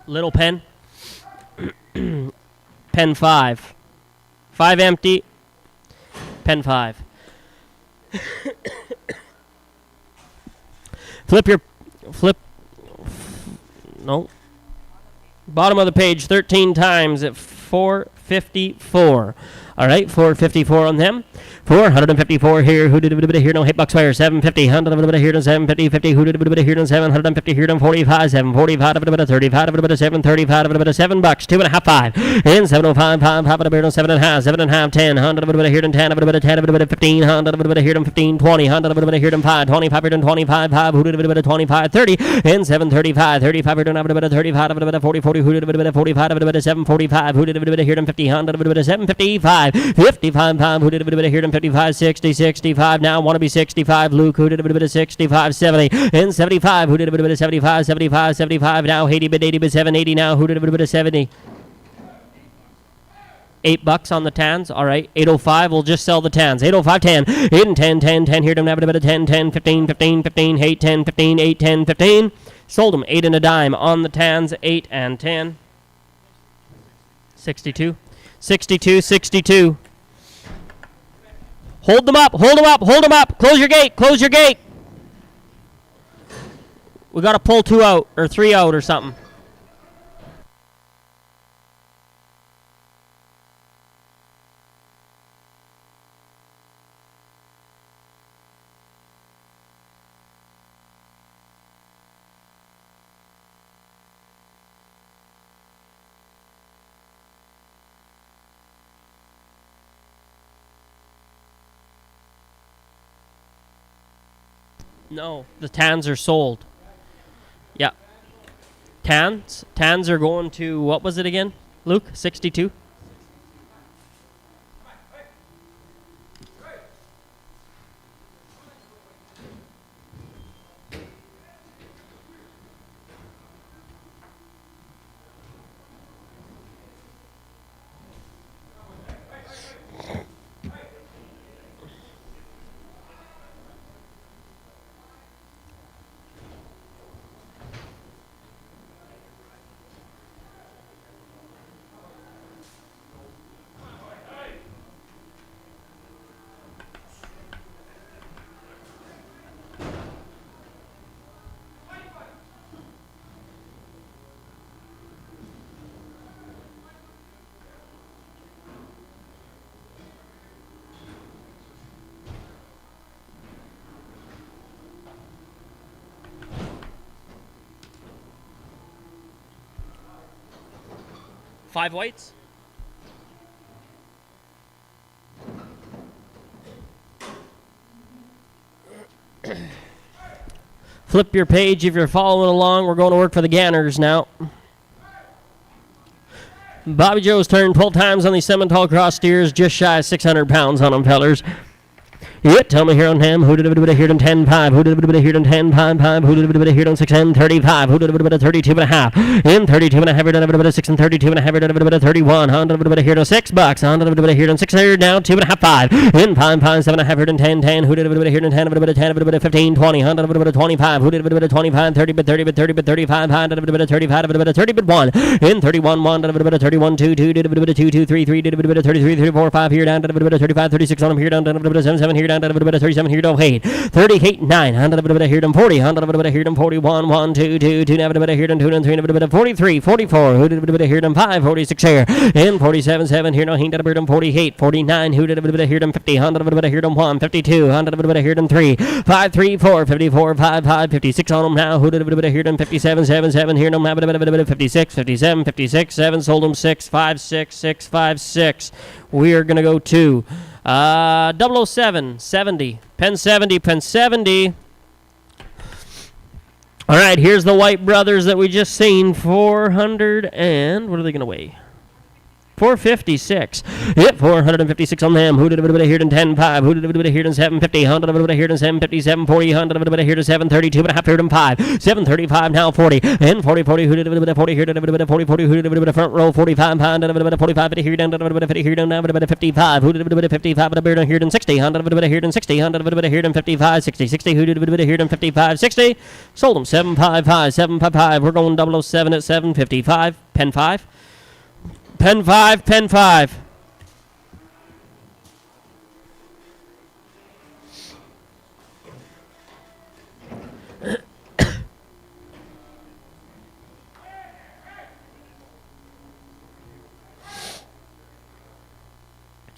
Little pen. Pen 5. 5 empty. Pen 5. No. Bottom of the page 13 times at 454. All right, 454 on them. 454 here. Who did a bit of here? No $8 fire. 750. 100 of a bit of here. 750. 50. Who did a bit of here? 750 here. 45. 745 of a bit of 35 of a bit of 735 of a bit of $7. 2.5 5. And 705 5. Half of a bit of 7.5. 7.5 10. 100 of a bit of here. 10 of a bit of 10 of a bit of 15. 100 of a bit of here. 15 20. 100 of a bit of here. 5. 25 here. 25 5. Who did a bit of 25 30. And 735. 35 here. Of a bit of 35 of a bit of 40 40. Who did a bit of 45 of a bit of 745. Who did a bit of here? 50. 100 of a bit of 755. 55 5. Who did a bit of here? 55 60 65 now want to be 65. Luke who did a bit of 65 70 and 75. Who did a bit of 75 75 75 now 80 bit 80 bit 780 now. Who did a bit of 70? $8 on the tans. All right. 805. We'll just sell the tans. 805 10. 8 and 10 10 10 here. Don't have a bit of 10 10 15 15 15 8 10 15 8 10 15. Sold them 8 and a dime on the tans. 8 and 10. 62. 62 62. Hold them up, hold them up, hold them up. Close your gate, close your gate. We got to pull 2 out or 3 out or something. No, the tans are sold. Yeah. Tans are going to, what was it again, Luke? 62? Five whites? Flip your page if you're following along. We're going to work for the Ganners now. Bobby Joe's turn. 12 times on these Simmental cross steers. Just shy of 600 pounds on them, fellers. Yeah, tell me here on him. Who did a bit of here on 10-5? Who did a bit of here on 10-5? Who did a bit of here on 6 and 35? Who did a bit of 32 and a half? In 32 and a half, here done a bit of 6 and 32 and a half, here done a bit of 31. On a bit of here on $6. On a bit of here on 6 here down 2 and a half 5. In 5, 5, 7 and a half, here on 10. Who did a bit of here on 10? A bit of 10, a bit of 15, 20. On a bit of 25. Who did a bit of 25? 30, but 35. On a bit of 35, a bit of 30, but 1. In 31, 1. A bit of 31, 2, did a bit of 2, 2, 3, did a bit of 33, 3, 4, 5 here down to a bit of 35, 36 on him here down to a bit of 7, 7 here down to a bit of 37 here to 8, 38, 9, 100 a bit of here to 40, 100 a bit of here to 41, 1, 2, 2, 2, a bit of here to 2 and 3, a bit of 43, 44, who did a bit of here to 5, 46 here, and 47, 7 here, no, he did a bit of 48, 49, who did a bit of here to 50, 100 a bit of here to 1, 52, 100 a bit of here to 3, 5, 3, 4, 54, 5, 5, 56 on them now, who did a bit of here to 57, 7, 7 here, no, a bit of 56, 57, 56, 7, sold them 6, 5, 6, 6, 5, 6. We are going to go to 007, 70, pen 70, pen 70. All right, here's the White Brothers that we just seen. 400 and, what are they going to weigh? 456. Yep, 456 on them. Who did a bit of here to 10-5? Who did a bit of here to 750? 100 a bit of here to 750, 740, 100 a bit of here to 732 and a half here to 5. 735 now 40. And 40, 40, who did a bit of 40 here to a bit of 40, 40, who did a bit of front row 45, 100 a bit of 45 here down to a bit of 50 here down to a bit of 55. Who did a bit of 55 a bit of here to 60? 100 a bit of here to 60, 100 a bit of here to 55, 60, 60. Who did a bit of here to 55, 60? Sold them 755, 755. We're going 007 at 755. Pen 5. Pen 5, pen 5.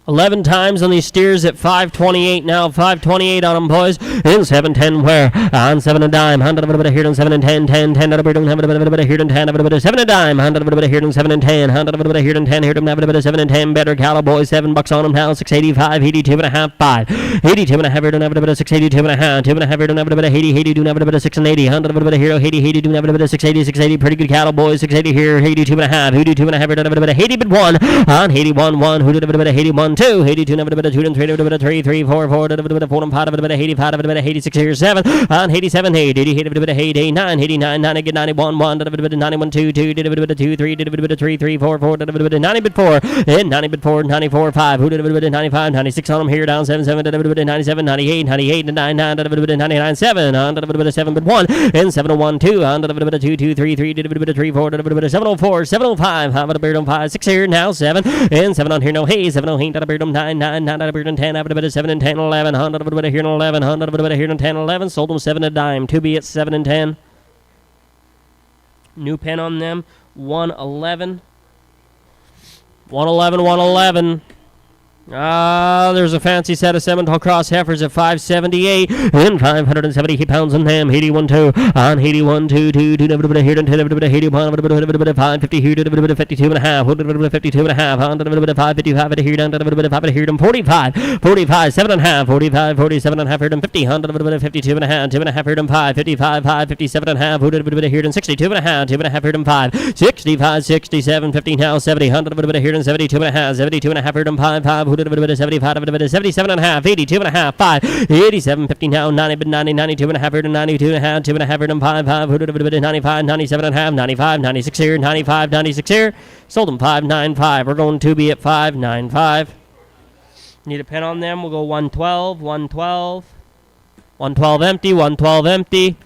$11 times on these steers at 528 now. 528 on them, boys. In 710 where? On 7 a dime. 100 a bit of here and 7 and 10. 10, 10 a bit of here and 10 a bit of 7 a dime. 100 a bit of here and 7 and 10. 100 a bit of here and 10 here and a bit of 7 and 10. Better Cala boys. $7 on them now. 685, 82 and a half 5. 82 and a half here and a bit of 682 and a half. 2 and a half here and a bit of 80, 80 do a bit of 6 and 80. 100 a bit of here 80, 80 do a bit of 680, 680. Pretty good Cala boys. 680 here. 82 and a half. 82 and a half here and a bit of 80 but 1. On 81 1. Who did a bit of 81 2. 82 and a bit of 2 and 3 a bit of 3 3 4 4 a bit of 4 and 5 a bit of 85 a bit of 86 here 7. On 87 8 80 a bit of 8 9 89 9 again 91 1 a bit of 91 2 2 did a bit of 2 3 did a bit of 3 3 4 4 did a bit of 90 bit 4 and 90 bit 4 94 5. Who did a bit of 95 96 on them here down 7 7 did a bit of 97 98 98 9 9 did a bit of 99 7 on did a bit of 7 but 1 and 701 2 on did a bit of 2 2 3 3 did a bit of 3 4 did a bit of 704 705 how about a beard on 5 6 here now 7 and 7 on here no hey 708 did a beard on 9 9 9 did a beard on 10 have a bit of 7 and 10 11 100 a bit of here and 11 100 a bit of here and 10 11 sold them 7 a dime to be at 7 and 10. New pen on them 111 111 111. There's a fancy set of Simmental cross heifers at 578 and 570 pounds on them. 81 2 on 81 2 2 2 a bit of here and 10 a bit of 81 a bit of 550 here to a bit of 52 and a half. A bit of 52 and a half on a bit of 555 here down to a bit of 5 here to 45 45 7 and a half 45 47 and a half here to 50 on a bit of 52 and a half 2 and a half here to 5 55 5 57 and a half. Who did a bit of here to 62 and a half 2 and a half here to 5 65 67 50 now 70 100 a bit of here to 72 and a half 72 and a half here to 5 5 a bit of 75 a bit of 77 and a half 82 and a half 5 87 50 now 90 but 90 92 and a half here to 92 and a half 2 and a half here to 5 5 who did a bit of 95 97 and a half 95 96 here 95 96 here sold them 595. We're going to be at 595. Need a pen on them. We'll go 112 112 112 empty 112 empty.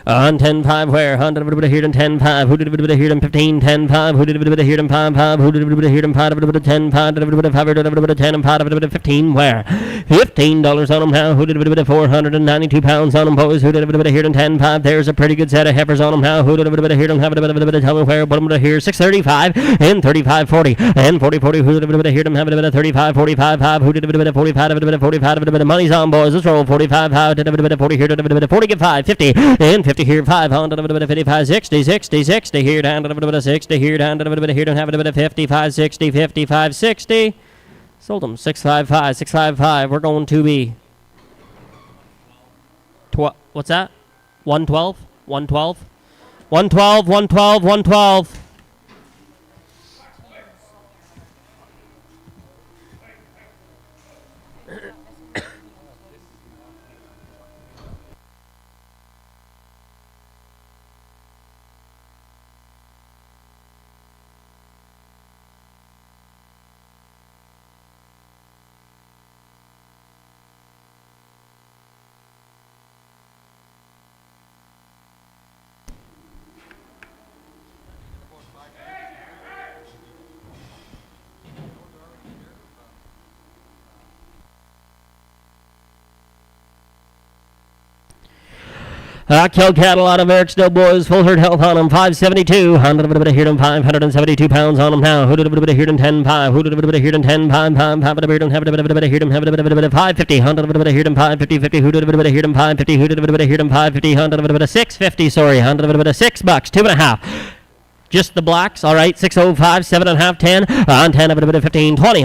On 10-5 where? 100 a bit of here and 10-5. Who did a bit of here and 15 10-5? Who did a bit of here and 5-5? Who did a bit of here and 5 a bit of 10-5? Did a bit of 5 a bit of 10 and 5 a bit of 15 where? $15 on them now. Who did a bit of 492 pounds on them boys? Who did a bit of here and 10-5? There's a pretty good set of heifers on them now. Who did a bit of here and have a bit of tell me where? But I'm here 635 and 35 40 and 40 40. Who did a bit of here and have a bit of 35 45 5? Who did a bit of 45 a bit of 45 a bit of money's on boys? Let's roll 45 5 did a bit of 40 here did a bit of 40 get 5 50 and 50 here 5 on a bit of 55 60 60 60 here down to a bit of 60 here down to a bit of here don't have a bit of 55 60 55 60. Sold them 655 655. We're going to be What's that? 112? 112? 112, 112, 112. Killed cattle out of Eric Still boys. Full herd health on them. 572. 100 here them 572 pounds on them now. Who did a here them 10 5? Who did a here them 10 5? 550. 100 here them 550 50. Who did a here them 550? Who did a here them 550? 100 650. Sorry, 100 $6. $2.50. Just the blacks, all right. 605, 7.5, 10. On 10, 15, 20,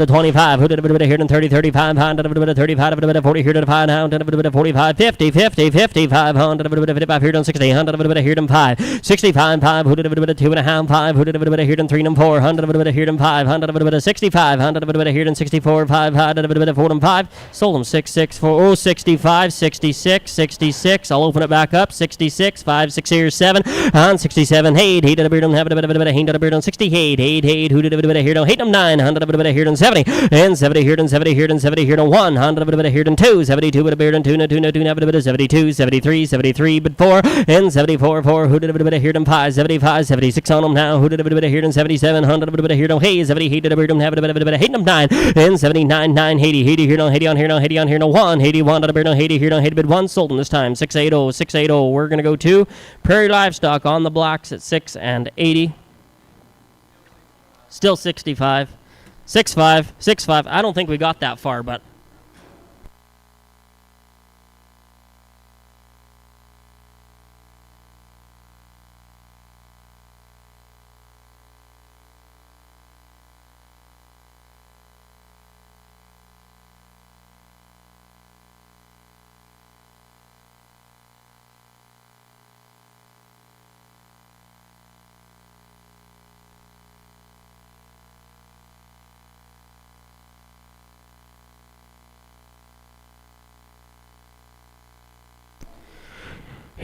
25. Who did a here in 30, 35, 35, 40 here to 5 now, 45, 50, 50, 55, 55 here to 60, here to 5, 65, 5. Who did a 2.5, 5. Who did a here in 3 and 4, here to 5, 65, here in 64, 5, 4 and 5. Sold them 6, 6, 4, oh, 65, 66, 66. I'll open it back up. 66, 5, 6 here, 7. On 67, hey, he did a beard on, have a bit of a hang a beard on 68, 8, who did a bit of a here on, hate them 9, 100 of a here on 70, and 70 here on 70 here on 70 here on 1, 100 of a here on 2, 72 with a beard on 2, 2, have a bit of 72, 73, 73, but 4, and 74, 4, who did a bit of here on 5, 75, 76 on them now, who did a bit of here on 77, 100 of a here on, hey, 70, hated a beard on, have a bit of a hate them 9, and 79, 9, 80 here on, 80 on here on, 80 on here on 1, 81 on a beard on, 80 here on, 80 bit 1, sold them this time, 680, 680. We're going to go to Prairie Livestock on the blocks at 6 and 80. Still 65. 6.5. 6.5. I don't think we got that far, but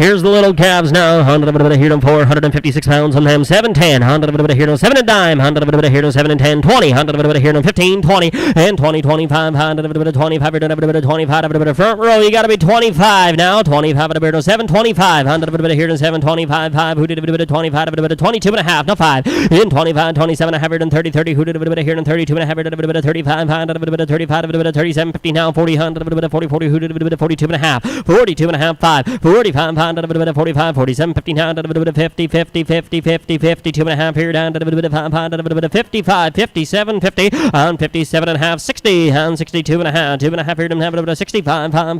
here's the little calves now. 100 here on 456 pounds on them. 710. 100 here on 7 and dime. 100 here on 7 and 10. 20. 100 here on 15. 20 and 20. 25. 100 25. 25. Front row. You got to be 25 now. 25 here on 7. 25. 100 here on 7. 25. 5. Who did a 25? 22 and a half. No 5. In 25. 27 and a half here on 30. 30. Who did a here on 32 and a half here on 35. 100 35. 37. 50 now. 40. 100 40. 40. Who did a 42 and a half? 42 and a half. 5. 45. 45, 47, 59, 50, 50, 50, 50, 52 and a half here down to 55, 57, 50, on 57 and a half, 60, on 62 and a half, 2 and a half here to 65, 5 on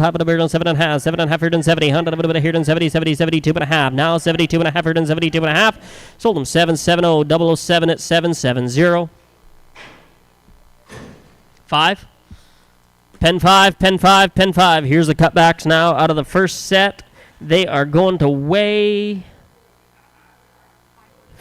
7 and a half, 7 and a half here to 70, 100 here to 70, 70, 72 and a half, now 72 and a half here to 72 and a half, sold them 770, 007 at 770. 5. Pen 5, pen 5, pen 5. Here's the cutbacks now out of the first set. They are going to weigh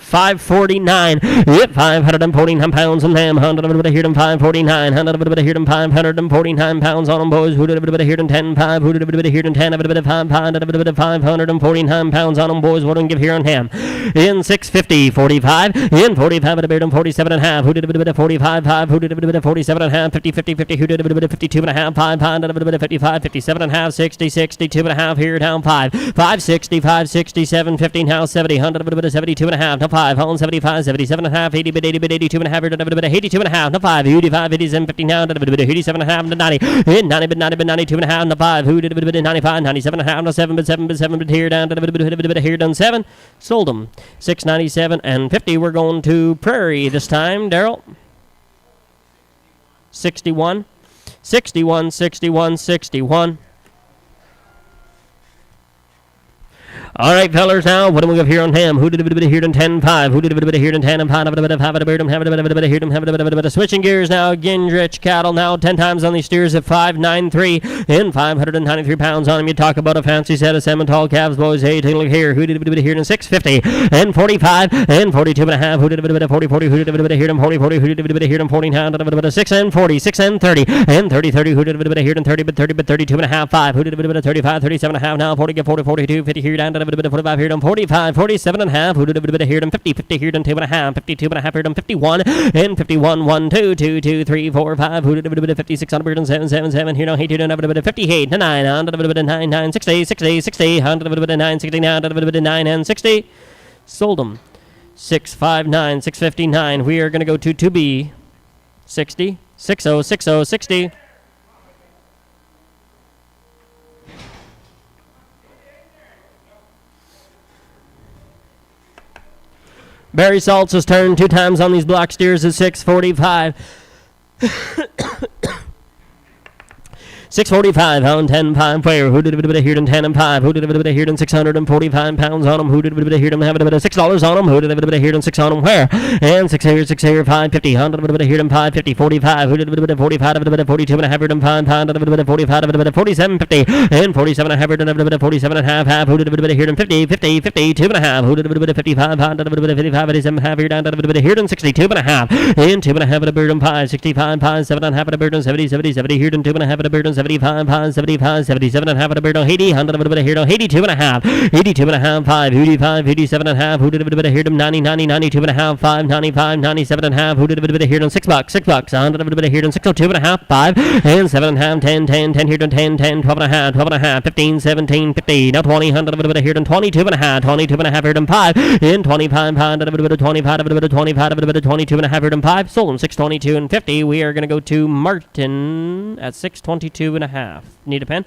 549. Yep, 549 pounds on them. 100 here them 549. 100 here them 549 pounds on them, boys. Who did a here them 10 5? Who did a here them 10? A bit of 549 pounds on them, boys. What do we give here on him? In 650, 45. In 45, a bit of 47 and a half. Who did a bit of 45 5? Who did a bit of 47 and a half? 50 50 50. Who did a bit of 52 and a half? 5 5. A bit of 55 57 and a half. 60 62 and a half here down 5. 565 67 50 now 70. 100 a bit of 72 and a half. 5, on 75, 77 and a half, 80 bit 82 and a half, 82 and a half, no 5, 85, 87, 50 now, 87 and a half, 90, 90 bit 92 and a half, no 5, who did a bit 95, 97 and a half, no 7 bit here down, here done 7, sold them 697 and 50. We're going to Prairie this time, Daryl. 61, 61, 61, 61. All right, fellers, now, what do we have here on him? Who did a bit of here in 10-5? Who did a bit of here in 10 and 5? Have a bit of have a bit of have a bit of here have a bit of switching gears now. Gingrich cattle now 10 times on these steers at 593 and 593 pounds on him. You talk about a fancy set of Simmental calves, boys. Hey, take a look here. Who did a bit of here in 650 and 45 and 42 and a half? Who did a bit of 40 40? Who did a bit of here in 40 40? Who did a bit of here in 40 pounds? A bit of 6 and 40 6 and 30 and 30 30. Who did a bit of here in 30 but 30 but 32 and a half 5? Who did a bit of 35 37 and a half now? 40 get 40 42 50 here down to a bit of 45 here. 45, 47 and a half. Who did a bit of here? 50, 50 here, 2 and a half. 52 and a half here, 51 and 51, 1, 2, 2, 2, 3, 4, 5. Who did a bit of 56 on a bird and 7, 7, 7 here? No, he did a bit of 58 and 9 on a bit of 9, 9, 60, 60, 60, 100 a bit of 9, 60 now, a bit of 9 and 60. Sold them 659, 659. We are going to go to 2B 60, 60, 60, 60. Barry Saltz's turn 2 times on these block steers at 645. 645 on 10-5 player. Who did a bit of here in 10 and 5? Who did a bit of here in 645 pounds on him? Who did a bit of here and have a bit of $6 on him? Who did a bit of here in 6 on him? Where? And 6 here, 550. On a bit of here in 550, 45. Who did a bit of 45? A bit of 42 and a half here in 5 pound. A bit of 45, a bit of 47.50 and 47 and a half here and a bit of 47 and a half. Who did a bit of here in 50, 50, 52 and a half? Who did a bit of 55 pound? A bit of 55, 57 and a half here down. A bit of here in 62 and a half and 2 and a half at a bird and 5, 65 pounds, 7 and a half at a bird and 70, 70, 70 here and 2 and a half at a bird and 75 pounds. 75, 77 and a half at a bird on 80, 100 of a bit of here, 82 and a half, 82 and a half, 5, 85, 87 and a half, who did a bit of here, 90, 90, 92 and a half, 5, 95, 97 and a half, who did a bit of here, $6, $6, 100 of a bit of here, 602 and a half, 5, and 7 and a half, 10, 10, 10 here, 10, 10, 12 and a half, 12 and a half, 15, 17, 50, now 20, 100 of a bit of here, 22 and a half, 22 and a half here, 5, and 25 pound, a bit of 25, a bit of 25, a bit of 22 and a half here, 5, sold them 622 and 50. We are going to go to Martin at 622 and a half. Need a pen?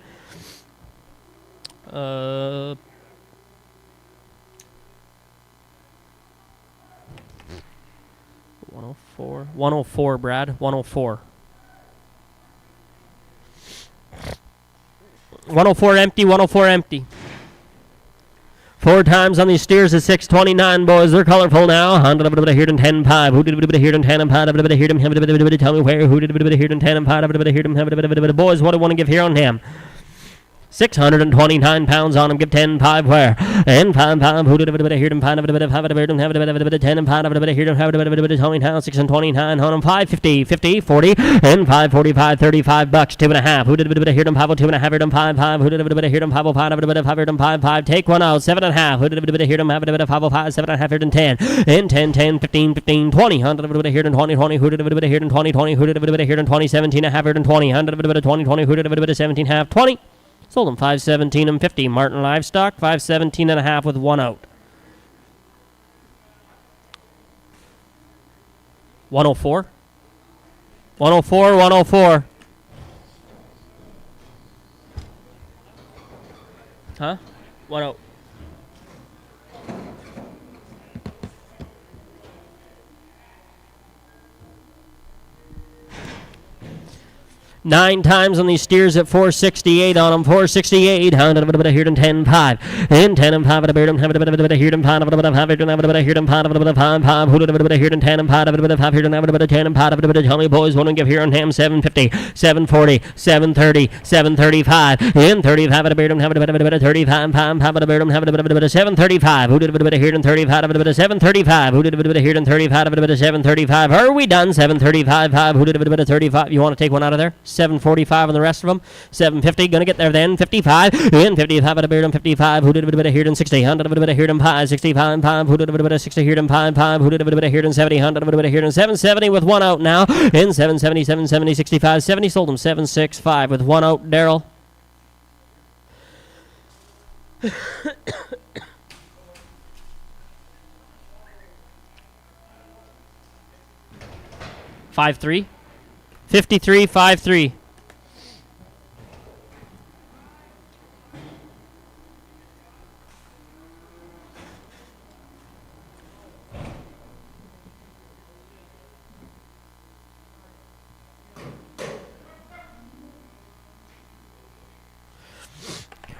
104, Brad. 104. 104 empty, 104 empty. 4 times on these steers at 629, boys. They're colorful now. 100 of it here in 10-5. Who did a bit of here in 10 and 5? A bit of here in him. Tell me where. Who did a bit of here in 10 and 5? A bit of here in boys. What do I want to give here on him? 629 pounds on him. Give 10, 5 where? And 5, 5. Who did a bit of here and 5? A bit of have a bit of 10 and 5. A bit of here and have a bit of 20 pounds. 629 on him. 550, 50, 40, and 545, $35. 2 and a half. Who did a bit of here and 5? 2 and a half here and 5, 5. Who did a bit of here and 5? 5. A bit of here and 5, 5. Take one out. 7 and a half. Who did a bit of here and have a bit of 5, 7 and a half here and 10. And 10, 10, 15, 15, 20. 100 of a bit of here and 20, 20. Who did a bit of here and 20, 20. Who did a bit of here and 20, 17 and a half here and 20. 100 of a bit of 20, 20. Who did a bit of 17 half, 20. Sold them 517 and 50. Martin Livestock 517 and a half with 1 out. 104. 104. 104. Huh? 1 out. Nine times on these steers at 468 on them. 468. Hound a bit of here and 10-5. And 10 and 5 at a bird and have a bit of here and 5 a bit of have it and have a bit of here and 5 a bit of 5 5. Who did a bit of here and 10 and 5 a bit of 5 here and have a bit of 10 and 5 a bit of tell me boys want to give here on ham 750, 740, 730, 735, and 35 at a bird and have a bit of 35 5 5 at a bird and have a bit of 735. Who did a bit of here and 35 a bit of 735. Who did a bit of here and 35 a bit of 735. Are we done? 735 5. Who did a bit of 35? You want to take one out of there? 745 on the rest of them. 750, gonna get there then. 55 and 55 at a beard on 55. Who did a bit of here in 60? 100 a bit of here in 5. 65 5. Who did a bit of 60 here in 5 5? Who did a bit of here in 70? 100 a bit of here in 770 with 1 out now. In 770, 770, 65, 70. Sold them 765 with 1 out. Daryl. Five 3. 53 5 3.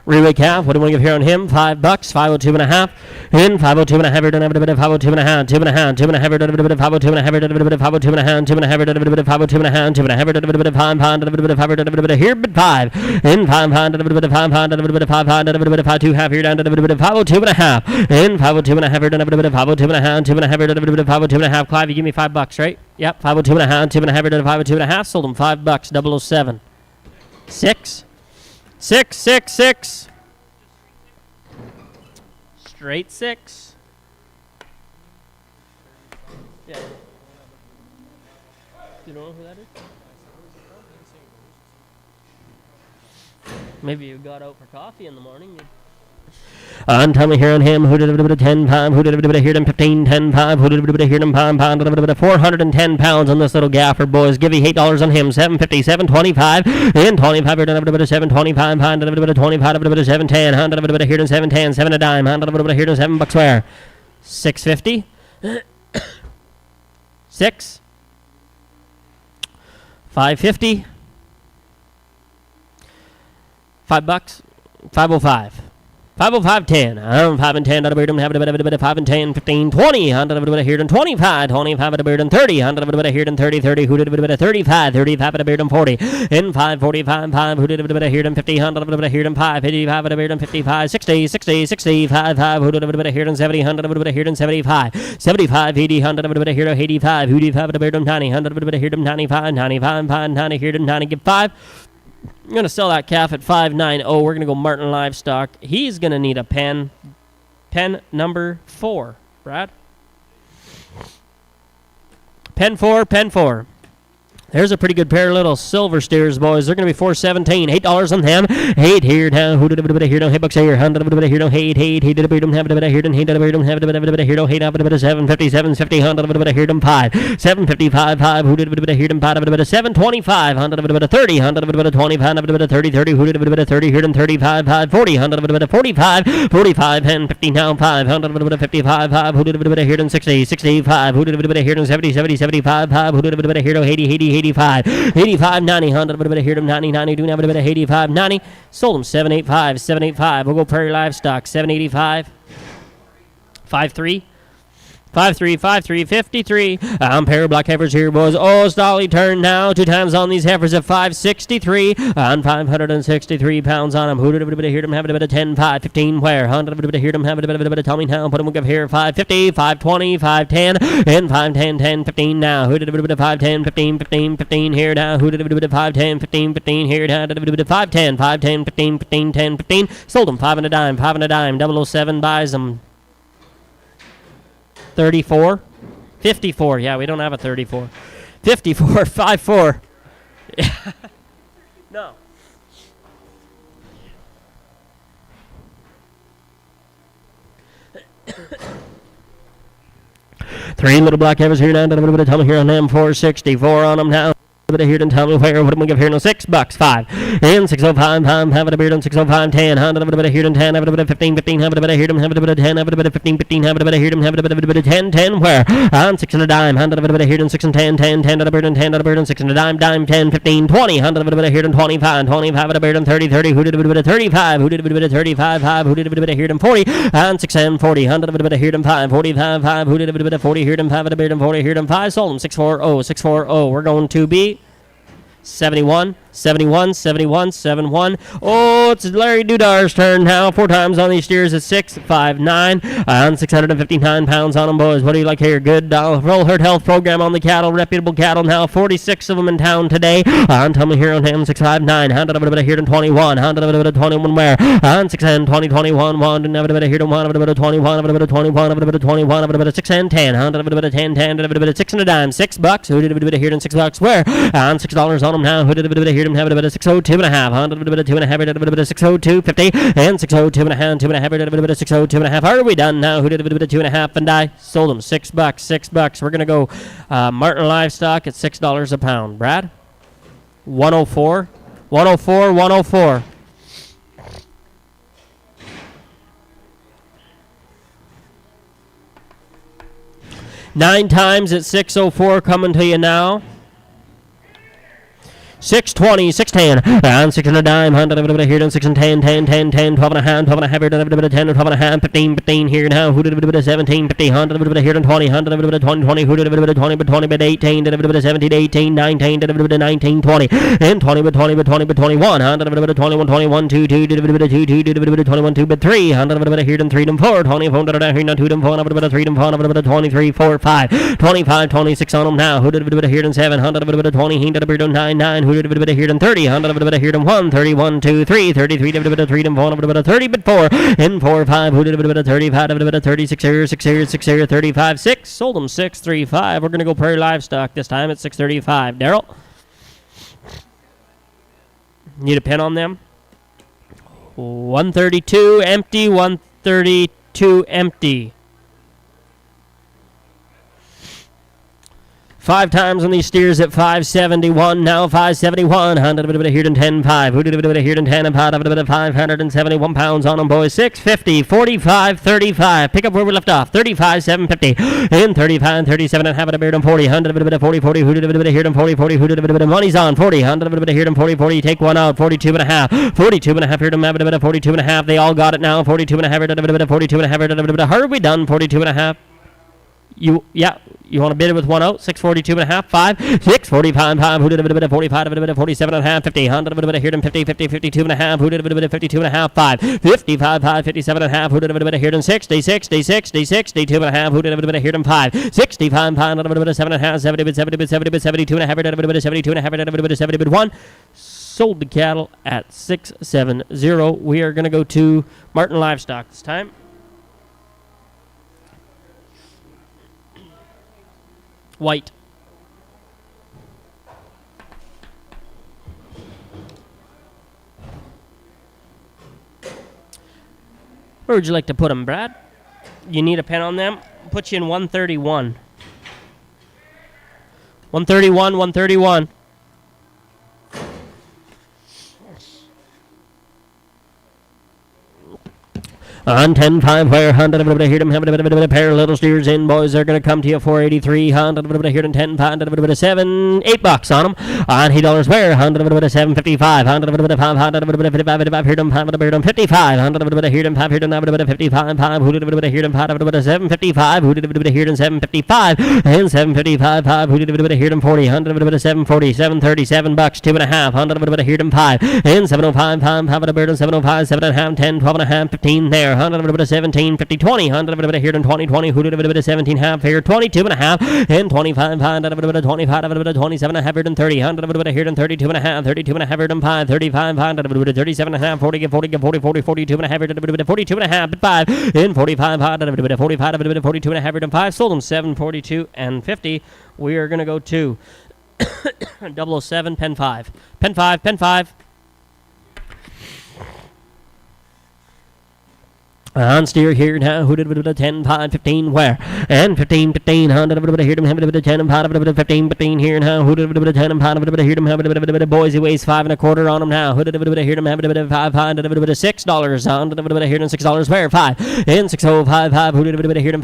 Relay calf. What do we want to give here on him? $5. 502 and a half. In 502 and a half. You're done. 502 and a half. 2 and a half. 2 and a half. 502 and a half. 502 and a half. 2 and a half. 502 and a half. 2 and a half. 5 here, but 5. In 5 5 2 half. You're down to 502 and a half. In 502 and a half. You're done. 502 and a half. 2 and a half. 502 and a half. Clive, you give me $5, right? Yep. 502 and a half. 2 and a half. You're done. 502 and a half. Sold him $5. 007. 6. 6, 6, 6. Straight 6. Yeah. You don't know who that is? Maybe you got out for coffee in the morning. And tell me here on him, who did it 10 5, who did it here him 15 10 5, who did it here him pound 410 pounds on this little gaffer, boys. Give me $8 on him, 750, 725, in 25 here done 725, 25 710, hundred here 710, 7 a dime, hundred here $7 where 650, 6 550, $5, 505. 505 10. 5 and 10. Have a 5 and 10, 15, 20. Here and 25. 25 at a beard and 30. Here and 30, 30. Who did a 35? 35 at a beard and 40. In 5, 45, 5. Who did a here and 50? Here and 5. 55 at a beard and 55. 60, 60, 65, 5. Who did a here and 70? Here and 75. 75, 80. Here 85. Who did have a beard and 90? Here and 95. 95, 5. 90 here and 90. Give 5. I'm going to sell that calf at $590. We're going to go Martin Livestock. He's going to need a pen. Pen number 4, Brad. Pen 4, pen 4. There's a pretty good pair of little silver steers, boys. They're going to be $417. $8 on them. 8 here now. Who did a here? No, hey, bucks here. $100 here. No, hey, he did a beard. Have a here. He did a beard. Have a here. No, hey, have a 750, 750. $100 here. 5. 755, 5. Who did a here? 725. $100 30. $100 25. 30, 30. Who did a 30 here? 35, 5. 40. $100 45. 45. 10, 50 now. 5. $100 55. 5. Who did a here? 60, 65. Who did a here? 70, 70, 75. 5. Who did a here? 80, 80. 85, 85, 90, 100, here to 90, 90, do have a bit of 85, 90, sold them 785, 785, we'll go Prairie Livestock, 785, 53, 53, 53, 53. Pair of black heifers here, boys. Stolly turn now. 2 times on these heifers at 563. On 563 pounds on them. Who did a bit of here? Have a bit of 10, 5, 15. Where? 100 of here. Have a bit of tell me now. Put them up here. 550, 520, 510. And 510, 10, 15 now. Who did a bit of 510, 15, 15, 15 here now. Who did a bit of 510, 15, 15 here now. Did a bit of 510, 510, 15, 15, 10, 15. Sold them 5 and a dime, 5 and a dime. 007 buys them. 34, 54. Yeah, we don't have a 34. 54, 54. No. 3 little black heifers here now. A little bit of tummy here on them. 464 on them now. Bit of here and tell me where. What am I give here? No, $6, 5. And 605, have a beard on 605, 10. Have a bit of here and 10. Have a bit of 15, 15. Have a bit of here. Have a bit of 10. Have a bit of 15, 15. Have a bit of here. Have a bit of 10, 10. Where? On 6 and a dime. Have a bit of here and 6 and 10, 10. 10 a beard and 10 a beard and 6 and a dime, dime, 10, 15, 20. Have a bit of here and 25, 25 a beard and 30, 30. Who did a bit of 35? Who did a bit of 35, 5? Who did a bit of here and 40? On 6 and 40. Have a bit of here and 5, 45, 5. Who did a bit of 40 here and 5 a beard and 40 here and 5? Sold them 640, 640. We're going to be 71, 71, 71, 71. It's Larry Dudar's turn now. 4 times on these steers at 6, 5, 9. On 659 pounds on them, boys. What do you like here? Good full herd health program on the cattle. Reputable cattle now. 46 of them in town today. On tell me here on him 6, 5, 9. Hand a bit of here to 21. Hand a bit of 21 where? On 6 and 20, 21. 1. Didn't have a bit of here to 1. A bit of 21. A bit of 21. A bit of 21. A bit of 6 and 10. Hand a bit of 10, 10. A bit of 6 and a dime. $6. Who did a bit of here and $6 where? On $6 on them now. Who did a bit of here? Have a bit of 602 and a half, 100 a bit of 2 and a half, a bit of 602, 50, and 602 and a half, 2 and a half, a bit of 602 and a half. Are we done now? Who did a bit of 2 and a half and I sold them $6, $6. We're gonna go Martin Livestock at $6 a pound. Brad, 104, 104, 104. Nine times at 604 coming to you now. 620, 610, and 6 and a dime, 100 here, and 6 and 10, 10, 10, 10, 12 and a half, 12 and a half here, 10, 12 and a half, 15, 15 here now, 17, 50, 100 here, and 20, 100 20, 20, 20, but 20, but 18, 17, 18, 19, 19, 20, and 20, but 20, but 20, but 21, 100 21, 21, 2, 2, 2, 2, 21, 2, but 3, 100 here, and 3, and 4, 20, 4, here, and 2, and 4, 3, and 4, 23, 4, 5, 25, 26 on them now, here, and 7, 100 20, 9, 9, here, and 30, 100 here, and 1, 31, 2, 3, 33, 3, and 4, 30, but 4, and 4, 5, 35, 36 here, 6 here, 6 here, 35, 6, sold them 6, 3, 5. We're going to go Prairie Livestock this time at 635. Daryl? Need a pen on them? 132 empty, 132 empty. 5 times on these steers at 571. Now 571. 100 here and 10, 5. Here and 10 and 571 pounds on them, boys. 650, 45, 35. Pick up where we left off. 35, 750. And 35, 37 and half a beard on 40. 100 40, 40. Here and 40, 40. Money's on 40. 100 here and 40, 40. Take one out. 42 and a half. 42 and a half here and 42 and a half. They all got it now. 42 and a half. 42 and a half. How are we done? 42 and a half. You want to bid it with one out? 642 and a half, 5, 645, 5, 45, 47 and a half, 50, 100 here and 50, 50, 52 and a half, 52 and a half, 5, 55, 5, 57 and a half, here and 60, 60, 60, 62 and a half, here and 5, 65, 5, 7 and a half, 70, 72 and a half, 72 and a half, 70, 1. Sold the cattle at 670. We are going to go to Martin Livestock this time. White. Where would you like to put them, Brad? You need a pen on them? Put you in 131. 131, 131. On 10-5, where 100 here them, pair of little steers in, boys. They're going to come to you 483, 100 here and 10, 7, $8 on them. On $8 where 100 755, 100 555 here them, 55, 100 here them, 5 here them, 55, 5 here them, 755, here them 755, and 755, 5 here them 40, 100 740, $737, 2 and a half, 100 here them 5, and 705, 5 705, 7 and a half, 10, 12 and a half, 15 there. 100 17, 50, 20, 100 here and 20, 20, 17 half here, 22 and a half, and 25, 100 25, 27 and a half here and 30, 100 here and 32 and a half, 32 and a half here and 5, 35, 100 37 and a half, 40, 42 and a half here, 42 and a half, 5, and 45, 100 45, 42 and a half here and 5, sold them 742 and 50. We are going to go to 007, pen 5, pen 5, pen 5. On steer here now, who did 10, 5, 15, where? And 15, 15, 100 here, 10 and 5, 15, 15 here now, who did 10 and 5, here, boys, he weighs 5 1/4 on him now, who did here, 5, $6, on here, and $6 where? 5, and 605, 5, who did here,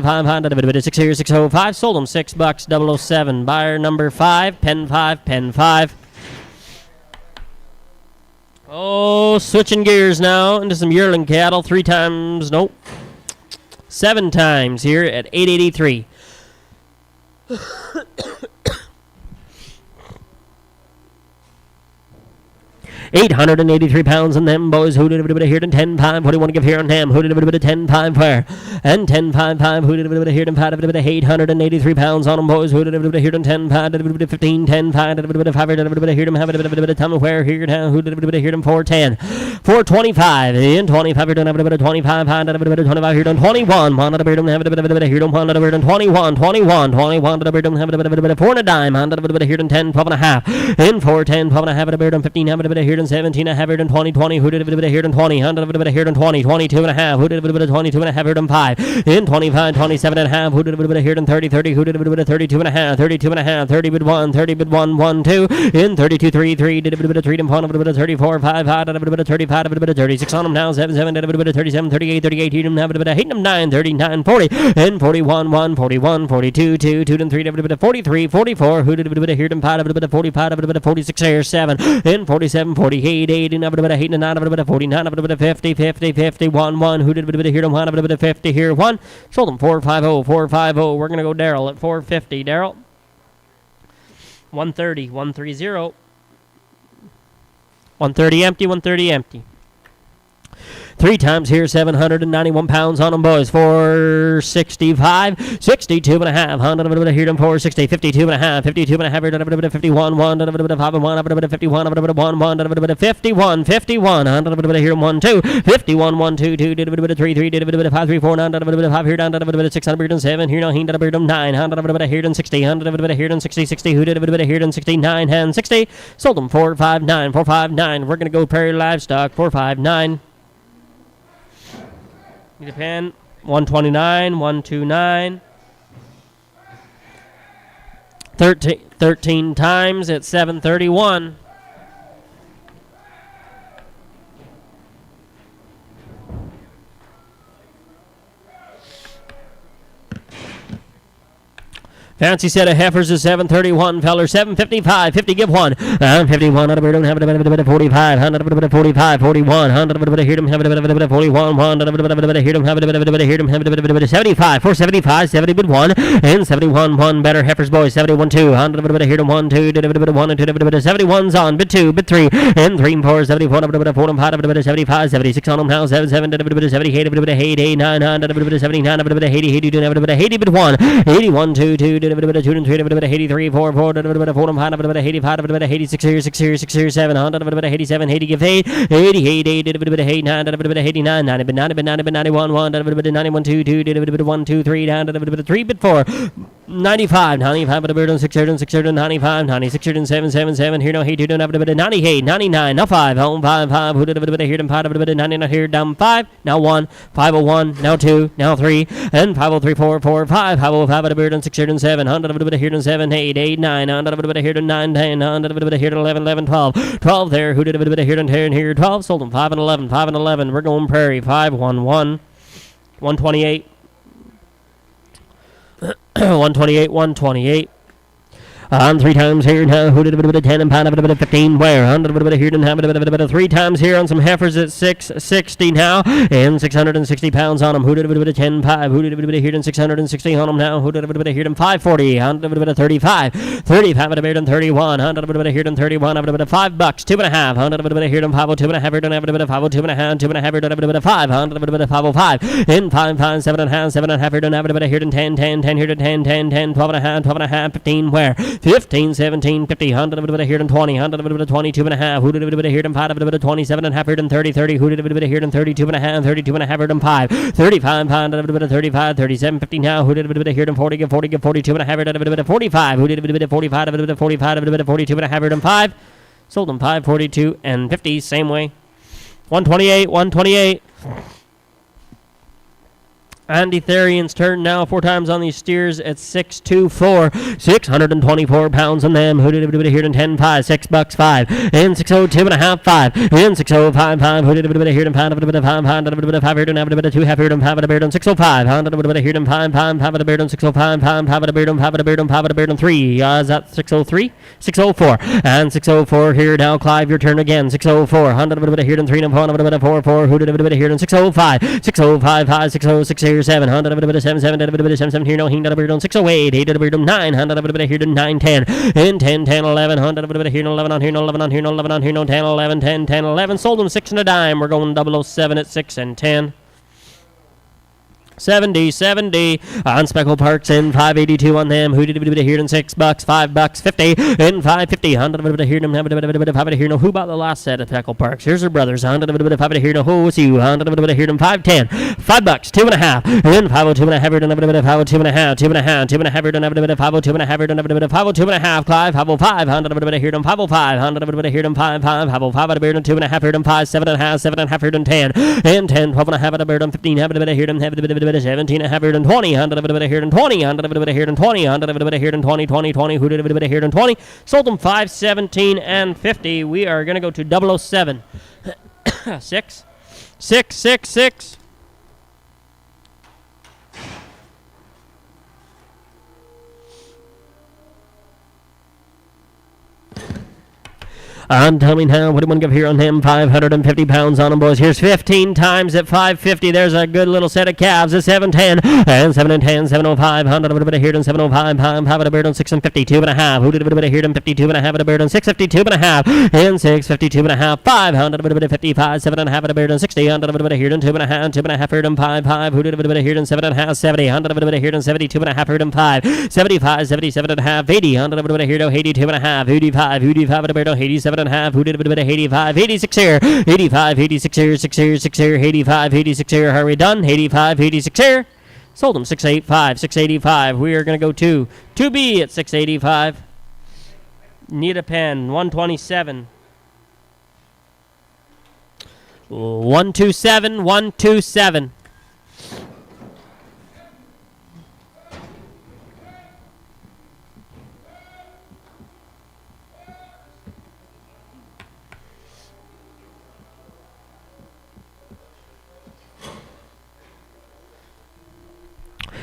5, 6 here, 605, sold him $6, 007, buyer number 5, pen 5, pen 5. Oh, switching gears now into some yearling cattle. 3 times, nope. 7 times here at 883. 883 pounds on them, boys. Who did it here? 10, 5. What do you want to give here on them? Who did it 10, 5 where? And 10, 5, 5. Who did it here? 883 pounds on them, boys. Who did it here? 10, 5. 15, 10, 5. Here them have it. Tell me where here now? Who did it here? 410, 425. And 25 here. 25. 25 here. 21. 1 here. 21. 21. 21. 4 and a dime. Here. 10, 12 and a half. And 410, 12 and a half. Here. and 17 and a half here and 20, 20, who did a bit here and 20, 100 a bit here and 20, 22 and a half, who did a bit 22 and a half here and 5, in 25, 27 and a half, who did a bit here and 30, 30, who did a bit 32 and a half, 32 and a half, 30 bit 1, 30 bit 1, 1, 2, in 32, 3, 3, did a bit of 3 and 1, a bit of 34, 5, 5, did a bit of 35, a bit of 36 on them now, 7, 7, did a bit of 37, 38, 38, here and have a bit of 8 and 9, 39, 40, and 41, 1, 41, 42, 2, 2 and 3, did a bit of 43, 44, who did a bit of here and 5, a bit of 45, a bit of 46 here, 7, and 47, 48, 8, and a bit of 8 and 9, a bit of 49, a bit of 50, 50, 50, 1, 1, who did a bit of here and 1, a bit of 50 here, 1, sold them 450, 450, we're going to go Daryl at 450, Daryl. 130, 130. 130 empty, 130 empty. 3 times here, 791 pounds on them, boys. 465, 62 and a half. 100 of it here, 460, 52 and a half, 52 and a half here, 51, 1, 5 and 1, 51, 1, 1, 51, 51, 100 of it here, 1, 2, 51, 1, 2, 2, did a bit of 3, 3, did a bit of 5, 3, 4, 9, did a bit of 5 here, down, did a bit of 607 here, no, he did a bit of 9, 100 of it here, 60, 100 of it here, 60, 60, who did a bit of here, 69, and 60, sold them 459, 459. We're going to go Prairie Livestock, 459. Japan, 129, 129. 13 times at 731. Fancy set of heifers is 731, feller 755, 50 give one, 51, have a bit of 45, 100 of 45, 41, 100 of here them have a bit of 41, 100 of here them have a bit of here them have a bit of 75, 475, 70 bit 1, and 71, 1 better heifers boys, 71, 2, 100 of here them 1, 2, did a bit of 1 and 2, bit of 71's on, bit 2, bit 3, and 3 and 4, 74, of 4 and 5, of 75, 76 on them now, 77, did a bit of 78, of 8, 900, of 79, of 80, 82, have a bit of 80 bit 1, 81, 2, 2, did a bit of 2 and 3, a bit of 83, 4, 4, a bit of 4 and 5, a bit of 85, a bit of 86 here, 6 here, 6 here, 7, 100, a bit of 87, 80 give 8, 88, 8, a bit of 89, a bit of 89, 90, 90, 90, 91, 1, a bit of 91, 2, 2, did a bit of 1, 2, 3, down, a bit of 3, bit 4, 95, 95, a bit of 600, 600, 95, 96, 7, 7, 7, here, no, 82, a bit of 98, 99, now 5, home 5, 5, who did a bit of here, and 5, a bit of 99 here, down 5, now 1, 501, now 2, now 3, and 503, 4, 4, 5, 505, a bit of 600, 7, 100, a bit of here, 7, 8, 8, 9, 100 of it here to 9, 10, 100 of it here to 11, 11, 12, 12 there, who did a bit of here and here, 12, sold them 5 and 11, 5 and 11, we're going Prairie, 5, 1, 1, 128, 128, 128. 3 times here, who did a bit of 10 and pound, a bit of 15, where? 100 a bit of here, and have a bit of 3 times here on some heifers at 660 now, and 660 pounds on them. Who did a bit of 10, 5, who did a bit of here, and 660 on them now, who did a bit of here, and 540, 100 a bit of 35, 35 at a bit and 31, 100 a bit of here, and 31, a bit of $5, 2.5, 100 a bit of here, and 502 and a half, and have a bit of 502 and a half, 2 and a half, and a bit of 5, 100 a bit of 505, and 5, 5, 7 and a half, 7 and a half, and have a bit of here, and 10, 10, 10 here to 10, 10, 10, 12 and a half, 12 and a half, 15, where? 15, 17, 50, 100 of it here and 20, 100 of it 22 and a half, who did a bit of here and 5 of it 27 and a half here and 30, 30, who did a bit of here and 32 and a half, 32 and a half here and 5, 35, 100 of it 35, 37, 50 now, who did a bit of here and 40, give 40, give 42 and a half here and a bit of 45, who did a bit of 45, of a bit of 45, of a bit of 42 and a half here and 5, sold them 5, 42 and 50, same way, 128, 128. Andy Therian's turn now 4 times on these steers at 624, 624 pounds on them. Who did a bit of here and 10, 5, $6, 5, and 602 and a half, 5, and 605, 5. Who did a bit of here and 5, a bit of 5, 5, a bit of 5 here and a bit of 2, half here and 5, a bit on 605, 100 a bit of here and 5, 5, 5, a bit on 605, 5, 5, a bit on 5, a bit on 5, a bit on 3. Is that 603? 604, and 604 here now. Clive, your turn again. 604, 100 a bit of here and 3 and 4, a bit of 4, 4. Who did a bit of here and 605, 605, 5, 606 here. 700 a bit of 7, 7, a bit of 7, 7 here, no, he did a bit on 608, 8 a bit of 900 a bit of here to 9, 10, and 10, 10, 11, 100 a bit of here, 11 on here, 11 on here, 11 on here, 10, 11, 10, 10, 11, sold them 6 and a dime. We're going 007 at 6 and 10. 70 on Speckle Parks and 582 on them. Who did it here in $6, $5.50 and 550. Here no who bought the last set of Speckle Parks? Here's her brothers. Here no who was you? Here 510 $5, $2.5 and 502 and a half. 502 and a half. 2.5 502 and a half. 502 and a half. Clive 505 here 505 here 55 505 at a beard and 2.5 5 7.5 here 10 and 10 12 and a half at a beard and 15 here 17 and a half here and 20 here and 20 here and 20 who did it here and 20 sold them 5 17 and 50. We are going to go to 007 6 6 6 6. I'm telling how. What do you want to give here on him? 550 pounds on him, boys. Here's 15 times at 550. There's a good little set of calves at 710 and 7 and 10, 705. 100 here and 705. 5 at a bird on 6 and 52 and a half. Who did it here and 52 and a half at a bird on 652 and a half and 652 and a half. 500 55 7 and a half at a bird on 60. 100 here and 2 and a half here and 5. Who did it here and 7 and a half 70. 100 here and 72 and a half here and 5. 75 77 and a half 80. 100 here to 82 and a half. 85 at a bird on 87 and a half. Who did it 85 86 here 85 86 here 6 here 6 here 85 86 here. Are we done? 85 86 here. Sold them 685 685. We are going to go to 2B at 685. Need a pen. 127 127 127.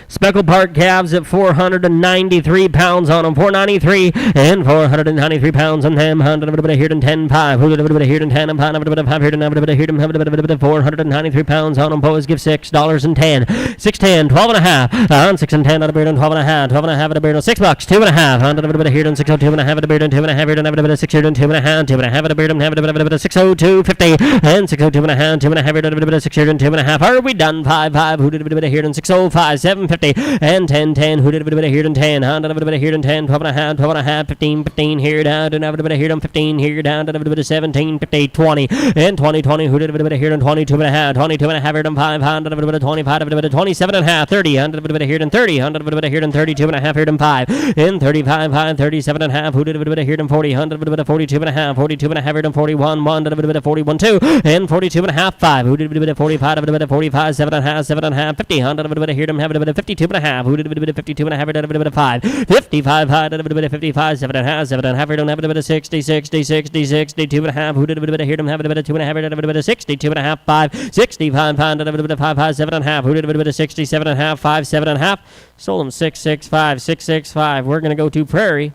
Speckle Park calves at 493 pounds on them. 493 and 493 pounds on them. 100 here and 10 5. Who did here and 10 and 5 here and 493 pounds on them. Boys give $6 and 10. 610 12 and a half on 6 and 10 at a beard and 12 and a half. 12 and a half at a beard on $6. 2 and a half. 100 here and 602 and a half at a beard and 2 and a half here and 6 here and 2 and a half. 2 and a half at a beard and 602 50 and 602 and a half. 2 and a half here and 6 here and 2 and a half. Are we done? 5 Who did it here and 605 750 and 10 10. Who did it here and 10? 100 here and 10. 12 and a half 15 15 here down to here and 15 here down to 17 15 20 and 20 Who did it here and 22 and a half 22 and a half here and 5 100 25 27 and a half 30 100 here and 30 100 here and 32 and a half here and 5 and 35 5 37 and a half. Who did it here and 40 100 42 and a half 42 and a half here and 41 100 41 2 and 42 and a half 5. Who did it 45 45 7 and a half 50 100 here and have 52 and a half. Who did it 52 and a half 5 55 high 55 7 and a half 7 and a half. Don't have 60 60 60 62 and a half. Who did it here and have 2 and a half 62 and a half 5 65 5 7 and a half. Who did it 67 and a half 5 7 and a half. Sold them 665 665. We're going to go to Prairie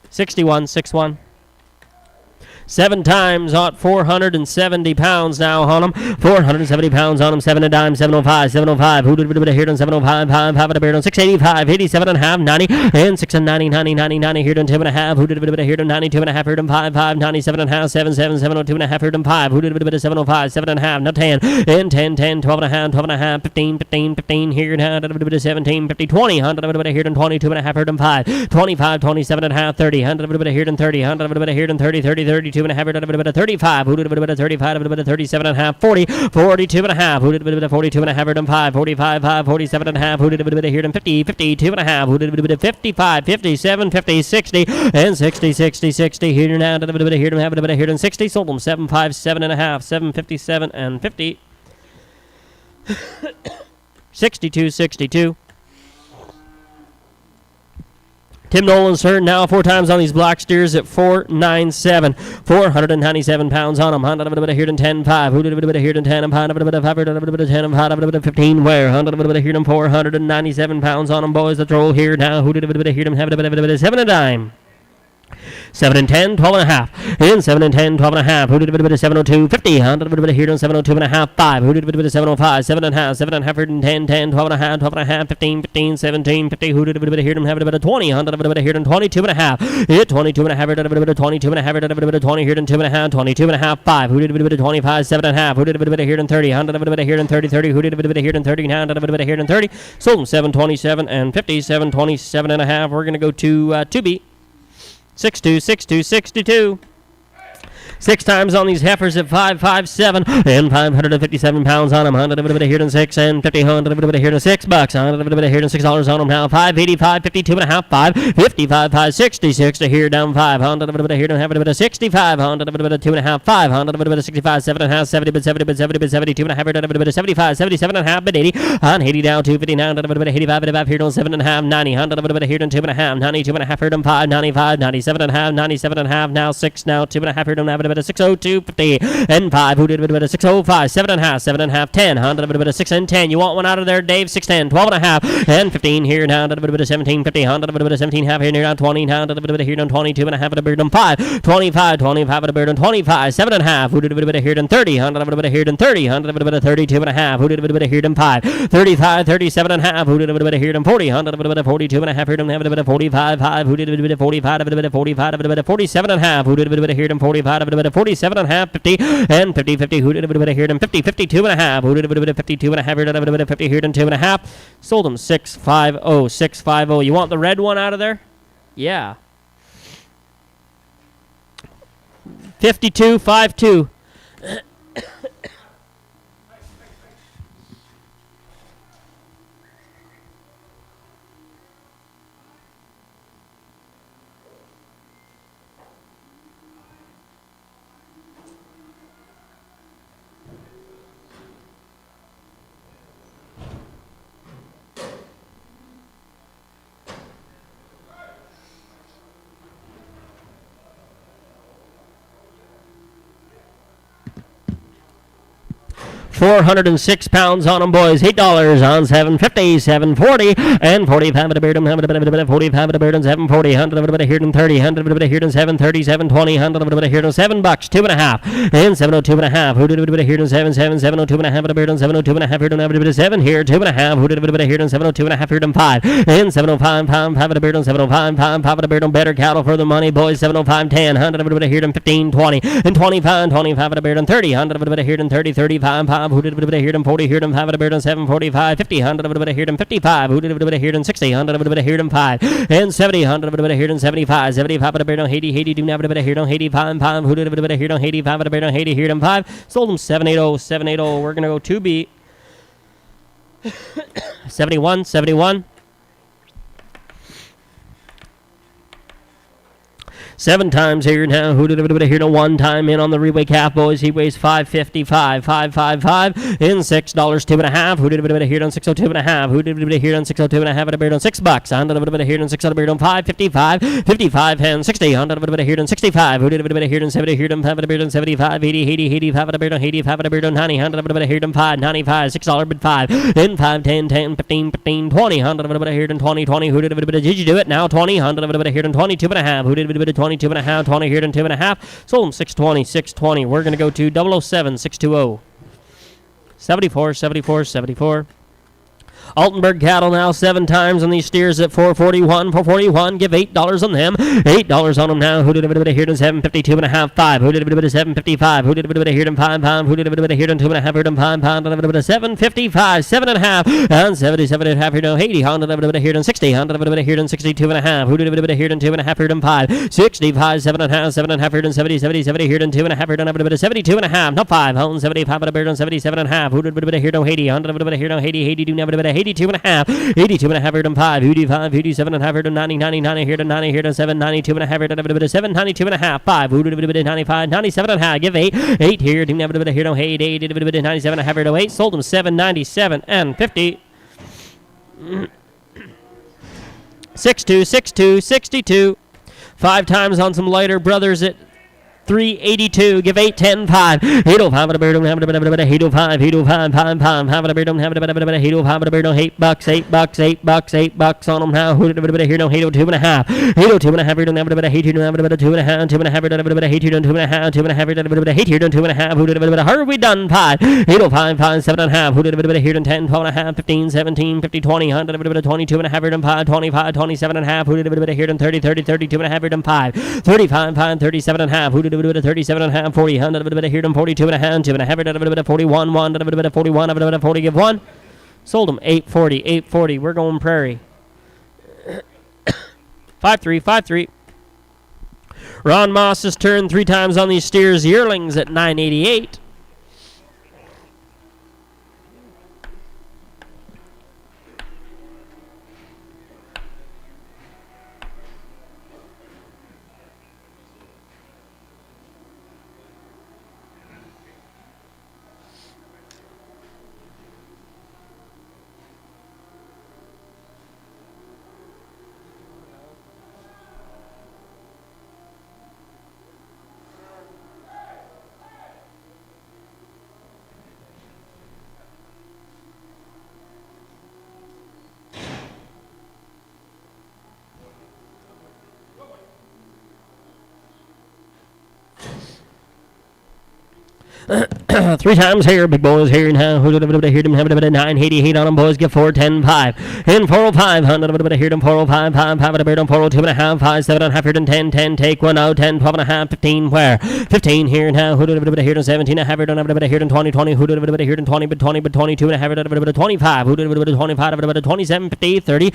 61 61. 7 times at 470 pounds now on them. 470 pounds on them. 7 a dime. 705 705. Who did it here on 705 5 at a beard on 685 87 and a half 90 and 6 and 90 90 90 90 here on 2 and a half. Who did it here on 92 and a half here on 5 5 97 and a half 7 7 702 and a half here on 5. Who did it 705 7 and a half. Now 10 and 10 10 12 and a half 12 and a half 15 15 15 here down to 17 50 20 100 here on 22 and a half here on 5 25 27 and a half 30 100 here on 30 100 here on 30 30 32 and a half 35. Who did it 35 37 and a half 40 42 and a half. Who did it 42 and a half 5 45 5 47 and a half. Who did it here and 50 52 and a half. Who did it 55 57 50 60 and 60 60 60 here now to here to have it here and 60. Sold them 757 and a half 757 and 50 62 62. Tim Nolan's turn now 4 times on these block steers at 497. 497 pounds on them. 100 here and 10 5. Who did it here and 10 5 15 where 100 here and 497 pounds on them, boys. Let's roll here now. Who did it here and have it 7 a dime. 7 and 10, 12 and a half. In 7 and 10, 12 and a half. Who did a bit of 702, 50. Hundred a bit of here on 702 and a half, 5. Who did a bit of 705, 7 and a half, 7 and a half, 10, 10, 12 and a half, 12 and a half, 15, 15, 17, 50. Who did a bit of here on have a bit of 20. Hundred a bit of here on 22 and a half. Hit 22 and a half, a bit of 22 and a half, a bit of 20 here on 2 and a half, 22 and a half, 5. Who did a bit of 25, 7 and a half. Who did a bit of here on 30. Hundred a bit of here on 30, 30. Who did a bit of here on 30, 9, a bit of here on 30. Sold them 727 and 50, 727 and a half. We're going to go to 2B. 62, 62, 62. 6 times on these heifers at 557 and 557 pounds on them. 100 a bit of here and 6 and 50, 100 a bit of here and $6. 100 a bit of here and $6 on them now. 585, 52 and a half, 5, 55, 566 to here down 5. 100 a bit of here and have a bit of 65. 100 a bit of 2 and a half, 5. 100 a bit of 65, 7 and a half, 70, but 70, but 70, but 72 and a half, a bit of 75, 77 and a half, but 80. On 80 down 259, a bit of 85, bit of here on 7 and a half, 90. 100 a bit of here and 2 and a half, 92 and a half, here on 5, 95, 97 and a half, 97 and a half, now 6, now 2 and a half, here on a bit of 602, 50 and 5. Who did a bit of 605, 7 and a half, 7 and a half, 10. 100 a bit of 6 and 10. You want one out of there, Dave? 6, 10, 12 and a half, and 15 here down to a bit of 17, 50. 100 a bit of 17 half here near down 20. Down to a bit of here down 22 and a half at a beard on 5, 25, 25 at a beard on 25, 7 and a half. Who did a bit of here down 30? 100 a bit of here down 30. 100 a bit of 32 and a half. Who did a bit of here down 5, 35, 37 and a half. Who did a bit of here down 40? 100 a bit of 42 and a half here down a bit of 45, 5. Who did a bit of 45? A bit of 45, a bit of 47 and a half. Who did a bit of here down 45? A bit of 47 and a half, 50 and 50, 50. Who did a bit of here down 50, 52 and a half. Who did a bit of 52 and a half here down a bit of 50 here down 2 and a half. Sold them 650, 650. You want the red one out of there? Yeah. 52, 52. 406 pounds on them, boys. $8 on 750, 740, and 45 at a beard, 45 at a beard, 740, 100 of it here and 30, 100 of it here and 730, 720, 100 of it here and $7, 2 and a half, and 702 and a half. Who did a bit here and 702 and a half at a beard, 702 and a half here and a bit of 7 here, 2 and a half. Who did a bit here and 702 and a half here and 5, and 705, 5 at a beard, 705, 5 at a beard, better cattle for the money, boys. 705, 10, 100 of it here and 15, 20, and 25, 25 at a beard, 30, 100 of it here and 30, 35, 5. Who did a bit here and 40 here and 5 at a beard, 745, 50, 100 of it here and 55. Who did a bit here and 60, 100 of it here and 5, and 70, 100 of it here and 75, 75 at a beard, 80, 80, do not have a bit here and 85, 5. Who did a bit here and 85 at a beard, 80 here and 5. Sold them 780, 780. We're going to go 2B. 71, 71. 7 times here now. Who did a bit here to 1 time in on the Reweigh calf, boys? He weighs 555, 555 in $6, 2 and a half. Who did a bit here on 602 and a half? Who did a bit here on 602 and a half at a beard on $6? 100 of a bit here on 600 beard on 555, 55 and 60. 100 of a bit here on 65. Who did a bit here on 70 here on 5 at a beard on 75, 80, 80, 85 at a beard on 85 at a beard on 90. 100 of a bit here on 5, 95, $6 bid 5 in 5, 10, 10, 15, 15, 20. 100 of a bit here on 20, 20. Who did a bit? Did you do it now? 20. 100 of a bit here on 22 and a half. Who did a bit 22 and a half? 20 here and 2 and a half. Sold them 620, 620. We're going to go to 007, 620. 74, 74, 74. Altenburg cattle now 7 times on these steers at 441, 441. Give $8 on them. $8 on them now. Who did a bit of here to 752 and a half, 5. Who did a bit of 755? Who did a bit of here to 5 pound? Who did a bit of here to 2 and a half here to 5 pound? And a bit of 755, 7 and a half, and 77 and a half here to 80. Hundred a bit of here to 60. Hundred a bit of here to 62 and a half. Who did a bit of here to 2 and a half here to 5? 65, 7 and a half, 7 and a half here to 70, 70, 70 here to 2 and a half here to a bit of 72 and a half. Not 5. 75 at a bit of 77 and a half. Who did a bit of here to 80? Hundred a bit of here to 80, 80 do have a bit of 82 and a half. 82 and a half here to 5, 85, 87 and a half here to 90, 90, 90 here to 90 here to 7, 92 and a half here to a bit of 7, 92 and a half, 5, who did a bit of 95, 97 and a half, give 8, 8 here, didn't have a bit of here to 8, 8, did a bit of 97 and a half here to 8, sold them 7, 97 and 50. 62, 62, 62. 5 times on some lighter brothers at 382. Give 8, 10, 5. 805 at a beard. 805, 805, 5, 5. Have a beard. 805 8 bucks, 8 bucks, 8 bucks, 8 bucks on them now. Here, no 802 and a half. 802 and a half. 802 and a half. 2 and a half. 802 and a half. 2 and a half. 2 and a half. How are we done? 5. 805, 5, 7 and a half. Here 10, 12 and a half. 15, 17, 50, 20. 22 and a half. 5, 25, 27 and a half. Here 30, 30, 32 and a half. 5, 35, 5, 37 and a half. 37 and a half. 40, here 42 and a half. 2 and a half. 41, 1, 41, 40, give 1. Sold them 840, 840. We're going prairie. 5-3, 5-3. Ron Moss has turned 3 times on these steers. Yearlings at 988. Three times here, big boys here now. Hear them have a 988 on them, boys. Get 4, 10, 5. In 405, hear them 405, 5, 5 at a beard on 402 and a half, 5, 7 and a half, here 10, 10, take 1 out, 10, 12 and a half, 15, where? 15 here now, here them 17 and a half, here them 20, 20, here them 20, but 20, but 22 and a half, 25, 25, 27, 50, 30.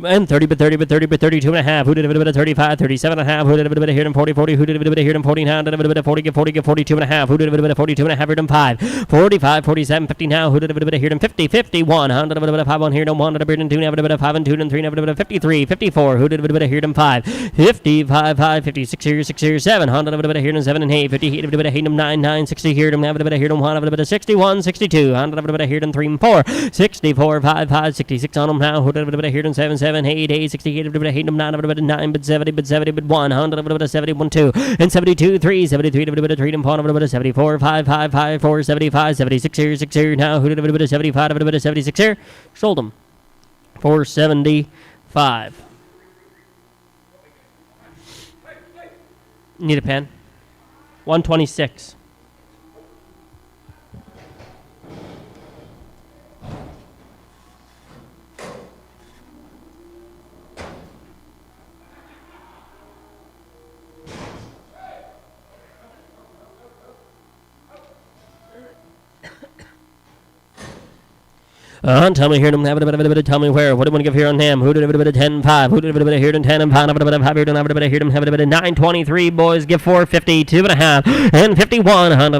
And 30, but 30, but 30, but 32 and a half. Who did a 35, 37 and a half. Who did a here them 40, 40. Who did a here them 40 now? Did a 40, get 40, get 42 and a half. Who did a 42 and a half? Here them 5, 45, 47, 50 now. Who did a here them 50, 51. 5 on here them 1. Did a beard and 2, never did a 5 and 2 and 3, never did a 53, 54. Who did a here them 5, 55, 5, 56 here, 6 here, 7. 100 here them 7 and 8, 50 here them 9, 9, 60 here them, never here them 1, 61, 62. 100 here them 3 and 4, 64, 5, 5, 66 on them now. Who did a here them 7, 7, 8, 8, 60. Hate them 9, but 70, but 70, but 1, 71, 2, and 72, 3, 73, 3, and pawn, 74, 5, 5, 5, 4, 75, 76 here, 6 here, now, who did 75, 76 here, sold them, 475. Need a pen? 126. Tell me here, tell me where. What do you want to give here on him? Who did a 10, 5? Who did a here 10 and 5? Here to here them, have a 923, boys. Give 450, 2 and a half, and 51. Here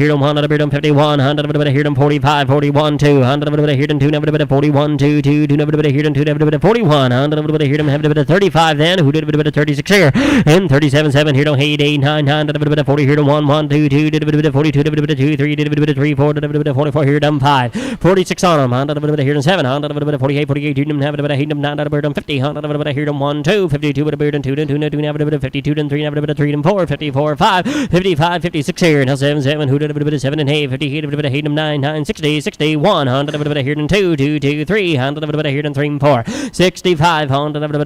them 1, 51. Here them 45, 41, 2. Here them 2, never 41, 2, 2, never here them 2, never 41. Here them have 35 then. Who did a 36 here? And 37, 7. Here them 8, 8, 9, 9. 40 here them 1, 1, 2, 2, 42, 2, 3, 3, 4, 44 here them 5. 46 on them. Here them 7, 48, 48, here them have a hate them 9, 50, here them 1, 2, 52 with a beard and 2, 2, 52, 3, 3, 4, 54, 5, 55, 56 here, now 7, 7, who did a 7 and 8, 50, hate them 9, 9, 60, 61, here them 2, 2, 2, 3, here them 3 and 4, 65,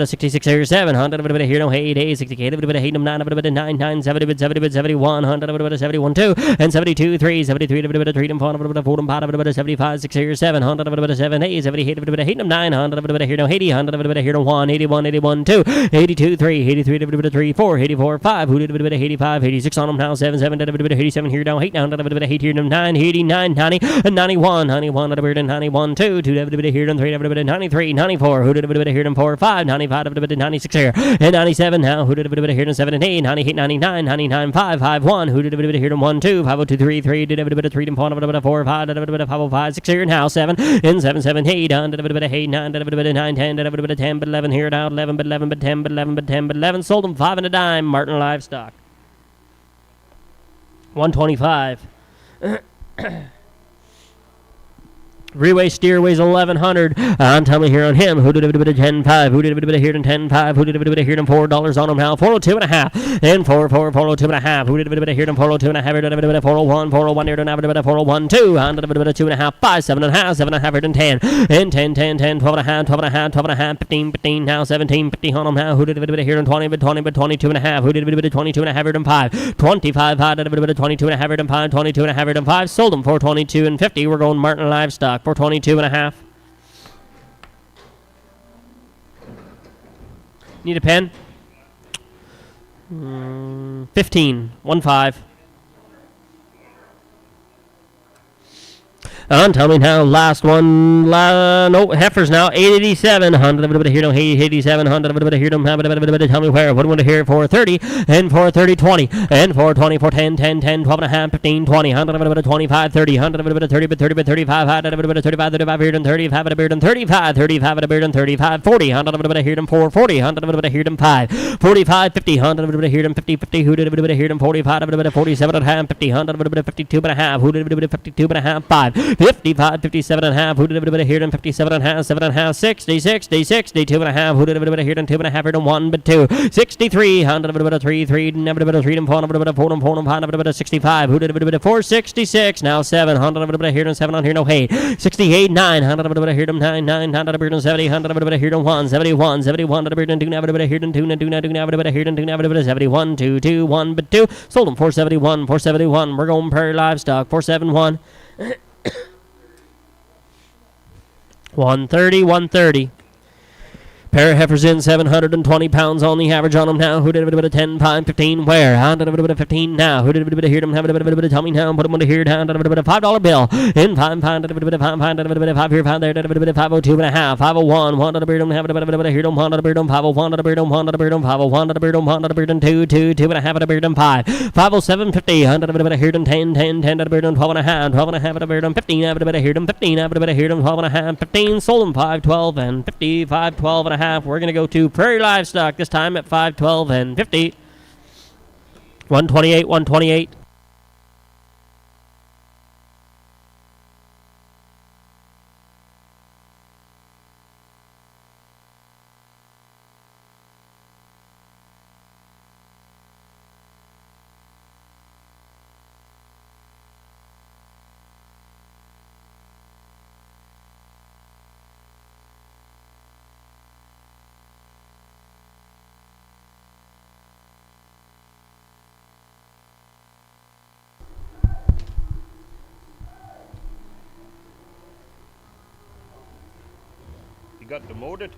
66 here, 7, here them 8, 8, 68, hate them 9, 9, 70, 70, 71, 71, 2, and 72, 3, 73, 3, 4, 75, 6 here, 7, 7, 8, 78, hate them 9, here no 80, here no 1, 81, 81, 2, 82, 3, 83, 3, 4, 84, 5, who did 85, 86 on them now, 7, 7, 87 here now, 8 down, 8 here 9, 89, 90, 91, 91, 91, 2, 2, here 3, 93, 94, who did here 4, 5, 95, 96 here, and 97 now, who did here 7 and 8, 98, 99, 99, 5, 5, 1, who did here 1, 2, 5, 2, 3, 3, did 3, 4, 5, 5, 6 here now, 7, and 7, 7, 8, 9, 10, 10, but 11 here now, 11, but 11, but 10, but 11, but 10, but 11, sold them 5 and a dime, Martin Livestock. 125. Three-way steer weighs 1,100. Tell me here on him. Who did a bit of 10.5? Who did a bit of here in 10.5? Who did a bit of here in $4 on him now? 402.5 and 402.5. Who did a bit of here in 402.5? Here did a bit of 401, 401 here did a bit of 401 2. And a bit of 2.5, 5, 7.5, 7.5 here in 10 and 10, 10, 10, 12.5, 12.5, 12.5, 15, 15 now 17, 50 on him now. Who did a bit of here in 20, but 20, but 22.5? Who did a bit of 22.5 here in 5? 25 high did a bit of 22.5 here in 5, 22.5 here in 5. Sold him for 22 and 50. We're going Martin Livestock for 22.5. Need a pen? 15, 1-5. Tell me now, last one. No, heifers now, 887. 100 here, 87. 100 here, tell me where. What do you want to hear? 430 and 430, 20 and 420, 410, 10, 10, 12 and a half, 15, 20. 100 25, 30. 100 30, but 30, but 35. 100 35, 35 here, and 35 at a beard, and 35, 35 at a beard, and 35, 40. 100 here, and 440. 100 here, and 5. 45, 50. 100 here, and 50, 50. Who did a bit here, and 45, 47 and a half, 50. 100 52 and a half. Who did a bit 52 and a half, 5. 55, 57 and a half. Who did a bit of here and 57 and a half, 7 and a half, 60, 60, 62 and a half. Who did a bit of here and 2 and a half here and 1 but 2. 63, 100 a bit of 3, 3, never a bit of 3 and 4, a bit of 4 and 4 and 5, a bit of 65. Who did a bit of 4, 66. Now 7, 100 a bit of here and 7 on here, no hay. 68, 9, 100 a bit of here and 9, 9, 100 a bit of 70, 100 a bit of here and 1, 71, 71 a bit and 2, never a bit of here and 2, and 2, never a bit of here and 2, never a bit of 71, 2, 2, 1 but 2. Sold them 471, 471. We're going Prairie Livestock 471. 130, 130. Pair of heifers in 720 pounds on the average on them now. Who did a bit of 10, 5, 15? Where? How did a bit of 15 now? Who did a bit of here? Have a bit of tell me now. Put them on the here. Down. Did a bit of $5 bill. In 5 pound. Did a bit of 5 pound. Did a bit of 5 here. 5 there. Did a bit of 502 and a half. 501. 1 did a beard. Have a bit of here. 1 did a beard. 501. Did a beard. 1 did a beard. 501. Did a beard. 1 did a beard. 2, 2, 2 and a half. Did a beard. 5. 507. 50. 100 did a bit of here. 10, 10, 10 did a beard. 12 and a half. 12 and a half. Did a beard. 15. Have a bit of here. 15. Have a bit of here. 12 and a half. 15. Sold them 5, 12 and 50. 5, 12 and a half. We're gonna go to Prairie Livestock this time at 5, 12 and 50. 128, 128. Got demoted.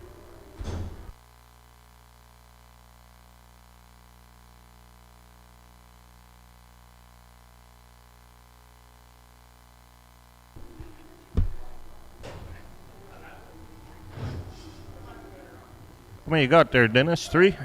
How many you got there, Dennis? 3?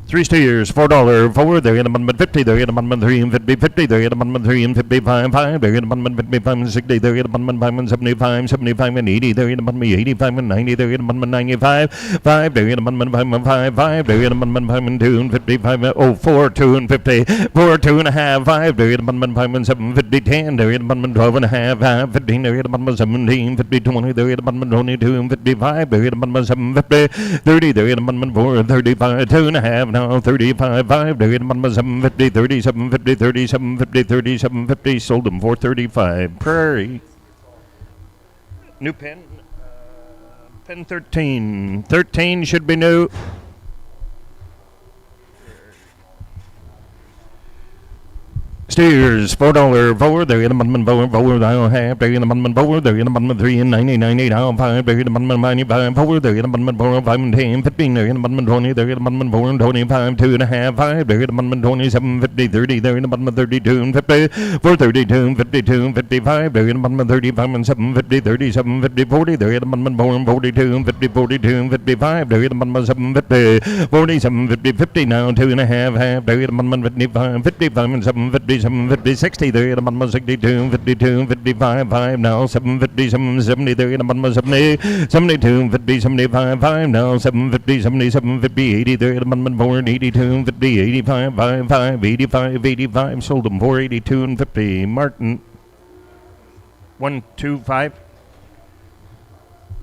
3 steers, $4, 4, they're in amendment 50, they're in amendment 3 and 50, 50, they're in amendment 3 and 55, 5, they're in amendment 55 and 60, they're in amendment 5 and 75, 75 and 80, they're in amendment 85 and 90, they're in amendment 95, 5, they're in amendment 5 and 5, 5, they're in amendment 5 and 2 and 55, 4, 2 and 50, 4, 2 and a half, 5, they're in amendment 5 and 7, 50, 10, they're in amendment 12 and a half, 5, 15, they're in amendment 17, 50, 20, they're in amendment 22 and 55, they're in amendment 7, 50, 30, they're in amendment 4, 35, 2 and a half, now 35, 5, they're in amendment 750, 37, 50, 37, 50, 37, 50, sold them for 35. Prairie. New pen. Pen 13. 13 should be new. Steers, $4, 4, they're in amendment 4, 4, they're half, they're in amendment 4, they're in amendment 3 and 90, 90, now 5, they're in amendment 95, 4, they're in amendment 4, 5 and 10, 15, they're in amendment 20, they're in amendment 4 and 25, 2 and a half, 5, they're in amendment 27, 50, 30, they're in amendment 32 and 50, 4, 32 and 52 and 55, they're in amendment 35 and 7, 50, 37, 50, 40, they're in amendment 4 and 42 and 50, 42 and 55, they're in amendment 7, 50, 47, 50, 50, now 2 and a half, they're in amendment 55, 55 and 7, 50, 750, 60, there, the bottom 62, 52, 55, 5, now 750, 770, there, the bottom 70, 72, 50, 75, 5, now 750, 77, 50, 80, there, the bottom 4, 82, 50, 85, 5, 5, 85, 85, sold them 482 and 50. Martin, 125.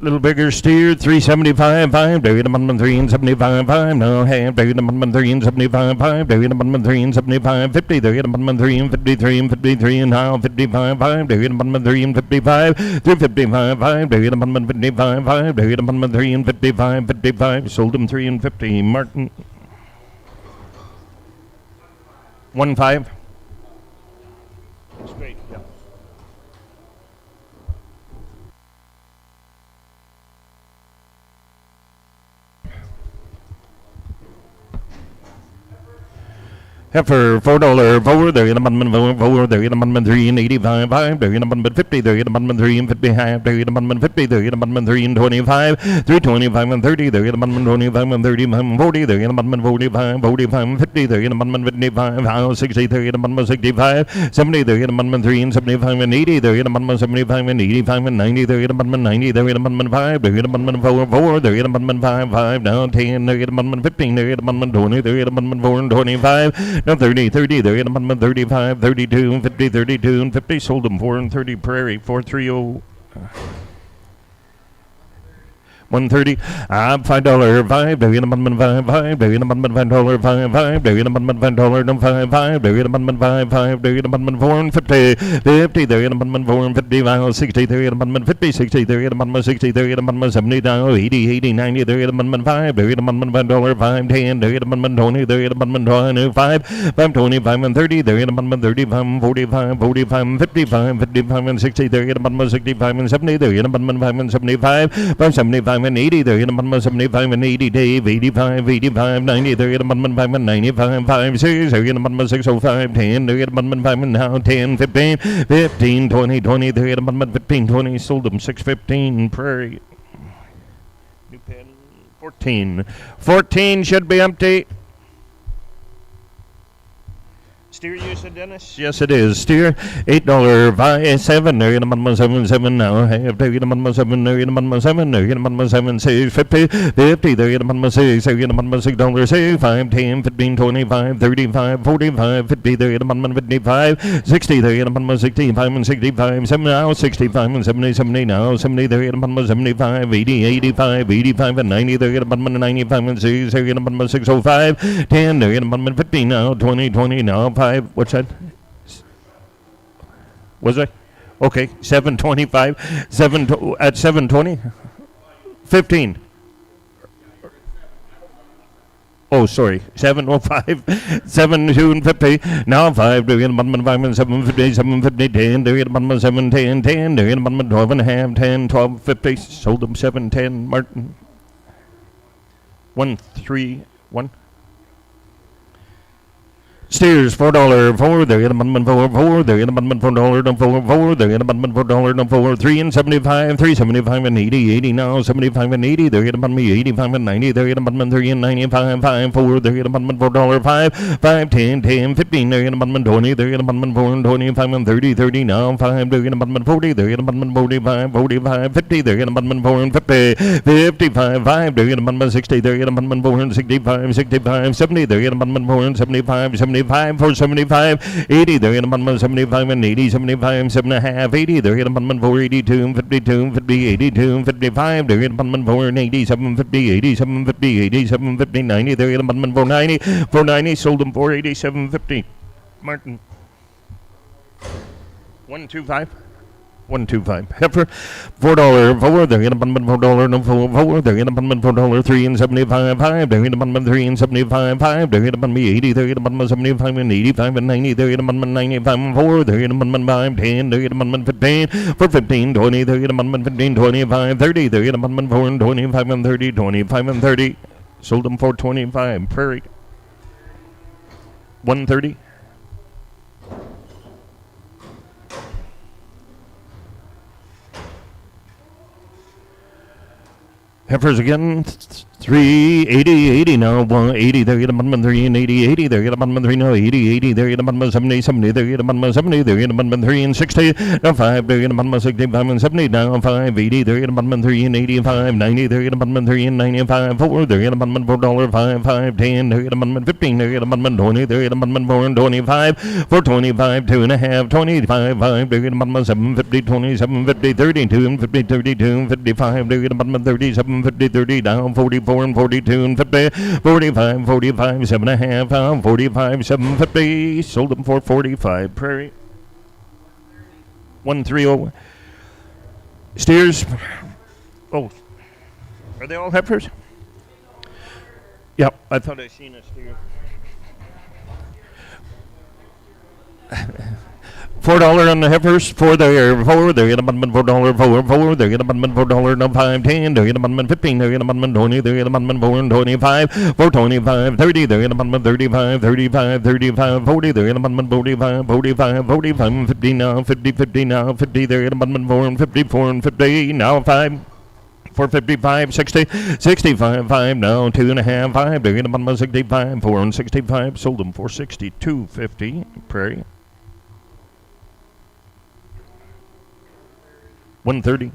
Little bigger steer, 375, 5, there, the bottom 3 and 75, 5, now half, there, the bottom 3 and 75, 5, there, the bottom 3 and 75, 50, there, the bottom 3 and 53 and 53, and now 55, 5, there, the bottom 3 and 55, 355, 5, there, the bottom 55, 5, there, the bottom 3 and 55, 55, sold them 3 and 50. Martin, 1-5. Straight, yeah. Heifer, $4, 4, there, the bottom 4, there, the bottom 3 and 85, 5, there, the bottom 50, there, the bottom 3 and 55, there, the bottom 50, there, the bottom 3 and 25, 325 and 30, there, the bottom 25 and 35 and 40, there, the bottom 45, 45 and 50, there, the bottom 55, 60, there, the bottom 65, 70, there, the bottom 3 and 75 and 80, there, the bottom 75 and 85 and 90, there, the bottom 90, there, the bottom 5, there, the bottom 4, 4, there, the bottom 5, 5, down 10, there, the bottom 15, there, the bottom 20, there, the bottom 4 and 25, now 30, 30, there, the bottom 35, 32, 50, 32, and 50, sold them 4 and 30, Prairie, 430. 130, $5, 5, there, the bottom 5, 5, there, the bottom $5, 5, 5, there, the bottom $5, 5, 5, there, the bottom 5, 5, there, the bottom 4 and 50, 50, there, the bottom 4 and 50, 60, there, the bottom 50, 60, there, the bottom 60, there, the bottom 70, now 80, 80, 90, there, the bottom 5, there, the bottom $5, 5, 10, there, the bottom 20, there, the bottom 25, 5, 25 and 30, there, the bottom 35, 45, 45 and 55, 55 and 60, there, the bottom 65 and 70, there, the bottom 5 and 75, 5, 75 and 80, there, the bottom 75 and 80, Dave, 85, 85, 90, there, the bottom 5 and 95, 5, 6, there, the bottom 605, 10, there, the bottom 5 and now 10, 15, 15, 20, 20, there, the bottom 15, 20, sold them 615, Prairie. New pen, 14. 14 should be empty. Steer, you said, Dennis? Yes, it is. Steer, $8, 5, 7, there, the bottom 7, 7, now, half, there, the bottom 7, there, the bottom 7, there, the bottom 7, 6, 50, 50, there, the bottom 6, there, the bottom $6, 6, 5, 10, 15, 25, 35, 45, 50, there, the bottom 55, 60, there, the bottom 65 and 65, 7 now, 65 and 70, 70 now, 70, there, the bottom 75, 80, 85, 85 and 90, there, the bottom 95 and 6, there, the bottom 605, 10, there, the bottom 15 now, 20, 20 now, 5. What's that? Was I? Okay, 725, 7 at 720, 15. Oh, sorry, 705, 72 and 50. Now 5, there in the bottom 5 and 750, 750, 10, there in the bottom 7, 10, 10, there in the bottom 12 and a half, 10, 12, 50. Sold them 7, 10. Martin. 1, 3, 1. Steers, $4, 4, there in the bottom 4, 4, there in the bottom $4, 4, 4, there in the bottom $4, 4, 3 and 75, 3, 75 and 80, 80 now, 75 and 80, there in the bottom 85 and 90, there in the bottom 3 and 95, 5, 4, there in the bottom $4, 5, 5, 10, 10, 15, there in the bottom 20, there in the bottom 4 and 25 and 30, 30 now, 5, there in the bottom 40, there in the bottom 45, 45, 50, there in the bottom 4 and 50, 55, 5, there in the bottom 60, there in the bottom 4 and 65, 65, 70, there in the bottom 4 and 75, 75, 4, 75, 80, there in the bottom 75 and 80, 75, 7.5, 80, there in the bottom 4, 82, 52, 50, 82, 55, there in the bottom 4 and 87, 50, 87, 50, 87, 50, 90, there in the bottom 490, 490, sold them 487, 50. Martin. 125. 125. Heifer, $4, 4, there in the bottom $4, no 4, 4, there in the bottom $4, 3 and 75, 5, there in the bottom 3 and 75, 5, there in the bottom 80, there in the bottom 75 and 85 and 90, there in the bottom 95 and 4, there in the bottom 5, 10, there in the bottom 15, for 15, 20, there in the bottom 15, 25, 30, there in the bottom 4 and 25 and 30, 25 and 30, sold them for 25, Prairie. 130. Heifers again, 380, 80 now, 180, there you get a button, 3 and 80, 80, there you get a button, 3 now, 80, 80, there you get a button, 70, 70, there you get a button, 70, there you get a button, 3 and 60, now 5, there you get a button, 65 and 70, now 5, 80, there you get a button, 3 and 85, 90, there you get a button, 3 and 95, 4, there you get a button, $4, 5, 5, 10, there you get a button, 15, there you get a button, 20, there you get a button, 4 and 25, 4, 25, 2 and a half, 25, 5, there you get a button, 750, 27, 50, 32, and 50, 32, 55, there you get a button, 37, 50, 30, down 44 and 42 and 50, 45, 45, 7 and a half, 45, 750, sold them for 45. Prairie 130. Steers. Oh, are they all heifers? Yep, I thought I seen a steer. $4 on the heifers, $4 there, they get a button, $4, they get a button, $4, no 5, 10, they get a button, 15, they get a button, 20, they get a button, 4 and 25, 4, 25, 30, they get a button, 35, 35, 35, 40, they get a button, 45, 45, 45, 50 now, 50, 50 now, 50, they get a button, 4 and 54 and 50, now 5. 455, 60, 65, 5 now, 2.5, 5, they get a button, 65, 4 and 65, sold them for 62.50, Prairie. 130.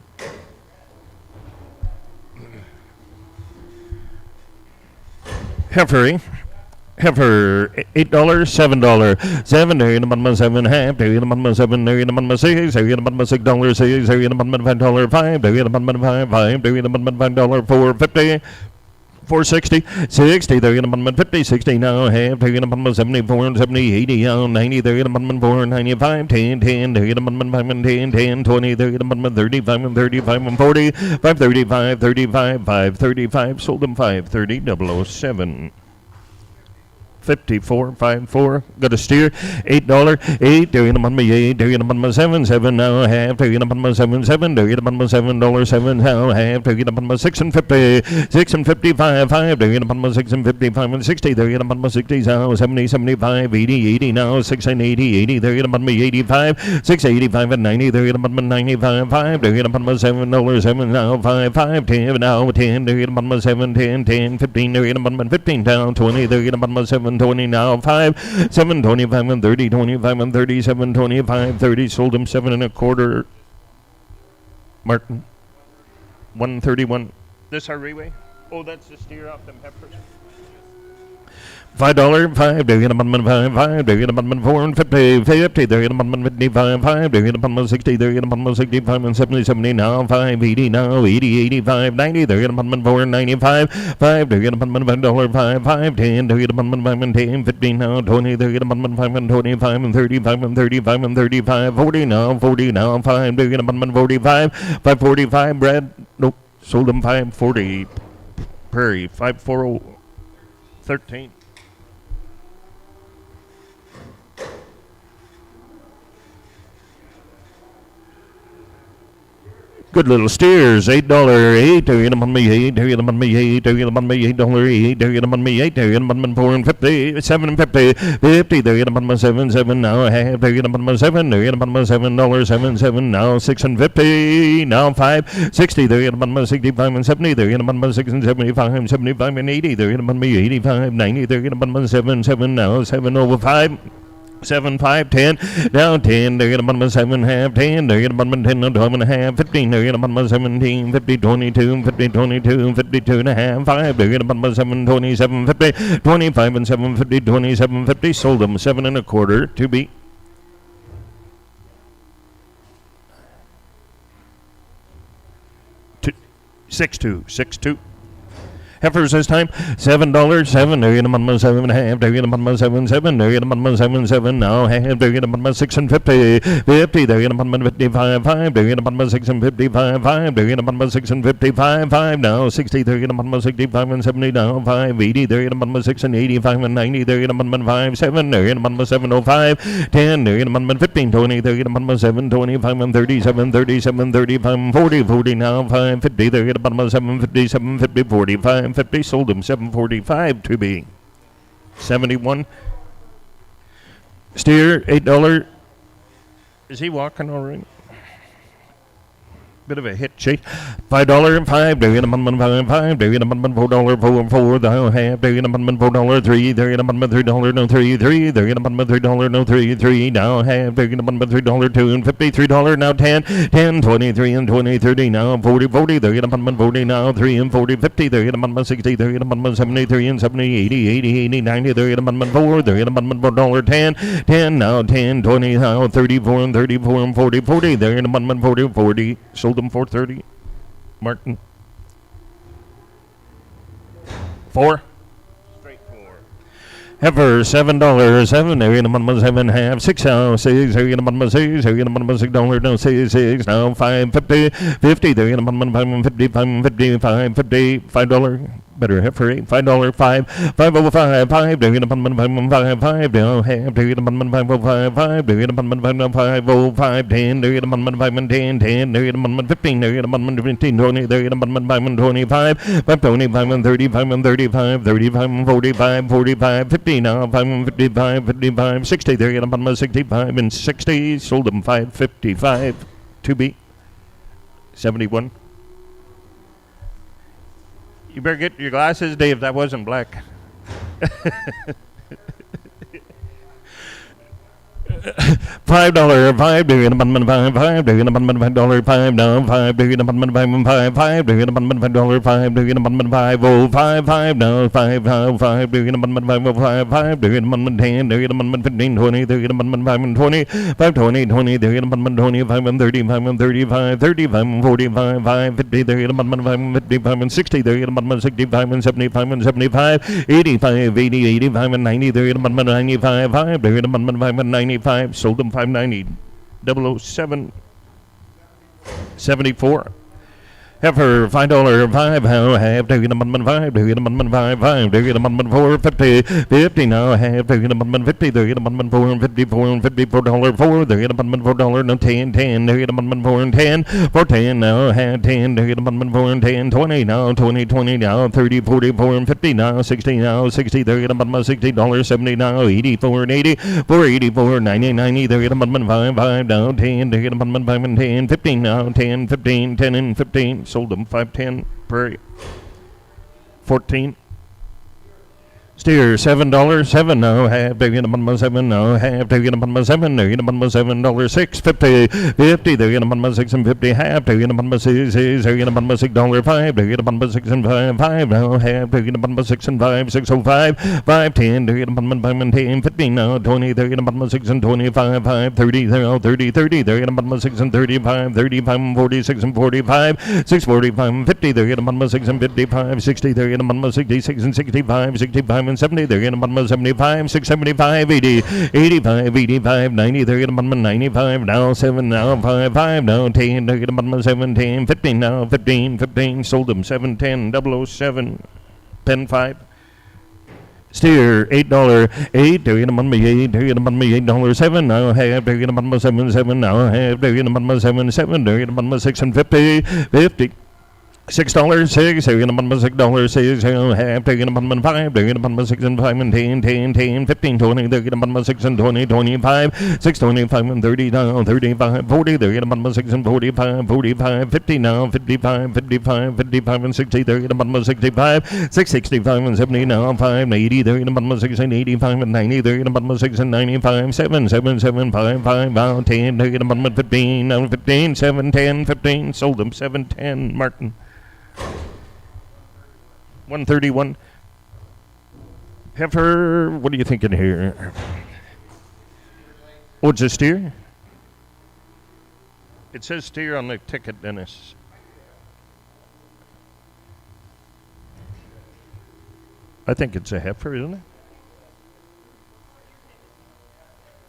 Heifer, $8, $7, 7, there you get a button, 7.5, there you get a button, 7, there you get a button, 6, there you get a button, $6, 6, there you get a button, $5, 5, there you get a button, 5, 5, there you get a button, $5, 4.50. 460, 60, they're going to button 50, 60 now, half, they're going to button 74, 70, 80, 90, they're going to button 4, 95, 10, 10, they're going to button 5, 10, 10, 20, they're going to button 35, 35, and 40, 535, 35, 535, sold them 530, 007. 5454, got a steer, $8, 8, they're gonna button me 8, they're gonna button me 7, 7 now, half, they're gonna button me 7, 7, they're gonna button me $7, 7 now, half, they're gonna button me 6 and 50, 6 and 55, 5, they're gonna button me 6 and 55 and 60, they're gonna button me 60 now, 70, 75, 80, 80 now, 6 and 80, 80, they're gonna button me 85, 6, 85 and 90, they're gonna button me 95, 5, they're gonna button me $7, 7 now, 5, 5, 10 now, 10, they're gonna button me 7, 10, 10, 15, they're gonna button me 15 down, 20, they're gonna button me 7, 20 now, 5, 7, 25 and 30, 25 and 30, 7, 25, 30, sold them 7 and a quarter. Martin, 131. This our Rayway? Oh, that's the steer off them heifers. $5, 5, they're gonna button 5, 5, they're gonna button 4 and 50, 50, they're gonna button 55, 5, they're gonna button 60, they're gonna button 65 and 70, 70 now, 5, 80 now, 80, 85, 90, they're gonna button 4 and 95, 5, they're gonna button $5, 5, 5, 10, they're gonna button 5 and 10, 15 now, 20, they're gonna button 5 and 25 and 35 and 35 and 35, 40 now, 40 now, 5, they're gonna button 45, 545, Brad, nope, sold them 540, Prairie, 540, 13. Good little steers, $8, 8, they're gonna button me 8, they're gonna button me 8, they're gonna button me $8, 8, they're gonna button me 8, they're gonna button me 4 and 50, 7 and 50, 50, they're gonna button me 7, 7 now, half, they're gonna button me 7, they're gonna button me $7, 7, 7 now, 6 and 50, now 5, 60, they're gonna button me 65 and 70, they're gonna button me 6 and 75, 75 and 80, they're gonna button me 85, 90, they're gonna button me 7, 7 now, 7 over 5. 7, 5, 10, down 10, they're gonna button 7, half, 10, they're gonna button 10, 12 and a half, 15, they're gonna button 17, 50, 22, 50, 22, 52 and a half, 5, they're gonna button 7, 27, 50, 25 and 7, 50, 27, 50, sold them 7 and a quarter to be. Six two. Heifers this time, $7, 7, they're gonna button 7 and a half, they're gonna button 7, 7, they're gonna button 7, 7, now half, they're gonna button 6 and 50, 50, they're gonna button 55, 5, they're gonna button 6 and 55, 5, they're gonna button 6 and 55, 5, now 60, they're gonna button 65 and 70, now 5, 80, they're gonna button 6 and 85 and 90, they're gonna button 5, 7, they're gonna button 705, 10, they're gonna button 15, 20, they're gonna button 7, 25 and 37, 37, 35 and 40, 40 now 5, 50, they're gonna button 7, 50, 7, 50, 45, 50, sold them 745 to be 71. Steer, $8. Is he walking all right? Bit of a hit, Chief. $5 and $5. There in a month, $5. There in a month, $4, $4. Thou have. There in a month, $4, $3. There in a month, $3, no $3. There in a month, $3, no $3. Now have. There in a month, $3, $2 and $50. $3 now 10. 10, 23 and 20, 30 now 40, 40. There in a month, 40 now 3 and 40, 50. There in a month, 60. There in a month, 73 and 70, 80, 80, 80, 90. There in a month, 4. There in a month, $4, 10. 10 now 10, 20 now 34 and 34 and 40, 40. There in a month, 40, 40. Sold them for 30. Martin. 4. Straight 4. Heifer, $7. 7. There in a month, 7 half. 6 now 6. There in a month, 6. There in a month, $6. No 6, 6 now 5. 50. 50. There in a month, 5 50. 5 50. 5 50. $5. Better heifer 8. $5. 5. 505. 5. There in a month, 5 5. Now half. There in a month, 505. 5. There in a month, 505. 10. There in a month, 5 and 10. 10. There in a month, 15. There in a month, 15. 20. There in a month, 5 and 25. 5 25 and 35 and 35. 35 and 45. 45. 50 now. 5 and 55. 55. 60. There in a month, 65 and 60. Sold them 555. To be 71. You better get your glasses, Dave. That wasn't black. $5, 5. Do you get a month, 5, 5. Do you get a month, $5, 5 now 5. Do you get a month, 5, 5. Do you get a month, $5, 5. Do you get a month, 5, oh 5, 5 now 5, 5. Do you get a month, 5, 5, 5. Do you get a month, 10. Do you get a month, 15, 20. Do you get a month, 5 and 20. 5, 20, 20. Do you get a month, 25 and 35 and 35. 35 and 45, 5, 50. Do you get a month, 5 and 55 and 60. Do you get a month, 65 and 75 and 75. 85, 80, 85 and 90. Do you get a month, 95, 5. Do you get a month, 5 and 95. Sold them 590. 007. 74. Heifer, $5, 5, how half, do you get a month, 5, do you get a month, 5, 5, do you get a month, 4, 50, 50 now, half, do you get a month, 50, do you get a month, 4, and 54, and $54, 4, do you get a month, $4, no 10, 10, do you get a month, 4, and 10, for 10 now, half, 10, do you get a month, 4, and 10, 20 now, 20, 20 now, 30, 44, and 50 now, 60 now, 60, do you get a month, $60, 70 now, 84, and 80, 484, 90, 90, do you get a month, 5, 5 now, 10, do you get a month, 5, and 10, 15 now, 10, 15, 10, and 15, sold them 510 Prairie. 14. Steer $7, 7 now, half, they get a month, 7 now, half, they get a month, 7, they get a month, $7, 6, 50, 50, they get a month, 6 and 50, half, they get a month, 6, 6, they get a month, $6, 5, they get a month, 6 and 5, 5 now, half, they get a month, 6 and 5, 605, 5, 10, they get a month, 5 and 10, 15 now, 20, they get a month, 6 and 25, 5, 30, now, 30, 30, they get a month, 6 and 35, 35 and 46 and 45, 6, 45 and 50, they get a month, 6 and 55, 60, they get a month, 66 and 65, 65 and 70, they're getting a month 75, 675, 80, 85, 85, 90, they're getting a month 95, now 7, now 5, 5, now 10, they're getting a month 17, 15, now 15, 15, sold them 710, 007, pen 5. Steer $8, 8, they're getting a month 8, they're getting a month $8, 7, now half, they're getting a month 7, 7, now half, they're getting a month 7, 7, they're getting a month 6 and 50, 50. $6, 6, they're gonna month $6, 6, half, they're gonna month 5, they're gonna month 6 and 5 and 10, 10, 10, 15, 20, they're gonna month 6 and 20, 25, 6, 25 and 30 now, 35, 40, they're gonna month 6 and 45, 45, 50 now, 55, 55, 55 and 60, they're gonna month 65, 6, 65 and 70 now, 5, 80, they're gonna month 6 and 85 and 90, they're gonna month 6 and 95, 7, 7, 7, 5, 5, now 10, they're gonna month 15, now 15, 7, 10, 15, sold them 710, Martin. 131. Heifer, what are you thinking here? Oh, it's a steer? It says steer on the ticket, Dennis. I think it's a heifer, isn't it?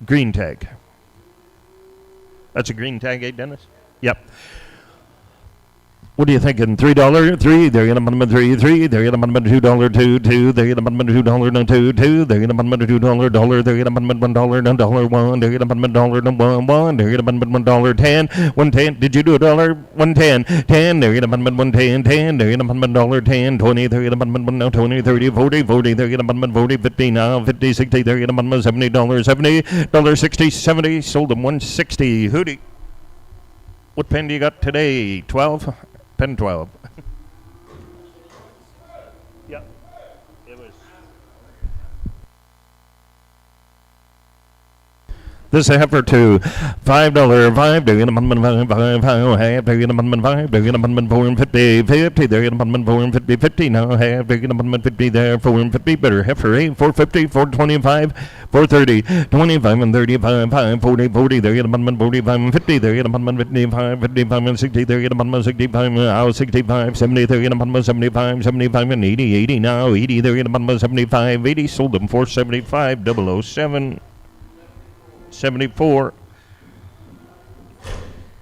Green tag. That's a green tag, eh, Dennis? Yep. What are you thinking? $3, 3. They're gonna month 3, 3. They're gonna month $2, 2, 2. They're gonna month $2, no 2, 2. They're gonna month $2, $. They're gonna month $1, no $1. They're gonna month $1, no 1, 1. They're gonna month $1, 10, 110. Did you do $1? 110, 10. They're gonna month 110, 10. They're gonna month $1, 10, 20. They're gonna month $1, no 20, 30, 40, 40. They're gonna month 40, 50 now, 50, 60. They're gonna month $70, 70, $60, 70. Sold them 160. Hootie. What pen do you got today? 12? Pen 12. Yeah, it was. This heifer to $5, $5, there in amendment 5, half, there in amendment 5, there in amendment 4 and 50, 50, there in amendment 4 and 50, 50, now half, there in amendment 50, there, 4 and 50, better heifer, 8, 450, 425, 430, 25 and 35, 5, 40, 40, there in amendment 45 and 50, there in amendment 55, 55 and 60, there in amendment 65, 65, 70, there in amendment 75, 75 and 80, 80 now, 80, there in amendment 75, 80, sold them 475, 007. 74.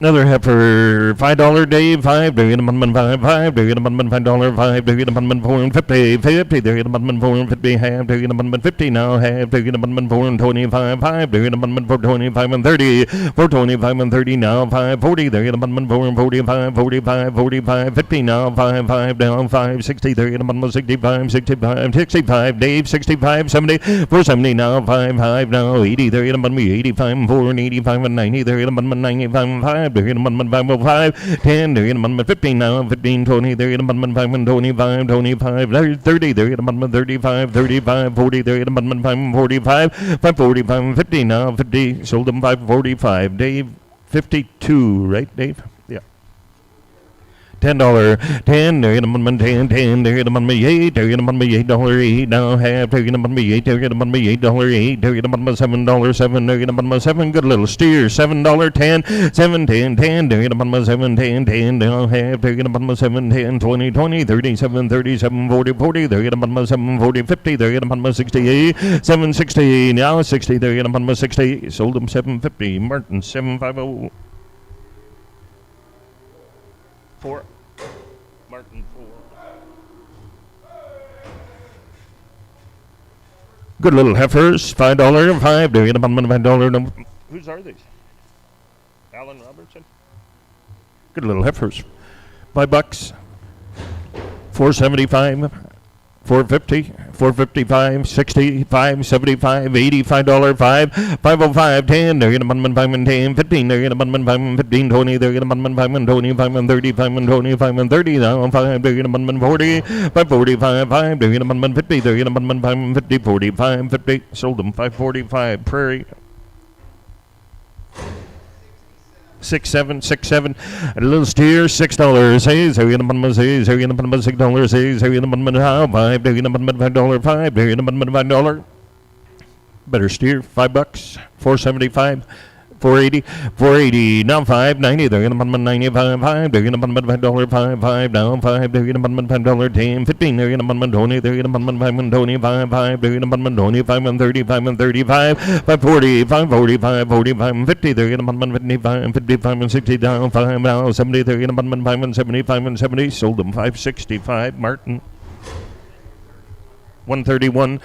Another heifer, $5 Dave, 5, there in amendment 5, 5, there in amendment $5, 5, there in amendment 4 and 50, 50, there in amendment 4 and 50, half, there in amendment 50 now, half, there in amendment 4 and 25, 5, there in amendment 4, 25 and 30, 4, 25 and 30 now, 5, 40, there in amendment 4 and 45, 45, 45, 50 now, 5, 5 down, 5, 60, there in amendment 65, 65, 65, Dave, 65, 70, 470 now, 5, 5 now, 80, there in amendment 85 and 4 and 85 and 90, there in amendment 95 and 5, there in amendment 505, 10, there in amendment 15 now, 15, 20, there in amendment 5 and 25, 25, 30, there in amendment 35, 35, 40, there in amendment 5 and 45, 545 and 50 now, 50, sold them 545, Dave, 52, right, Dave? Yeah. $10, 10, there in amendment 10, 10, there in amendment 8, there in amendment $8, 8 now, half, there in amendment 8, there in amendment $8, 8, there in amendment $7, 7, there in amendment 7, good little steer, $7, 10, 7, 10, 10, there in amendment 7, 10, 10, now, half, there in amendment 7, 10, 20, 20, 37, 37, 40, 40, there in amendment 7, 40, 50, there in amendment 68, 7, 60, now 60, there in amendment 60, sold them 750, Martin 750. 4. Martin 4. Good little heifers, $5, 5, there in amendment $5. Whose are these? Alan Robertson? Good little heifers. $5, 475, 450, 455, 65, 75, 80, $5, 5, 505, 10, there in amendment 5 and 10, 15, there in amendment 5 and 15, 20, there in amendment 5 and 20, 5 and 30, 5 and 20, 5 and 30, now 5, there in amendment 40, 545, 5, there in amendment 50, there in amendment 5 and 50, 45, 50, sold them 545, Prairie. 6, 7, 6, 7, a little steer, $6, says, there in amendment, says, there in amendment, $6, says, there in amendment, 5, there in amendment, $5, 5, there in amendment, $5. Better steer, $5, 475, 480, 480, now 590, there in amendment 95, 5, there in amendment $5, 5, 5, down 5, there in amendment $5, 10, 15, there in amendment 20, there in amendment 5 and 25, 5, there in amendment 25 and 35 and 35, 540, 540, 545 and 50, there in amendment 55 and 55 and 60, down 5, now 70, there in amendment 5 and 75 and 70, sold them 565, Martin. 131,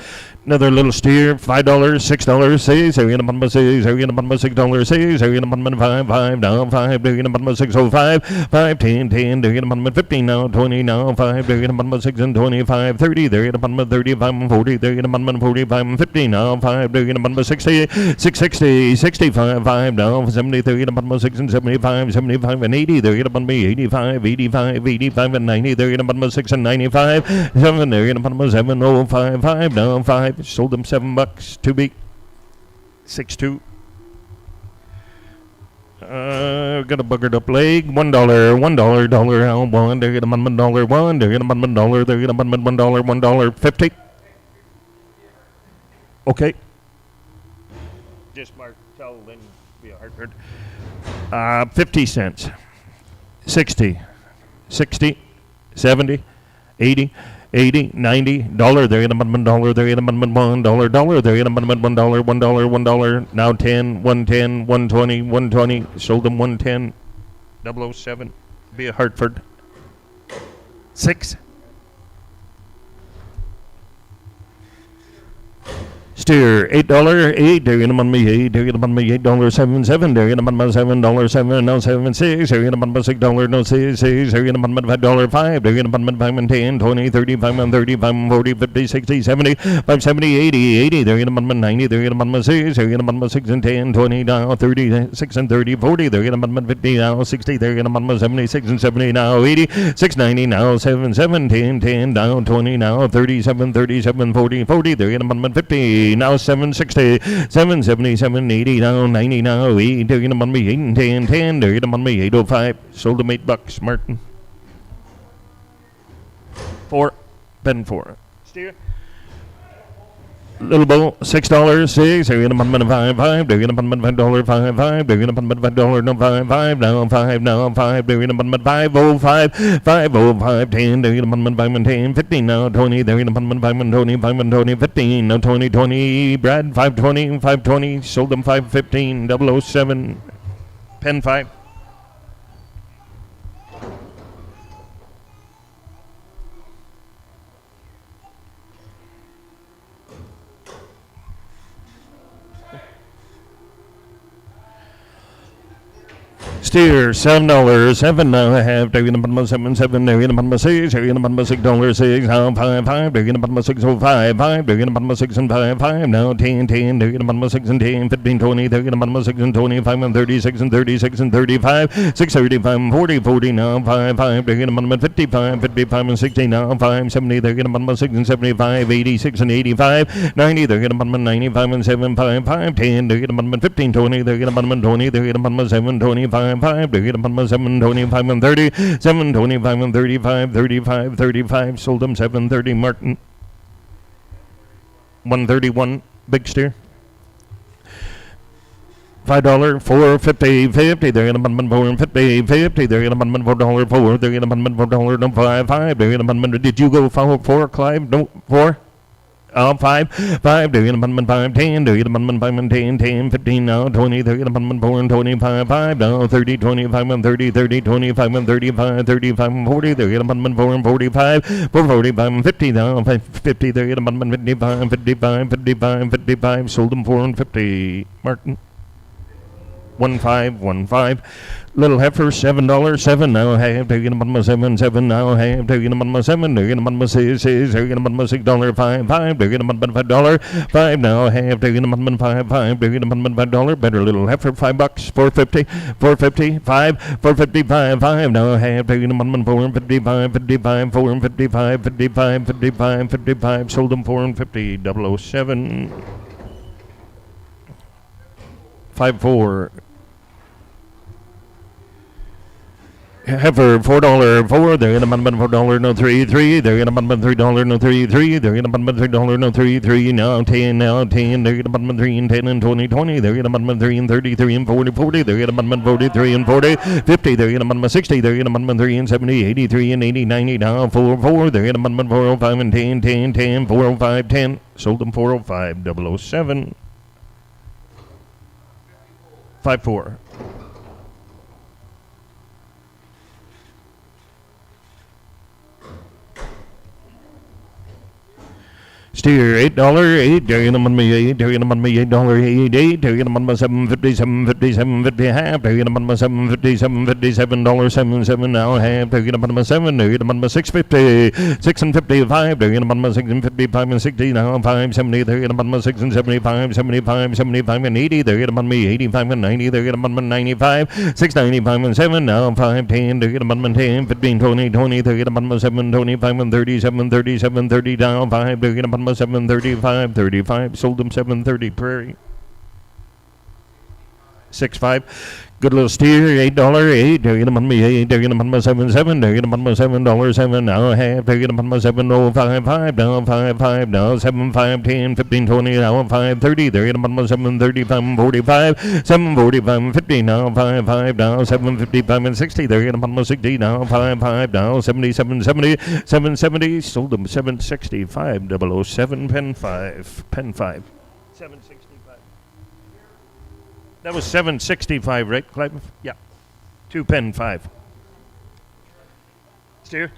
another little steer, $5, $6, says, there in amendment, says, there in amendment, $6, says, there in amendment 5, 5, down 5, there in amendment 605, 5, 10, 10, there in amendment 15, now 20, now 5, there in amendment 6 and 25, 30, there in amendment 35 and 40, there in amendment 45 and 50, now 5, there in amendment 60, 660, 65, 5, down 70, there in amendment 6 and 75, 75 and 80, there in amendment 85, 85, 85 and 90, there in amendment 6 and 95, 7, there in amendment 7, 5, 5, down 5, sold them $7, 2B, 6-2. Got a buggered up leg, $1, $1, L, 1, there in amendment $1, there in amendment $1, there in amendment $1, $1.50. Okay. Just mark, tell, then be a Hartford. 50 cents, 60, 60, 70, 80, 80, 90, $1, there in amendment $1, there in amendment $1, there in amendment $1, $1, now 10, 110, 120, 120, sold them 110, 007, be a Hartford. 6. Steer $8 they're gonna run me eight, they're gonna run me $8.77, they're gonna run me $7.7, no 7.6, they're gonna run me $6, no 6, they're gonna run me $5.5, they're gonna run me 5 and 10, 20, 30, 5 and 30, 5 and 40, 50, 60, 70, 5, 70, 80, 80, they're gonna run me 90, they're gonna run me 6, they're gonna run me 6 and 10, 20 now, 30, 6 and 30, 40, they're gonna run me 50 now, 60, they're gonna run me 76 and 70 now, 80, 690 now, 7, 7, 10, 10 down, 20 now, 37, 37, 40, 40, they're gonna run me 50 now, 760, 777, 80 now, 90 now, 8, they're gonna run me 8 and 10, 10, they're gonna run me 805, sold them $8, Martin. 4, Ben 4. Steer. Little Bull, $6, 6, they're gonna run me 5, they're gonna run me $5, 5, they're gonna run me $5, no 5, now 5, now 5, they're gonna run me 505, 505, 10, they're gonna run me 5 and 10, 15 now, 20, they're gonna run me 5 and 20, 5 and 20, 15, now 20, 20, Brad, 520, 520, sold them 515, 007, Pen 5. Steer $7, 7 now I have. They're gonna put my 7, 7. They're gonna put my 6. They're gonna put my $6, 6 now 5, 5. They're gonna put my 605, 5. They're gonna put my 6 and 5, 5 now 10, 10. They're gonna put my 6 and 10, 15, 20. They're gonna put my 6 and 20, 5 and 36 and 36 and 35, 6, 35 and 40, 40 now 5, 5. They're gonna put my 55, 55 and 60 now 5, 70. They're gonna put my 6 and 75, 86 and 85, 90. They're gonna put my 95 and 7, 5, 5, 10. They're gonna put my 15, 20. They're gonna put my 20. They're gonna put my 7, 25, 5. They're gonna put my 7, 25 and 30, 7, 25 and 35, 35, 35. Sold them 730, Martin. 131, Big Steer. $5, 4, 50, 50. They're gonna put 4 and 50, 50. They're gonna put $4, 4. They're gonna put $4, no 5, 5. They're gonna put. Did you go 4, Clive? No 4. 5, 5, they're gonna put 5, 10, they're gonna put 5 and 10, 10, 15 now, 20, they're gonna put 4 and 25, 5 now, 30, 25 and 30, 30, 25 and 35, 35 and 40, they're gonna put 4 and 45, 4, 45 and 50 now, 50, they're gonna put 55, 55, 55, 55, sold them 4 and 50, Martin. 1515. Little heifer, $7, 7 now I have. They're gonna put my 7, 7 now I have. They're gonna put my 7. They're gonna put my 6, 6. They're gonna put my $6, 5, 5. They're gonna put my $5, 5 now I have. They're gonna put my 5, 5. They're gonna put my $5. Better little heifer, $5, 450, 450, 5, 455, 5 now I have. They're gonna put my 4 and 55, 55, 4 and 55, 55, 55, 55. Sold them 4 and 50, 007, 54. Heifer, $4, 4. They're gonna put $4, no 3, 3. They're gonna put $3, no 3, 3. They're gonna put $3, no 3, 3. Now 10, now 10. They're gonna put 3 and 10 and 20, 20. They're gonna put 3 and 33 and 40, 40. They're gonna put 43 and 40, 50. They're gonna put 60. They're gonna put 3 and 70, 83 and 80, 90. Now 4, 4. They're gonna put 405 and 10, 10, 10, 405, 10. Sold them 405, 007, 54. Steer $8, 8. They're gonna put me 8. They're gonna put me $8, 8, 8. They're gonna put my 750, 750, 750 half. They're gonna put my 750, 750, $7, 7, 7 now half. They're gonna put my 7. They're gonna put my 650, 6 and 55. They're gonna put my 6 and 55 and 60 now 5, 70. They're gonna put my 6 and 75, 75, 75 and 80. They're gonna put me 85 and 90. They're gonna put my 95, 6, 95 and 7 now 5, 10. They're gonna put my 10, 15, 20, 20. They're gonna put my 7, 25 and 37, 37, 30 down 5. They're gonna put my 735, 35. Sold them 730, Prairie. 6-5. Good little steer, $8, 8. They're gonna put me 8. They're gonna put my 7, 7. They're gonna put my $7, 7 now half. They're gonna put my 705, 5 now 5, 5 now 7, 5, 10, 15, 20 now 5, 30. They're gonna put my 735 and 45, 745 and 50 now 5, 5 now 755 and 60. They're gonna put my 60 now 5, 5 now 77, 70, 770. Sold them 765, 007, Pen 5, Pen 5, 765. That was 765, right, Clive? Yeah. 2 Pen 5. Steer.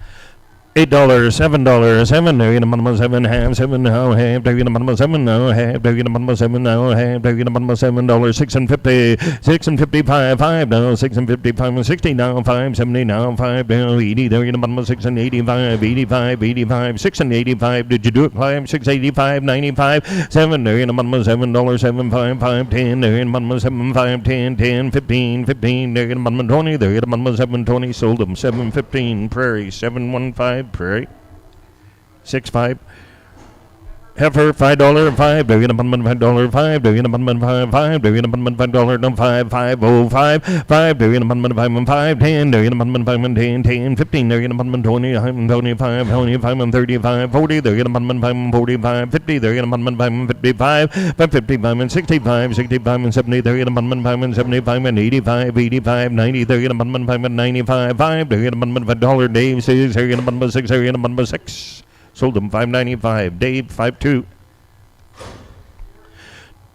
$8, $7, $7, there you go, 7 half, 7 now half, there you go, 7 now half, there you go, 7 now half, there you go, $7, 6 and 50, 6 and 55, 5 now, 6 and 55, 60 now, 5, 70 now, 5 now, 80, there you go, 6 and 85, 85, 85, 6 and 85, did you do it, 5, 6, 85, 95, 7, there you go, $7, 7, 5, 5, 10, there you go, 7, 5, 10, 10, 15, 15, there you go, 20, there you go, 7, 20, sold them, 7, 15, Prairie, 7, 1, 5, Prairie, 6, 5, Heifer, $5, 5, there you go, $5, 5, there you go, $5, there you go, $5, no, 5, 5, oh, 5, 5, there you go, $5, 5, 10, there you go, $5, 10, 10, 15, there you go, $20, 25, 25, 35, 40, there you go, $5, 45, 50, there you go, $5, 55, 55, 65, 65, 70, there you go, $5, 75, 85, 85, 90, there you go, $5, 95, 5, there you go, $5, Dave, 6, there you go, 6, there you go, 6. Sold them $5.95. Dave 5.2.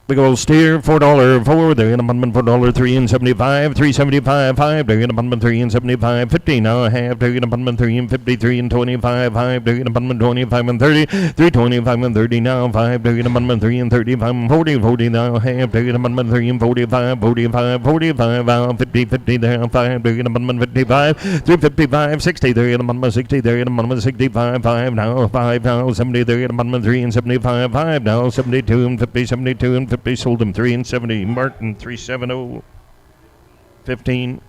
Big old steer $4, 4. They're in a $4, 3.75, 3.75, 5. They're in a $3.75, 50 now a half. They're in a $3.50, 3.25, 5. They're in a $25 and 30, 3.25 and 30 now 5. They're in a $3.35, 40, 40 now a half. They're in a $3.45, 45, 45, 50, 50 there 5. They're in a $55, 3.55, 60. They're in a 60. They're in a 65, 5 now 5 now 70. They're in a $3.75, 5 now 72 and 50, 72 and 50. Sold them 3 and 70. Martin 370. 15.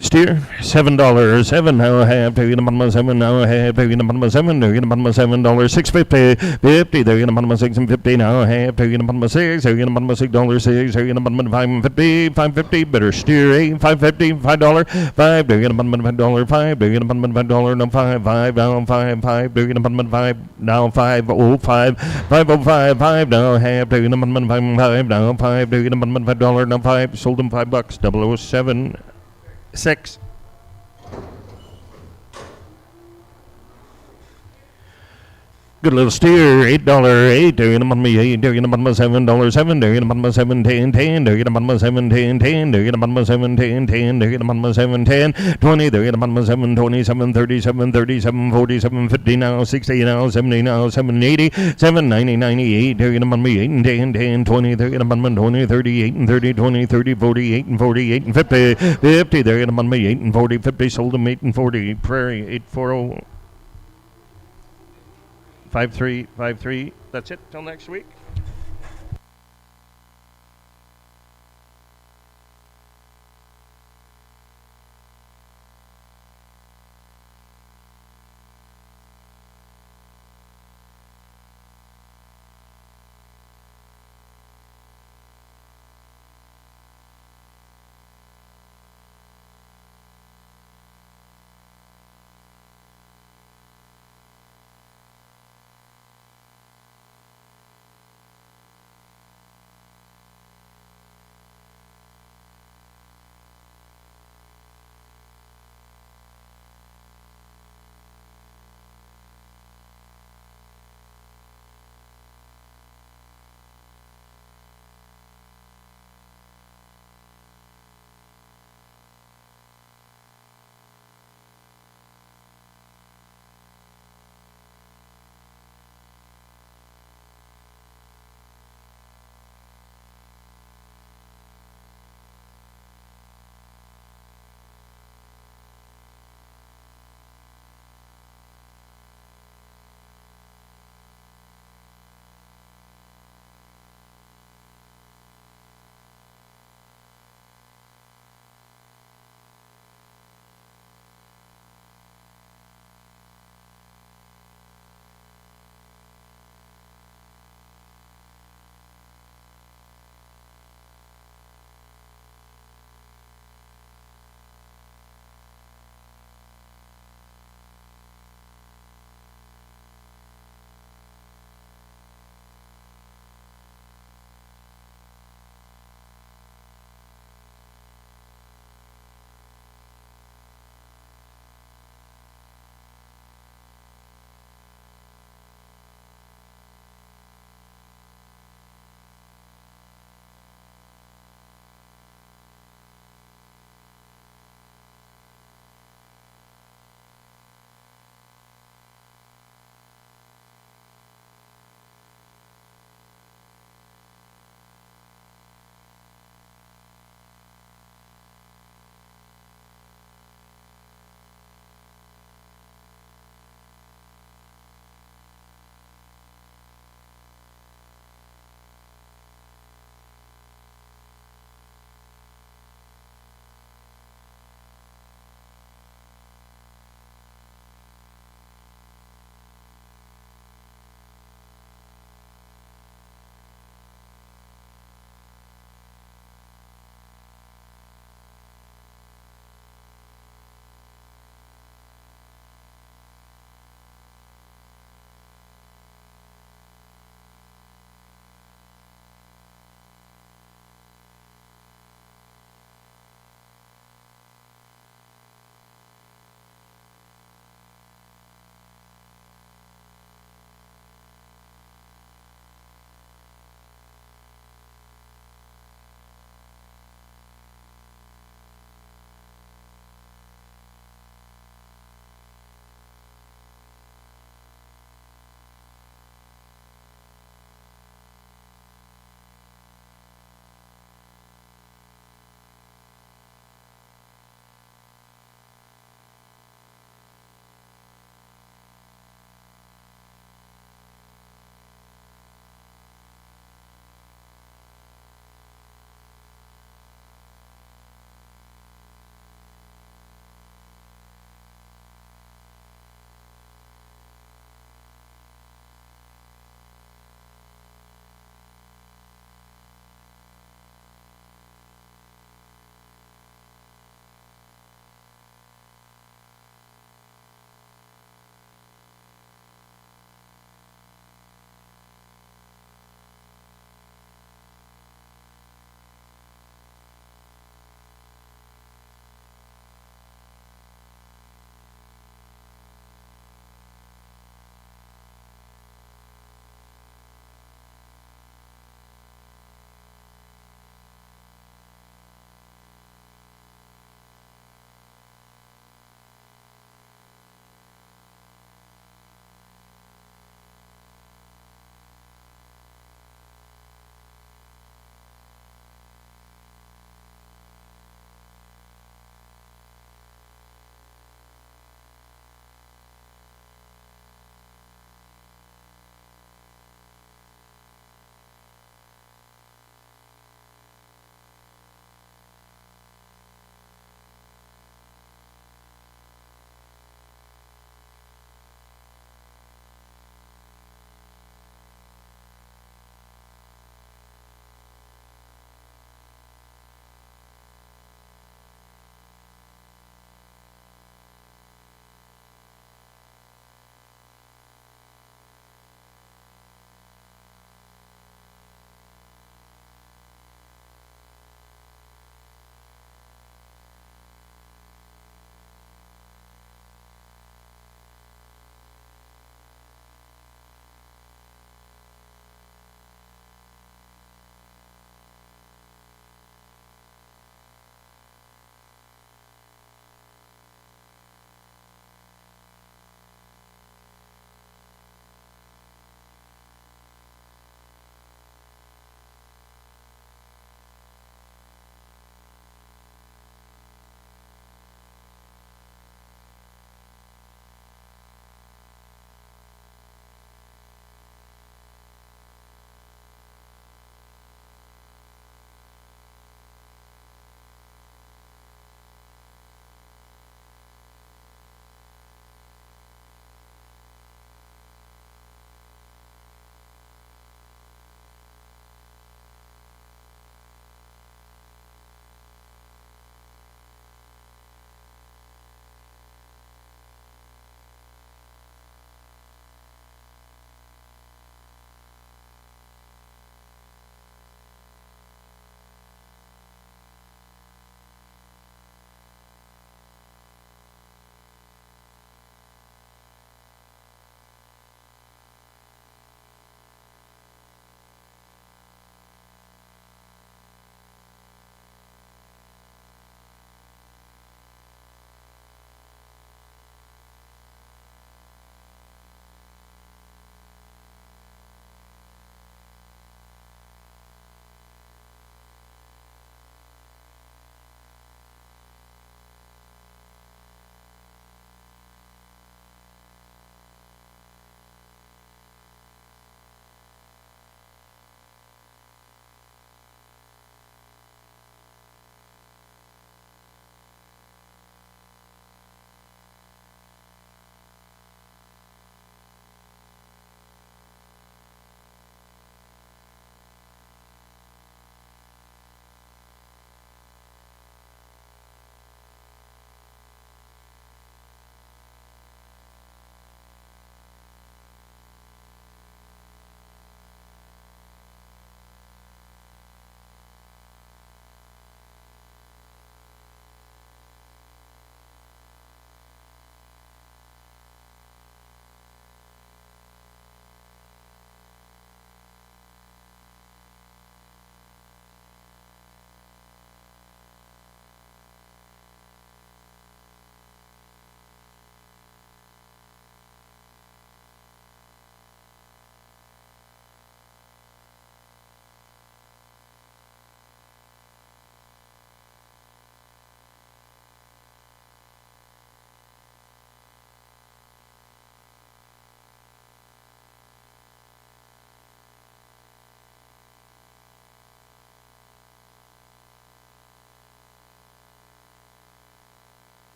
Steer $7, 7 now a half. They're gonna 7 now a half. They're gonna 7. They're gonna $7, $6.50, 50. They're gonna 6 and 50 now a half. They're gonna 6. They're gonna $6, 6. They're gonna 5 and 50, 5.50. Better steer 8, 5.50, $5, 5. They're gonna $5, 5. They're gonna $5 no 5, 5 now 5, 5. They're gonna 5 now 5, 0, 5, 5.05, 5 now a half. They're gonna 5 now 5. They're gonna $5 now 5. Sold them $5, 007. 6. Good little steer, $8, 8. They're gonna me 8. They're gonna $7, 7. They're gonna 7, 10, 10. They're gonna 7, 10, 10. They're gonna 7, 10, 10. They're gonna 7, 10, 20. They're gonna 7, 27, 37, 37, 47, 50 now, 60 now, 70 now, 7, 80, 7, 90, 98. They're gonna me 8 and 10, 10, 20. They're gonna 20, 38 and 30, 20, 30, 48 and 48 and 50, 50. They're gonna me 8 and 40, 50. Sold them 8 and 40. Prairie 840. 5353. That's it. Till next week.